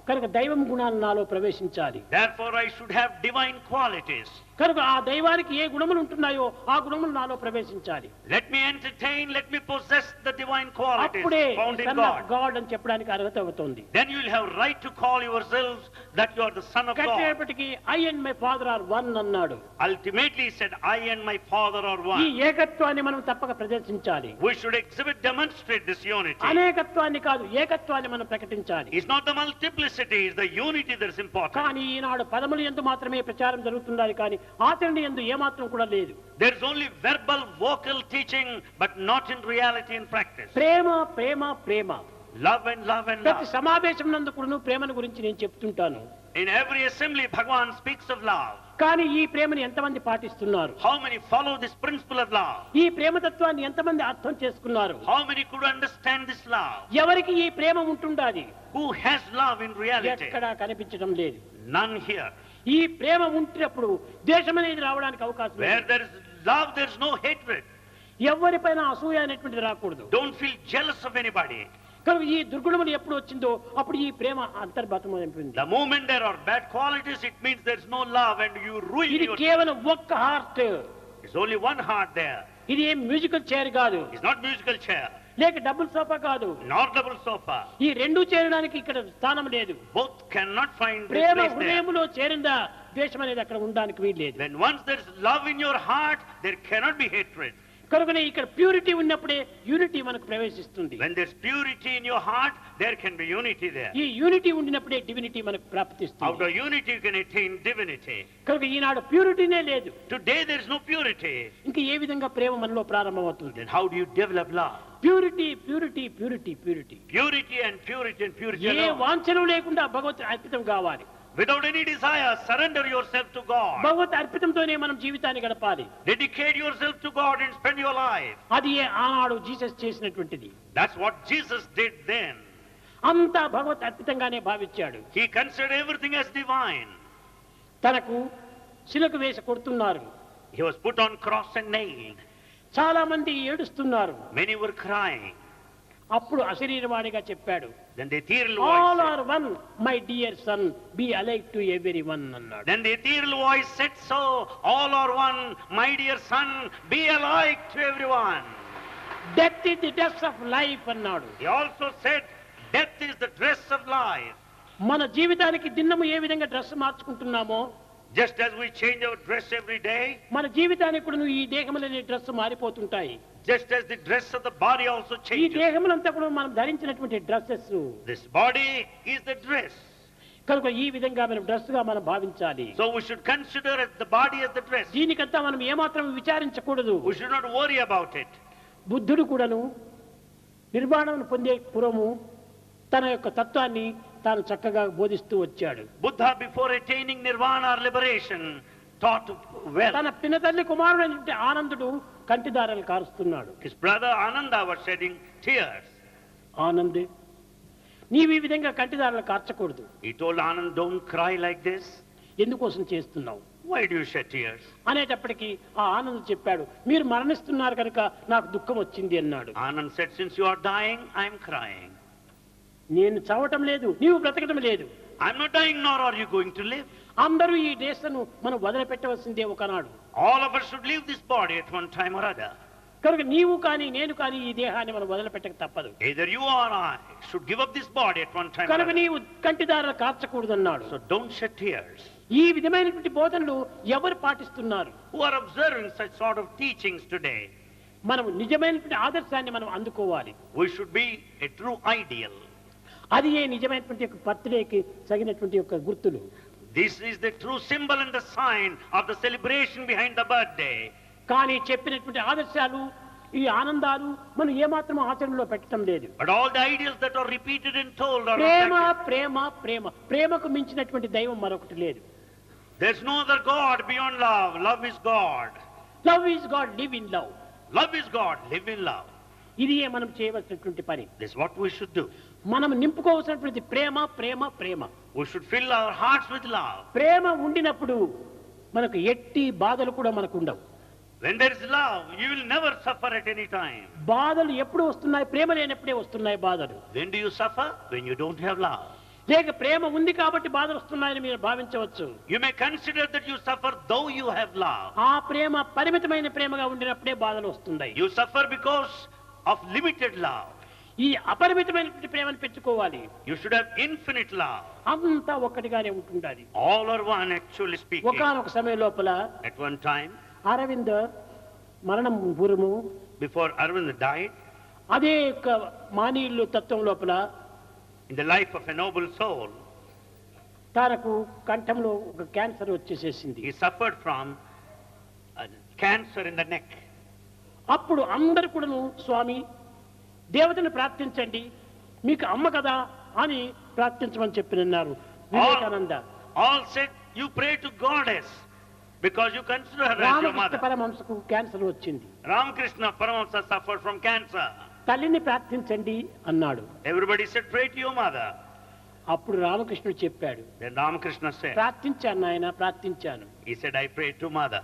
కనుక దైవం గుణాలు నాలో ప్రవేశించాలి. Therefore I should have divine qualities. కనుక ఆ దైవానికి ఏ గుణములు ఉంటున్నాయో ఆ గుణములు నాలో ప్రవేశించాలి. Let me entertain, let me possess the divine qualities అప్పుడే found in son of God. God అని చెప్పడానికి అర్హత అవుతుంది. Then you will have right to call yourselves that you are the son of God. కట్టేపటికి I and my father are one అన్నాడు. Ultimately he said, I and my father are ఈ one. ఏకత్వాన్ని మనం తప్పక ప్రదర్శించాలి. We should exhibit, demonstrate this unity. అనేకత్వాన్ని కాదు, ఏకత్వాన్ని మనం ప్రకటించాలి. It's not the multiplicity, it's the unity that's important. కానీ ఈనాడు పదముల యందు మాత్రమే ప్రచారం జరుగుతున్నది, కానీ ఆచరణ యందు ఏమాత్రం కూడా లేదు. There's only verbal, vocal teaching, but not in reality and practice. Prema Prema Prema. Love and love and ప్రతి love. సమావేశం నందు కూడా ప్రేమను గురించి నేను చెప్తుంటాను. In every assembly, Bhagavan speaks of love. కానీ ఈ ప్రేమను ఎంతమంది పాటిస్తున్నారు? How many follow this principle of love? ఈ ప్రేమతత్వాన్ని ఎంతమంది అర్థం చేసుకున్నారు? How many could understand this love? ఎవరికి ఈ ప్రేమ ఉంటుండాలి? Who has love in reality? ఎక్కడా కనిపించడం లేదు. None here. ఈ ప్రేమ ఉంటున్నప్పుడు ద్వేషం అనేది రావడానికి అవకాశం Where లేదు. there is love, there is no hatred. ఎవరిపైన అసూయ అనేటువంటిది రాకూడదు. Don't feel jealous of anybody. కనుక ఈ దుర్గుణములు ఎప్పుడు వచ్చిందో అప్పుడు ఈ ప్రేమ అంతర్గతమైపోయింది. The moment there are bad qualities, it means there is no love and you ruin ఇది yourself. కేవలం ఒక్క heart. It's only one heart there. ఇది ఏం మ్యూజికల్ చైర్ కాదు, It's not musical chair, లేక డబుల్ సోఫా కాదు. nor double sofa. ఈ రెండు చేరడానికి ఇక్కడ స్థానం లేదు. Both cannot find this Prema place there. హృదయంలో చేరిందా ద్వేషం అనేది అక్కడ ఉండడానికి వీలు లేదు. When once there is love in your heart, there cannot be hatred. కనుకనే ఇక్కడ ప్యూరిటీ ఉన్నప్పుడే యూనిటీ మనకు ప్రవేశిస్తుంది. When there's purity in your heart, there can be unity there. ఈ యూనిటీ ఉండినప్పుడే డివినిటీ మనకు Out ప్రాప్తిస్తుంది. of unity you can attain divinity. కనుక ఈనాడు ప్యూరిటీనే లేదు. Today there is no purity. ఇంకా ఏ విధంగా ప్రేమ మనలో ప్రారంభమవుతుంది? Then how do you develop love? Purity purity purity purity. Purity and purity and purity A alone. వాంఛను లేకుండా భగవత్ అర్పితం కావాలి. Without any desire, surrender yourself to God. భగవత్ అర్పితంతోనే మనం జీవితాన్ని గడపాలి. Dedicate yourself to God and spend your life. అది ఆనాడు Jesus చేసినటువంటిది. That's what Jesus did then. అంతా భగవత్ అర్పితంగానే భావించాడు. He considered everything as divine. తనకు శిలకు వేసి కొడుతున్నారు. He was put on cross and nailed. చాలా మంది ఏడుస్తున్నారు. Many were crying. అప్పుడు అశరీరవాణిగా చెప్పాడు, Then the ethereal all voice are one my dear son be alike to every one అన్నాడు. Then the ethereal voice said so, all are one, my dear son, be alike to everyone. Death is the dress of life అన్నాడు. He also said, death is the dress of life. మన జీవితానికి దిన్నము ఏ విధంగా dress మార్చుకుంటున్నామో Just as we change our dress every day, మన జీవితానికి కూడా ఈ దేహములనే dress మారిపోతుంటాయి. just as the dress of the body also ఈ changes. దేహములంతా కూడా మనం ధరించినటువంటి dresses. This body is the dress. కనుక ఈ విధంగా మనం డ్రెస్ గా మనం భావించాలి. So we should consider the body as the dress. దీనికంతా మనం ఏమాత్రం విచారించకూడదు. We should not worry about it. బుద్ధుడు కూడాను నిర్వాణం పొందే పూర్వము తన యొక్క తత్వాన్ని తాను చక్కగా బోధిస్తూ వచ్చాడు. Buddha, before attaining nirvana or liberation, taught well. తన పినతల్లి కుమారుడైన ఆనందుడు కంటిదారలు కారుస్తున్నాడు. His brother Ananda was shedding tears. Anand, నీవు ఈ విధంగా కంటిదారలు కార్చకూడదు. He told Anand, don't cry like this. ఎందుకోసం చేస్తున్నావు? Why do you shed tears? అనేటప్పటికీ ఆ ఆనంద్ చెప్పాడు, మీరు మరణిస్తున్నారు కనుక నాకు దుఃఖం వచ్చింది అన్నాడు. Anand said, since you are dying, I am crying. నేను చావటం లేదు, నీవు బ్రతకటం లేదు. I am not dying, nor are you going to live. అందరూ ఈ దేశను మనం వదిలిపెట్టవలసిందే ఒకనాడు. All of us should leave this body at one time or other. కనుక నీవు కానీ నేను కానీ ఈ దేహాన్ని మనం వదిలిపెట్టక తప్పదు. Either you or I should give up this body at one time or కనుక other. నీవు కంటిదారలు కార్చకూడదన్నాడు. So don't shed tears. ఈ విధమైనటువంటి బోధనలు ఎవరు పాటిస్తున్నారు? Who are observing such sort of teachings today? మనం నిజమైనటువంటి ఆదర్శాన్ని మనం అందుకోవాలి. We should be a true ideal. అది ఏ నిజమైనటువంటి యొక్క బర్త్డేకి తగినటువంటి యొక్క గుర్తులు. This is the true symbol and the sign of the celebration behind the birthday. కానీ చెప్పినటువంటి ఆదర్శాలు ఈ ఆనందాలు మనం ఏమాత్రం ఆచరణలో పెట్టడం లేదు. But all the ideals that are repeated and told are Prema not practiced. ప్రేమ ప్రేమ ప్రేమకు మించినటువంటి దైవం మరొకటి లేదు. There's no other God beyond love. Love is God. Love is God, live in love. Love is God. Live in love. ఇది మనం చేయవలసినటువంటి పని. This is what we should do. మనం నింపుకోవాల్సినటువంటి ప్రేమ ప్రేమ ప్రేమ. We should fill our hearts with love. ప్రేమ ఉండినప్పుడు మనకు ఎట్టి బాధలు కూడా మనకు ఉండవు. When there is love, you will never suffer at any time. బాధలు ఎప్పుడు వస్తున్నాయి? ప్రేమ లేనప్పుడే వస్తున్నాయి బాధలు. When do you suffer? When you don't have love. లేక ప్రేమ ఉంది కాబట్టి బాధలు వస్తున్నాయని మీరు భావించవచ్చు. You may consider that you suffer though you have love. ఆ ప్రేమ పరిమితమైన ప్రేమగా ఉండినప్పుడే బాధలు వస్తున్నాయి. You suffer because of limited love. ఈ అపరిమితమైనటువంటి ప్రేమను పెట్టుకోవాలి. You should have infinite love. అంతా ఒక్కటిగానే ఉంటుండాలి. All are one, actually speaking. ఒకానొక సమయం లోపల at one time, అరవింద్ మరణం పూర్వము, before Arvind died, అదే యొక్క మానీయులు తత్వం లోపల in the life of a noble soul, తనకు కంఠంలో ఒక cancer వచ్చేసేసింది. he suffered from cancer in the neck. అప్పుడు అందరు కూడాను స్వామి దేవతను ప్రార్థించండి, మీకు అమ్మ కదా అని ప్రార్థించమని చెప్పినన్నారు Vivekananda. All said you pray to goddess because you consider her as your Ramakrishna mother. పరమహంసకు క్యాన్సర్ వచ్చింది. Ramakrishna Paramahamsa suffered from cancer. తల్లిని ప్రార్థించండి అన్నాడు. Everybody said pray to your mother. అప్పుడు రామకృష్ణుడు చెప్పాడు, Then Ramakrishna said, ప్రార్థించాను నాయన, ప్రార్థించాను. he said, I prayed to mother.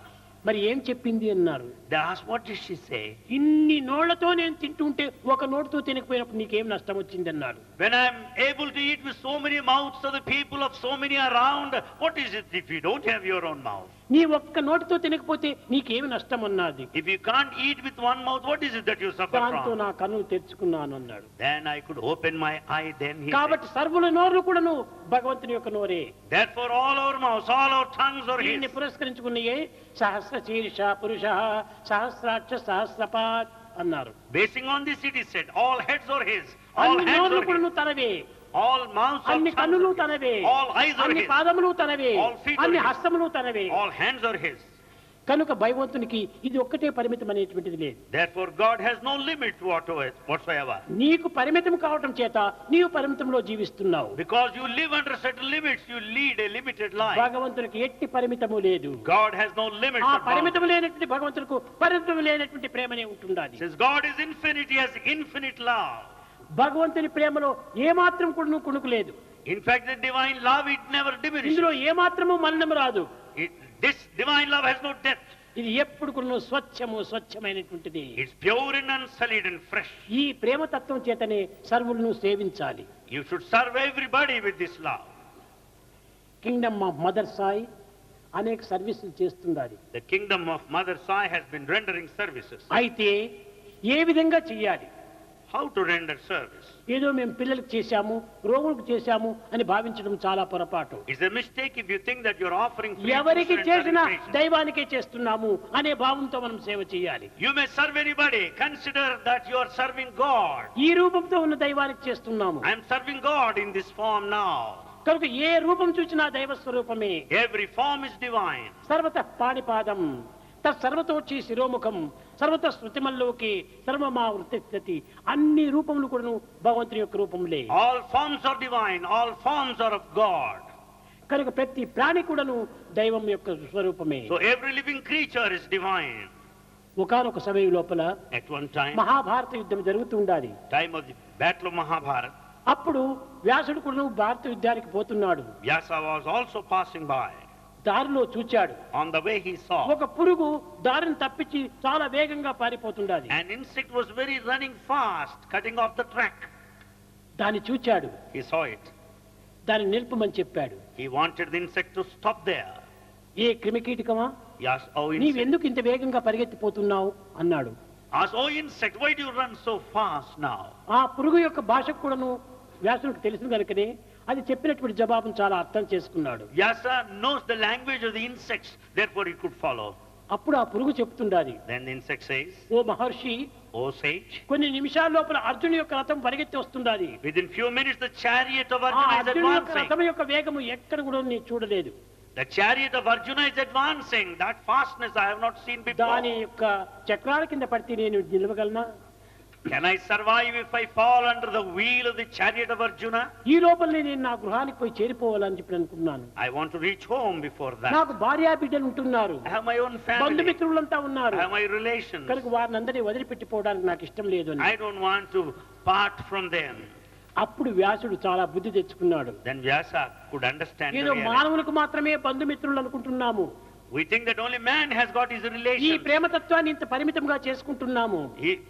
మరి ఏం చెప్పింది అన్నారు. They asked, what did she say? ఇన్ని నోళ్లతో నేను తింటుంటే ఒక నోటితో తినకపోయినప్పుడు నీకేం నష్టం వచ్చింది అన్నాడు. When I am able to eat with so many mouths of the people of so many around, what is it if you don't have your own mouth? నీ ఒక్క నోటితో తినకపోతే నీకేమి నష్టం అన్నది. If you can't eat with one mouth, what is it that you suffer దాంతో from? నా కన్నులు తెరుచుకున్నాను అన్నాడు. Then I could open my eye, then he కాబట్టి said. సర్వుల నోర్లు కూడాను భగవంతుని యొక్క నోరే. Therefore all our mouths, all our tongues are దీన్ని his. పురస్కరించుకున్నయే సహస్ర శీర్ష పురుష సహస్రాక్ష సహస్రపాత్ అన్నారు. Basing on this it is said, all heads are his, all అన్ని hands నోర్లు are కూడాను his, తనవే, all mouths are అన్ని tongues కన్నులు are his, తనవే, all eyes are అన్ని his, పాదములు తనవే, all feet are అన్ని his, హస్తములు తనవే. all hands are his. కనుక భగవంతునికి ఇది ఒక్కటే పరిమితం అనేటువంటిది లేదు. Therefore God has no limit whatsoever. నీకు పరిమితం కావటం చేత నీవు పరిమితంలో జీవిస్తున్నావు. Because you live under certain limits, you lead a limited life. భగవంతునికి ఎట్టి పరిమితము లేదు. God has no limits. ఆ or పరిమితం bounds. లేనటువంటి భగవంతునికి పరిమితం లేనటువంటి ప్రేమనే ఉంటుండాలి. Since God is infinite, he has infinite love. భగవంతుని ప్రేమలో ఏమాత్రం కూడా కుణుకు లేదు. In fact, the divine love, it never diminishes. ఇందులో ఏమాత్రము మరణం రాదు. This divine love has no death. ఇది ఎప్పుడు కూడా స్వచ్ఛమైనటువంటిది. It's pure and unsullied and fresh. ఈ ప్రేమతత్వం చేతనే సర్వులను సేవించాలి. You should serve everybody with this love. Kingdom of mother Sai అనేక సర్వీసులు చేస్తున్నది. The kingdom of Mother Sai has been rendering services. అయితే ఏ విధంగా చేయాలి? How to render service? ఏదో మేము పిల్లలకు చేశాము, రోగులకు చేశాము అని భావించడం చాలా పొరపాటు. It's a mistake if you think that you're offering free ఎవరికి food and చేసినా satisfaction. దైవానికే చేస్తున్నాము అనే భావంతో మనం సేవ చేయాలి. You may serve anybody. Consider that you are serving God. ఈ రూపంతో ఉన్న దైవానికి చేస్తున్నాము. I am serving God in this form now. కనుక ఏ రూపం చూసినా దైవ స్వరూపమే. Every form is divine. సర్వత పాణిపాదం తత్సర్వతోచి శిరోముఖం సర్వత శృతిమల్లోకి సర్వమా వృత్తి అన్ని రూపములు కూడా భగవంతుని యొక్క రూపములే. All forms are divine. All forms are of God. కనుక ప్రతి ప్రాణి కూడాను దైవం యొక్క స్వరూపమే. So every living creature is divine. ఒకానొక సమయం లోపల At one time, మహాభారత యుద్ధం జరుగుతూ ఉండాలి. time of the battle of Mahabharata, అప్పుడు వ్యాసుడు కూడా భారత యుద్ధానికి పోతున్నాడు. Vyasa was also passing by. దారిలో చూచాడు. On the way he saw ఒక పురుగు దారిని తప్పించి చాలా వేగంగా పారిపోతుండాలి. an insect was very running fast, cutting off the track. దాన్ని చూచాడు. He saw it. దాన్ని నిలుపమని చెప్పాడు. He wanted the insect to stop there. A క్రిమికీటకమా, Yes, oh insect. నీవెందుకు ఇంత వేగంగా పరిగెత్తిపోతున్నావు అన్నాడు. Asked, oh insect, why do you run so fast now? ఆ పురుగు యొక్క భాషకు కూడాను వ్యాసునికి తెలిసిన కనుకనే అది చెప్పినటువంటి జవాబును చాలా అర్థం చేసుకున్నాడు. Vyasa knows the language of the insects, therefore he could follow. అప్పుడు ఆ పురుగు చెప్తుండాలి, Then the insect says, oh Maharshi, oh sage, కొన్ని నిమిషాల లోపల అర్జునుడి యొక్క రథం పరిగెత్తి వస్తుండాలి. within few minutes the chariot of ఆ Arjuna is అర్జునుడి యొక్క advancing. రథం యొక్క వేగము ఎక్కడ కూడా నేను చూడలేదు. The chariot of Arjuna is advancing. That fastness I have not seen before. దాని యొక్క చక్రాల కింద పడితే నేను నిలవగలనా? Can I survive if I fall under the wheel of the chariot of Arjuna? ఈ లోపలనే నేను నా గృహానికి పోయి చేరిపోవాలని చెప్పి అనుకున్నాను. I want to reach home before that. నాకు భార్యా బిడ్డలు ఉంటున్నారు. I have my own family. బంధుమిత్రులంతా ఉన్నారు. I have my relations. కనుక వారిని అందరినీ వదిలిపెట్టిపోవడానికి నాకు ఇష్టం లేదు అని. I don't want to part from them. అప్పుడు వ్యాసుడు చాలా బుద్ధి తెచ్చుకున్నాడు. Then Vyasa could understand. ఏదో మానవులకు మాత్రమే బంధుమిత్రులు అనుకుంటున్నాము. We think that only man has got his relations. ఈ ప్రేమతత్వాన్ని ఇంత పరిమితంగా చేసుకుంటున్నాము.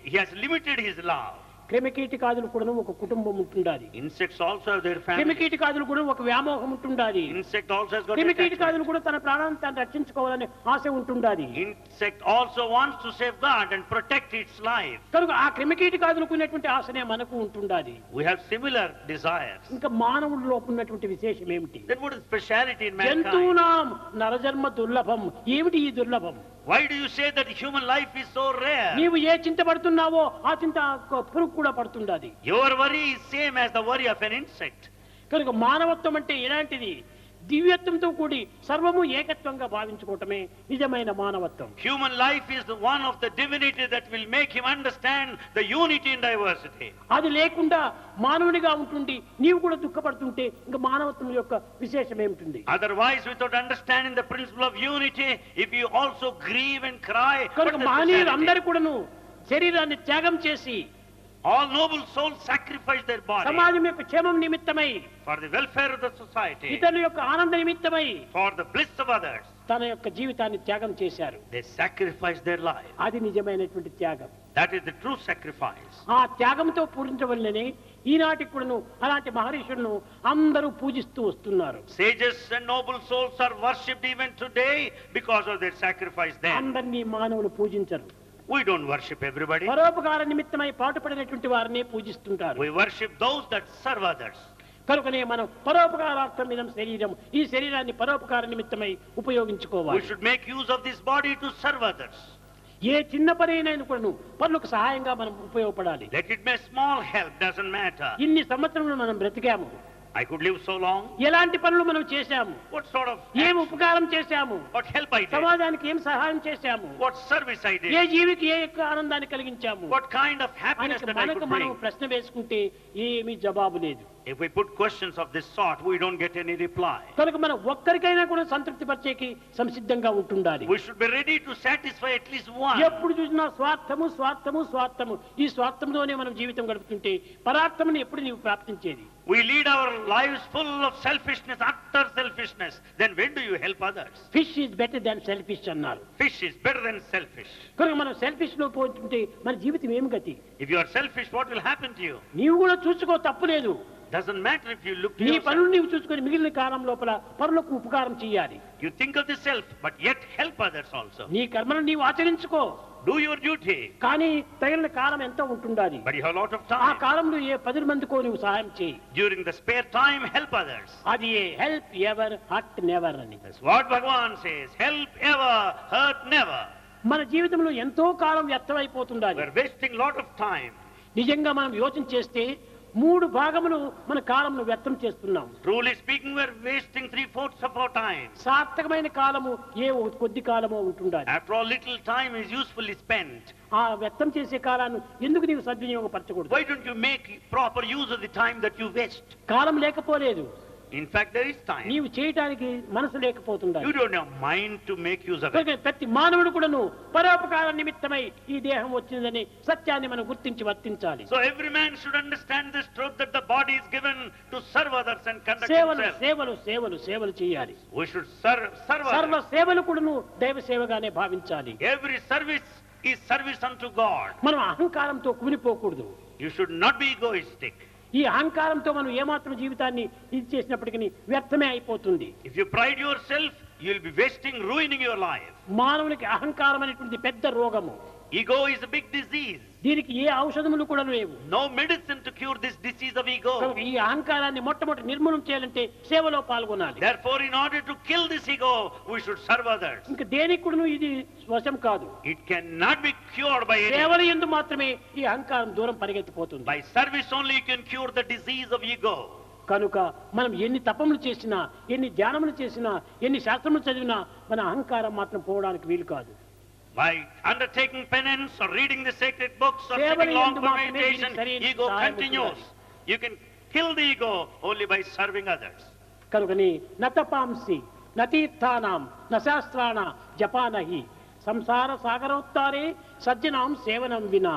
He has limited his love. క్రిమికీటకాదులు కూడా ఒక కుటుంబం ఉంటుండాలి. Insects also have their family. క్రిమికీటకాదులు కూడా ఒక వ్యామోహం ఉంటుండాలి. Insect also has got. క్రిమికీటకాదులు కూడా తన ప్రాణాన్ని తాను రక్షించుకోవాలని ఆశ ఉంటుండాలి. Insect also wants to safeguard and protect its life. కనుక ఆ క్రిమికీటకాదులకు ఉన్నటువంటి ఆశనే మనకు ఉంటుండాలి. We have similar desires. ఇంకా మానవుడి లోపల ఉన్నటువంటి విశేషం ఏమిటి? Then what is speciality in mankind? జంతువునాం నరజన్మ దుర్లభం. ఏమిటి ఈ దుర్లభం? Why do you say that human life is so rare? నీవు ఏ చింత పడుతున్నావో ఆ చింత పురుగు కూడా పడుతుండాలి. Your worry is same as the worry of an insect. కనుక మానవత్వం అంటే ఎలాంటిది? దివ్యత్వంతో కూడి సర్వము ఏకత్వంగా భావించుకోవటమే నిజమైన మానవత్వం. Human life is the one of the divinity that will make him understand the unity in diversity. అది లేకుండా మానవునిగా ఉంటుంది నీవు కూడా దుఃఖపడుతుంటే ఇంకా మానవత్వం యొక్క విశేషం ఏమిటి? Otherwise, without understanding the principle of unity, if you also grieve and cry, కనుక మానవులు అందరూ కూడాను శరీరాన్ని త్యాగం చేసి all noble souls sacrifice their body సమాజం యొక్క క్షేమం నిమిత్తమై, for the welfare of the society, ఇతరుల యొక్క ఆనంద నిమిత్తమై, for the bliss of others. తన యొక్క జీవితాన్ని త్యాగం చేశారు. They sacrifice their life. అది నిజమైనటువంటి త్యాగం. That is the true sacrifice. ఆ త్యాగంతో పూరించవలననే ఈనాటికి కూడాను అలాంటి మహర్షులను అందరూ పూజిస్తూ వస్తున్నారు. Sages and noble souls are worshipped even today because of their sacrifice then. అందరినీ మానవులు పూజించరు. We don't worship everybody. పరోపకార నిమిత్తమై పాటుపడినటువంటి వారిని పూజిస్తుంటారు. We worship those that serve others. కనుకనే మనం పరోపకారార్థం ఇదం శరీరం, ఈ శరీరాన్ని పరోపకార నిమిత్తమై ఉపయోగించుకోవాలి. We should make use of this body to serve others. ఏ చిన్న పనైనా కూడాను పనులకు సహాయంగా మనం ఉపయోగపడాలి. Let it be a small help, doesn't matter. ఇన్ని సంవత్సరములు మనం బ్రతికాము. I could live so long. ఎలాంటి పనులు మనం చేశాము? What sort of ఏం ఉపకారం చేశాము? What help I did? సమాజానికి ఏం సహాయం చేశాము? What service I did? ఏ జీవికి ఏ యొక్క ఆనందాన్ని కలిగించాము? What kind of happiness that I could మనం bring? ప్రశ్న వేసుకుంటే ఏమీ జవాబు లేదు. If we put questions of this sort, we don't get any reply. కనుక మనం ఒక్కరికైనా కూడా సంతృప్తి పరిచేకి సంసిద్ధంగా ఉంటుండాలి. We should be ready to satisfy at least one. ఎప్పుడు చూసినా స్వార్థము స్వార్థము స్వార్థము, ఈ స్వార్థంలోనే మనం జీవితం గడుపుతుంటే పరార్థముని ఎప్పుడు నీవు ప్రాప్తించేది? We lead our lives full of selfishness, utter selfishness. Then when do you help others? Fish is better than selfish అన్నారు. Fish is better than selfish. కనుక మనం సెల్ఫిష్ లో పోతుంటే మన జీవితం ఏమి గతి? If you are selfish, what will happen to you? నీవు కూడా చూసుకో, తప్పు లేదు. Doesn't matter if you look to నీ yourself. పనులు నీవు చూసుకొని మిగిలిన కాలం లోపల పరులకు ఉపకారం చేయాలి. You think of the self, but yet help others also. నీ కర్మను నీవు ఆచరించుకో. Do your duty. కానీ తగిన కాలం ఎంతో ఉంటుండాలి. But you have a lot of ఆ time. కాలంలో ఏ 10 మందికో నువ్వు సహాయం చేయి. During the spare time, help others. అది హెల్ప్ ఎవర్ హర్ట్ నెవర్ అని. That's what Bhagavan says. Help ever, hurt never. మన జీవితంలో ఎంతో కాలం వ్యర్థమైపోతుండాలి. We're wasting a lot of time. నిజంగా మనం యోచన చేస్తే 3 భాగములు మన కాలంను వ్యర్థం చేస్తున్నాం. Truly speaking, we're wasting 3/4 of our time. సార్థకమైన కాలము ఏ కొద్ది కాలమో ఉంటుండాలి. After all, little time is usefully spent. ఆ వ్యర్థం చేసే కాలాన్ని ఎందుకు నీవు సద్వినియోగపరచకూడదు? Why don't you make proper use of the time that you waste? కాలం లేకపోలేదు. In fact, there is time. నీవు చేయటానికి మనసు లేకపోతుండాలి. You don't have mind to make use of it. ప్రతి మానవుడు కూడాను పరోపకార నిమిత్తమై ఈ దేహం వచ్చిందని సత్యాన్ని మనం గుర్తించి వర్తించాలి. So every man should understand this truth that the body is given to serve others and conduct సేవలు himself. సేవలు సేవలు సేవలు చేయాలి. We should serve సర్వ others. సేవలు కూడాను దైవ సేవగానే భావించాలి. Every service is service unto God. మనం అహంకారంతో కుమిలిపోకూడదు. You should not be egoistic. ఈ అహంకారంతో మనం ఏమాత్రం జీవితాన్ని ఇది చేసినప్పటికీ వ్యర్థమే అయిపోతుంది. If you pride yourself, you'll be wasting, ruining your life. మానవునికి అహంకారం అనేటువంటి పెద్ద రోగము. Ego is a big disease. దీనికి ఏ ఔషధములు కూడా లేవు. No medicine to cure this disease of ego. ఈ అహంకారాన్ని మొట్టమొదటి నిర్మూలన చేయాలంటే సేవలో పాల్గొనాలి. Therefore, in order to kill this ego, we should serve others. ఇంకా దేనికి కూడా ఇది వశం కాదు. It cannot be cured by any. సేవల యందు మాత్రమే ఈ అహంకారం దూరం పరిగెత్తిపోతుంది. By service only you can cure the disease of ego. కనుక మనం ఎన్ని తపములు చేసినా, ఎన్ని ధ్యానములు చేసినా, ఎన్ని శాస్త్రములు చదివినా మన అహంకారం మాత్రం పోవడానికి వీలు కాదు. By undertaking penance or reading the sacred books or సేవల sitting long యందు for మాత్రమే meditation, దీనికి సరైన ego సహాయం continues. You can kill the ego only by serving others. కనుకని నతపాంసి నతీర్థానాం నశాస్త్రాణ జపానహి సంసార సాగరోత్తారే సజ్జనాం సేవనం వినా.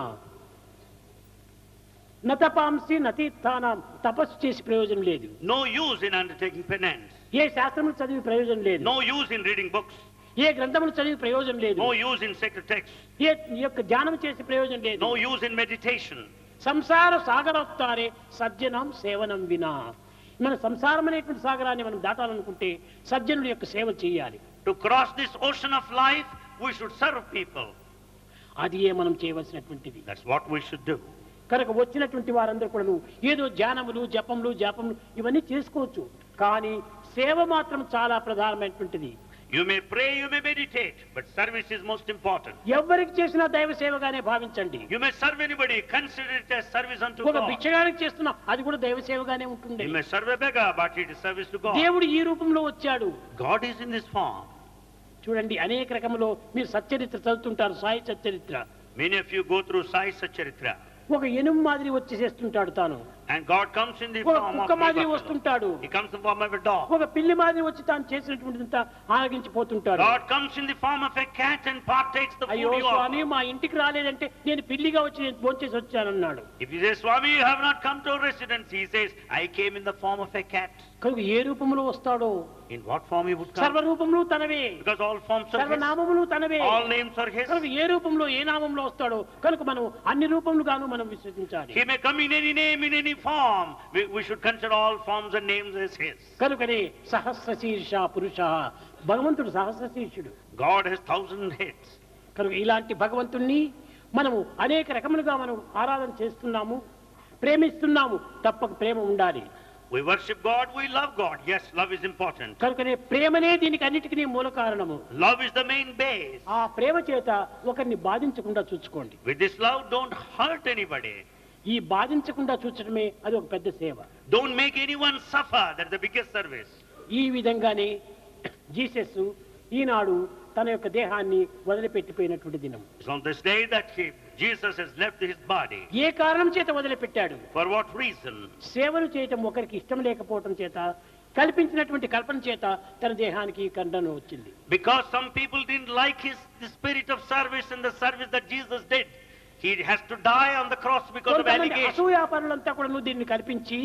నతపాంసి నతీర్థానాం తపస్సు చేసి ప్రయోజనం లేదు. No use in undertaking penance. ఏ శాస్త్రములు చదివి ప్రయోజనం లేదు. No use in reading books. ఏ గ్రంథములు చదివి ప్రయోజనం లేదు. No use in sacred texts. ఏ యొక్క ధ్యానం చేసి ప్రయోజనం లేదు. No use in meditation. సంసార సాగరోత్తారే సజ్జనం సేవనం వినా. మన సంసారం అనేటువంటి సాగరాన్ని మనం దాటాలనుకుంటే సజ్జనుడి యొక్క సేవ చేయాలి. To cross this ocean of life, we should serve people. అది ఏ మనం చేయవలసినటువంటిది. That's what we should do. కనుక వచ్చినటువంటి వారందరూ కూడా ఏదో ధ్యానములు జపములు జాపములు ఇవన్నీ చేసుకోవచ్చు, కానీ సేవ మాత్రం చాలా ప్రధానమైనటువంటిది. You may pray, you may meditate, but service is most important. ఎవరికి చేసినా దైవ సేవగానే భావించండి. You may serve anybody, consider it as service unto ఒక God. భిక్షగానికి చేస్తున్నా అది కూడా దైవ సేవగానే ఉంటుంది. You may serve a beggar, but it is service to God. దేవుడు ఈ రూపంలో వచ్చాడు. God is in this form. చూడండి, అనేక రకములో మీరు Satcharitra చదువుతుంటారు, Sai Satcharitra. Many of you go through Sai Satcharitra. ఒక ఎనుము మాదిరి వచ్చి చేస్తుంటాడు తాను. And God comes in the ఒక form of కుక్క a మాదిరి buffalo. వస్తుంటాడు. He comes in the form of a dog. ఒక పిల్లి మాదిరి వచ్చి తాను చేసినటువంటిదంతా ఆరగించిపోతుంటాడు. God comes in the form of a cat and partakes the అయ్యో food you స్వామి, offer. మా ఇంటికి రాలేదంటే నేను పిల్లిగా వచ్చి నేను భోంచేసి వచ్చానన్నాడు. If you say, Swami, you have not come to our residence, he says, I came in the form of a cat. కనుక ఏ రూపంలో వస్తాడో, In what form he would come? సర్వరూపములు తనవే, Because all forms are his. సర్వనామములు తనవే, All names are his. కనుక ఏ రూపంలో ఏ నామంలో వస్తాడో కనుక మనం అన్ని రూపములుగాను మనం విశ్వసించాలి. He may come in any name, in any form. We should consider all forms and names as his. కనుకనే సహస్ర శీర్ష పురుష, భగవంతుడు సహస్ర శీర్షుడు. God has 1,000 heads. కనుక ఇలాంటి భగవంతుణ్ణి మనము అనేక రకములుగా మనం ఆరాధన చేస్తున్నాము, ప్రేమిస్తున్నాము. తప్పక ప్రేమ ఉండాలి. We worship God, we love God. Yes, love is important. కనుకనే ప్రేమనే దీనికి అన్నిటికీ మూల కారణము. Love is the main base. ఆ ప్రేమ చేత ఒకరిని బాధించకుండా చూసుకోండి. With this love, don't hurt anybody. ఈ బాధించకుండా చూచడమే అది ఒక పెద్ద సేవ. Don't make anyone suffer. That's the biggest service. ఈ విధంగానే జీసస్ ఈనాడు తన యొక్క దేహాన్ని వదిలిపెట్టిపోయినటువంటి దినం. It's on this day that Jesus has left his body. ఏ కారణం చేత వదిలిపెట్టాడు? For what reason? సేవలు చేయటం ఒకరికి ఇష్టం లేకపోవటం చేత, కల్పించినటువంటి కల్పన చేత తన దేహానికి ఖండన వచ్చింది. Because some people didn't like the spirit of service and the service that Jesus did. He has to die on the cross because of allegations. అసూయాపరులంతా కూడా దీన్ని కల్పించి,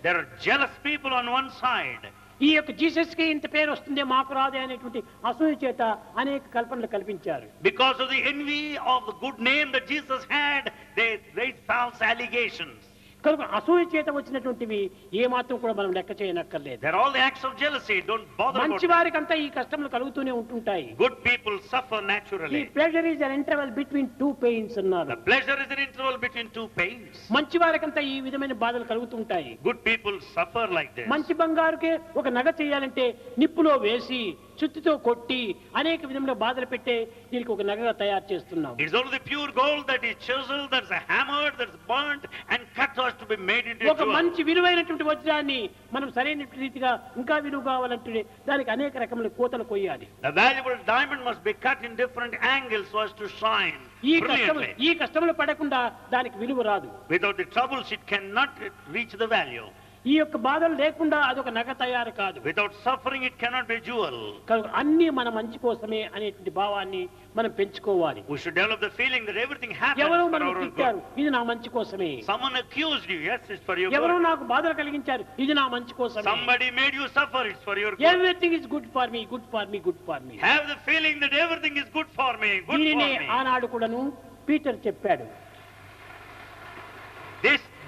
There are jealous people on one side. ఈ యొక్క Jesus కి ఇంత పేరు వస్తుందే మాకు రాదే అనేటువంటి అసూయ చేత అనేక కల్పనలు కల్పించారు. Because of the envy of the good name that Jesus had, they raised false allegations. కనుక అసూయ చేత వచ్చినటువంటివి ఏ మాత్రం కూడా మనం లెక్క చేయనక్కర్లేదు. They're all the acts of jealousy. Don't bother about మంచి it. వారికంతా ఈ కష్టములు కలుగుతూనే ఉంటుంటాయి. Good people suffer ఈ naturally. Pleasure is an interval between two pains అన్నారు. The pleasure is an interval between two pains. మంచి వారికంతా ఈ విధమైన బాధలు కలుగుతుంటాయి. Good people suffer like this. మంచి బంగారుకే ఒక నగ చేయాలంటే నిప్పులో వేసి చుత్తితో కొట్టి అనేక విధమైన బాధలు పెట్టే దీనికి ఒక నగగా తయారు చేస్తున్నాం. It's only the pure gold that is chiseled, that's hammered, that's burnt and cut so as to be made into a ఒక jewel. మంచి విలువైనటువంటి వజ్రాన్ని మనం సరైన రీతిగా ఇంకా విలువ కావాలంటే దానికి అనేక రకముల కోతలు కొయ్యాలి. The valuable diamond must be cut in different angles so as to shine brilliantly. ఈ కష్టములు పడకుండా దానికి విలువ రాదు. Without the troubles, it cannot reach the value. ఈ యొక్క బాధలు లేకుండా అదొక నగ తయారు కాదు. Without suffering, it cannot be a jewel. కనుక అన్ని మన మంచి కోసమే అనేటువంటి భావాన్ని మనం పెంచుకోవాలి. We should develop the feeling that everything happens ఎవరో for మనం our own తిట్టారు, good. ఇది నా మంచి కోసమే. Someone accused you, yes, it's for your ఎవరో good. నాకు బాధలు కలిగించారు, ఇది నా మంచి కోసమే. Somebody made you suffer, it's for your good. Everything is good for me, good for me, good for me. Have the feeling that everything is good for me, good for దీనినే me. ఆనాడు కూడాను Peter చెప్పాడు.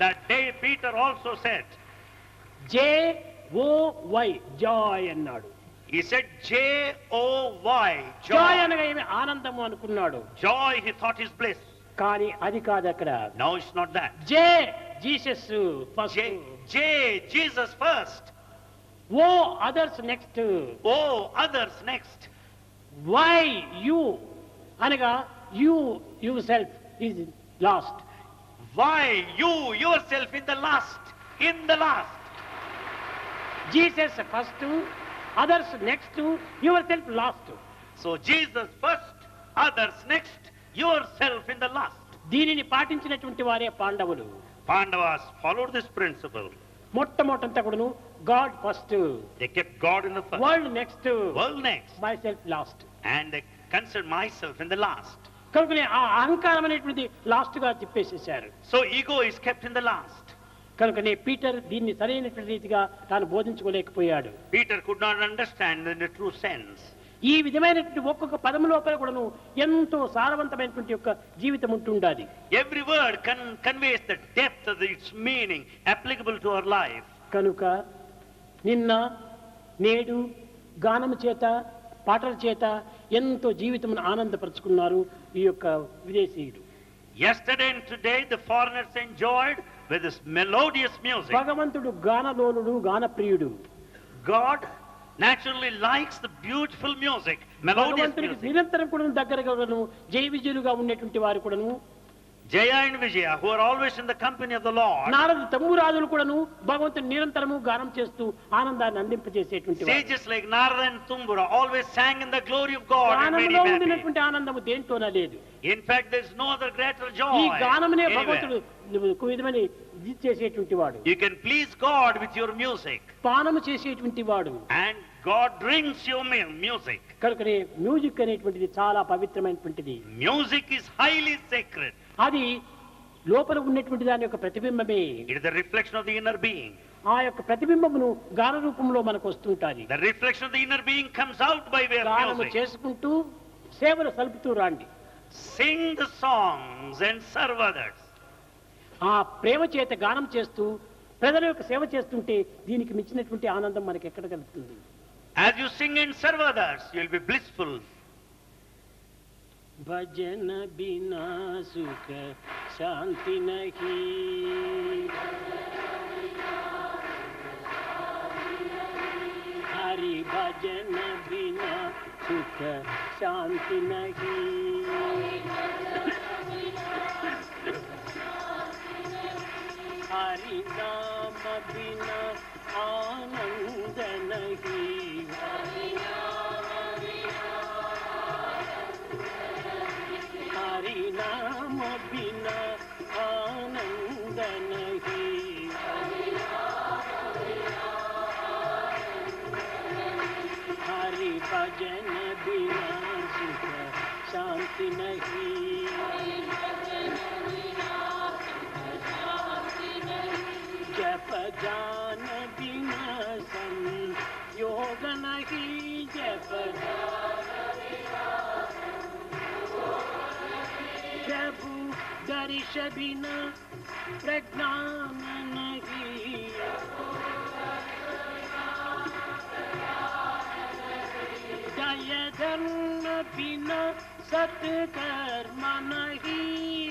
That day Peter also said. J-O-Y, Joy అన్నాడు. He said J-O-Y, Joy joy. అనగా ఏమి ఆనందము అనుకున్నాడు. Joy he thought is bliss. కానీ అది కాదు అక్కడ. No, it's not that. J Jesus first. J, Jesus first. Oh others next. Oh, others next. Why you అనగా you yourself is last. Why you yourself in the last, in the last. Jesus first, others next, yourself last. So Jesus first, others next, yourself in the last. దీనిని పాటించినటువంటి వారే పాండవులు. Pandavas followed this principle. మొట్టమొదటంతా కూడాను God first, They kept God in the first, world next, world next, my self last. and they considered myself in the last. కనుకనే ఆ అహంకారం అనేటువంటిది last గా తిప్పేసేశారు. So ego is kept in the last. కనుకనే Peter దీన్ని సరైనటువంటి రీతిగా తాను బోధించుకోలేకపోయాడు. Peter could not understand in the true sense. ఈ విధమైనటువంటి ఒక్కొక్క పదము లోపల కూడాను ఎంతో సారవంతమైనటువంటి యొక్క జీవితం ఉంటుండాలి. Every word conveys the depth of its meaning applicable to our life. కనుక నిన్న నేడు గానము చేత పాటల చేత ఎంతో జీవితమును ఆనందపరుచుకున్నారు ఈ యొక్క విదేశీయులు. Yesterday and today the foreigners enjoyed with this melodious music. భగవంతుడు గానలోలుడు, గానప్రియుడు. God naturally likes the beautiful music, melodious భగవంతుడికి music. నిరంతరం కూడా దగ్గరగా జయ విజయులుగా ఉండేటువంటి వారు కూడాను, Jaya and Vijaya, who are always in the company of the Lord. నారదు తమ్మురాజులు కూడాను భగవంతుని నిరంతరము గానం చేస్తూ ఆనందాన్ని అందింపజేసేటువంటి వారు. Sages like Narada and Tumbura always sang in the glory of God and made గానంలో him happy. ఉండినటువంటి ఆనందము దేంతోనా లేదు. In fact, there is no other greater ఈ joy గానమునే anywhere. భగవంతుడు ఒక విధమైన ఇది చేసేటువంటి వాడు, You can please God with your music, పానము చేసేటువంటి వాడు. and God drinks your music. కనుకనే మ్యూజిక్ అనేటువంటిది చాలా పవిత్రమైనటువంటిది. Music is highly sacred. అది లోపల ఉన్నటువంటి దాని యొక్క ప్రతిబింబమే. It is the reflection of the inner being. ఆ యొక్క ప్రతిబింబమును గాన రూపంలో మనకు వస్తుంటాది. The reflection of the inner being comes out by way of గానము music. చేసుకుంటూ సేవలు సలుపుతూ రాండి. Sing the songs and serve others. ఆ ప్రేమ చేత గానం చేస్తూ ప్రజల యొక్క సేవ చేస్తుంటే దీనికి మించినటువంటి ఆనందం మనకి ఎక్కడ కలుగుతుంది? As you sing and serve others, you will be blissful. భజన బినా సుఖ శాంతి నహి, హరి భజన బినా సుఖ శాంతి నహి, హరి నామ బినా ఆనంద నహి, हरि नाम बिना आनंद नहीं, हरि भजन बिना सुख शांति नहीं, जप जान बिना संयोग नहीं, जप प्रभु दर्श बिना प्रज्ञान नहीं, दय धर्म बिना सत्कर्म नहीं,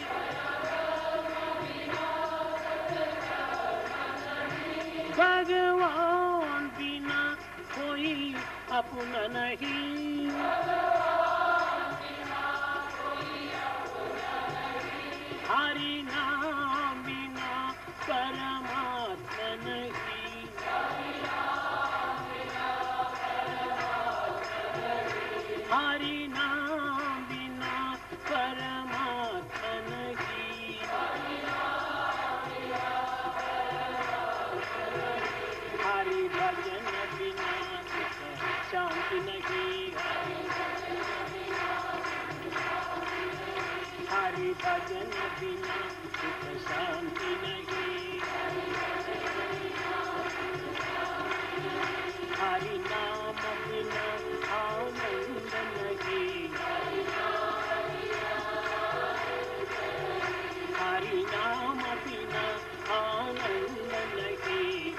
भगवान बिना कोई अपना नहीं, हरि नाम बिना परमात्मा नहीं, हरि नाम बिना परमात्मा नहीं, हरि भजन बिना सुख शांति नहीं, हरि भजन बिना सुख शांति नहीं, हरि नाम बिना आनंद नहीं, हरि नाम बिना आनंद नहीं,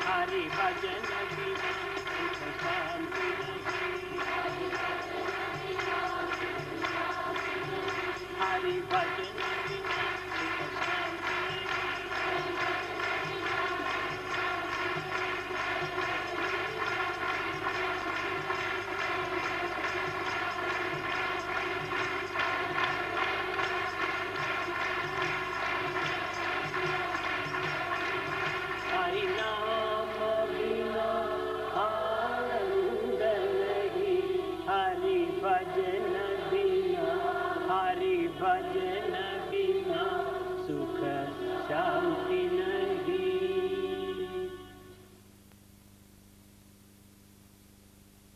हरि भजन बिना सुख शांति नहीं, हरि भजन बिना सुख शांति हरि नाम बिना आनंद భజే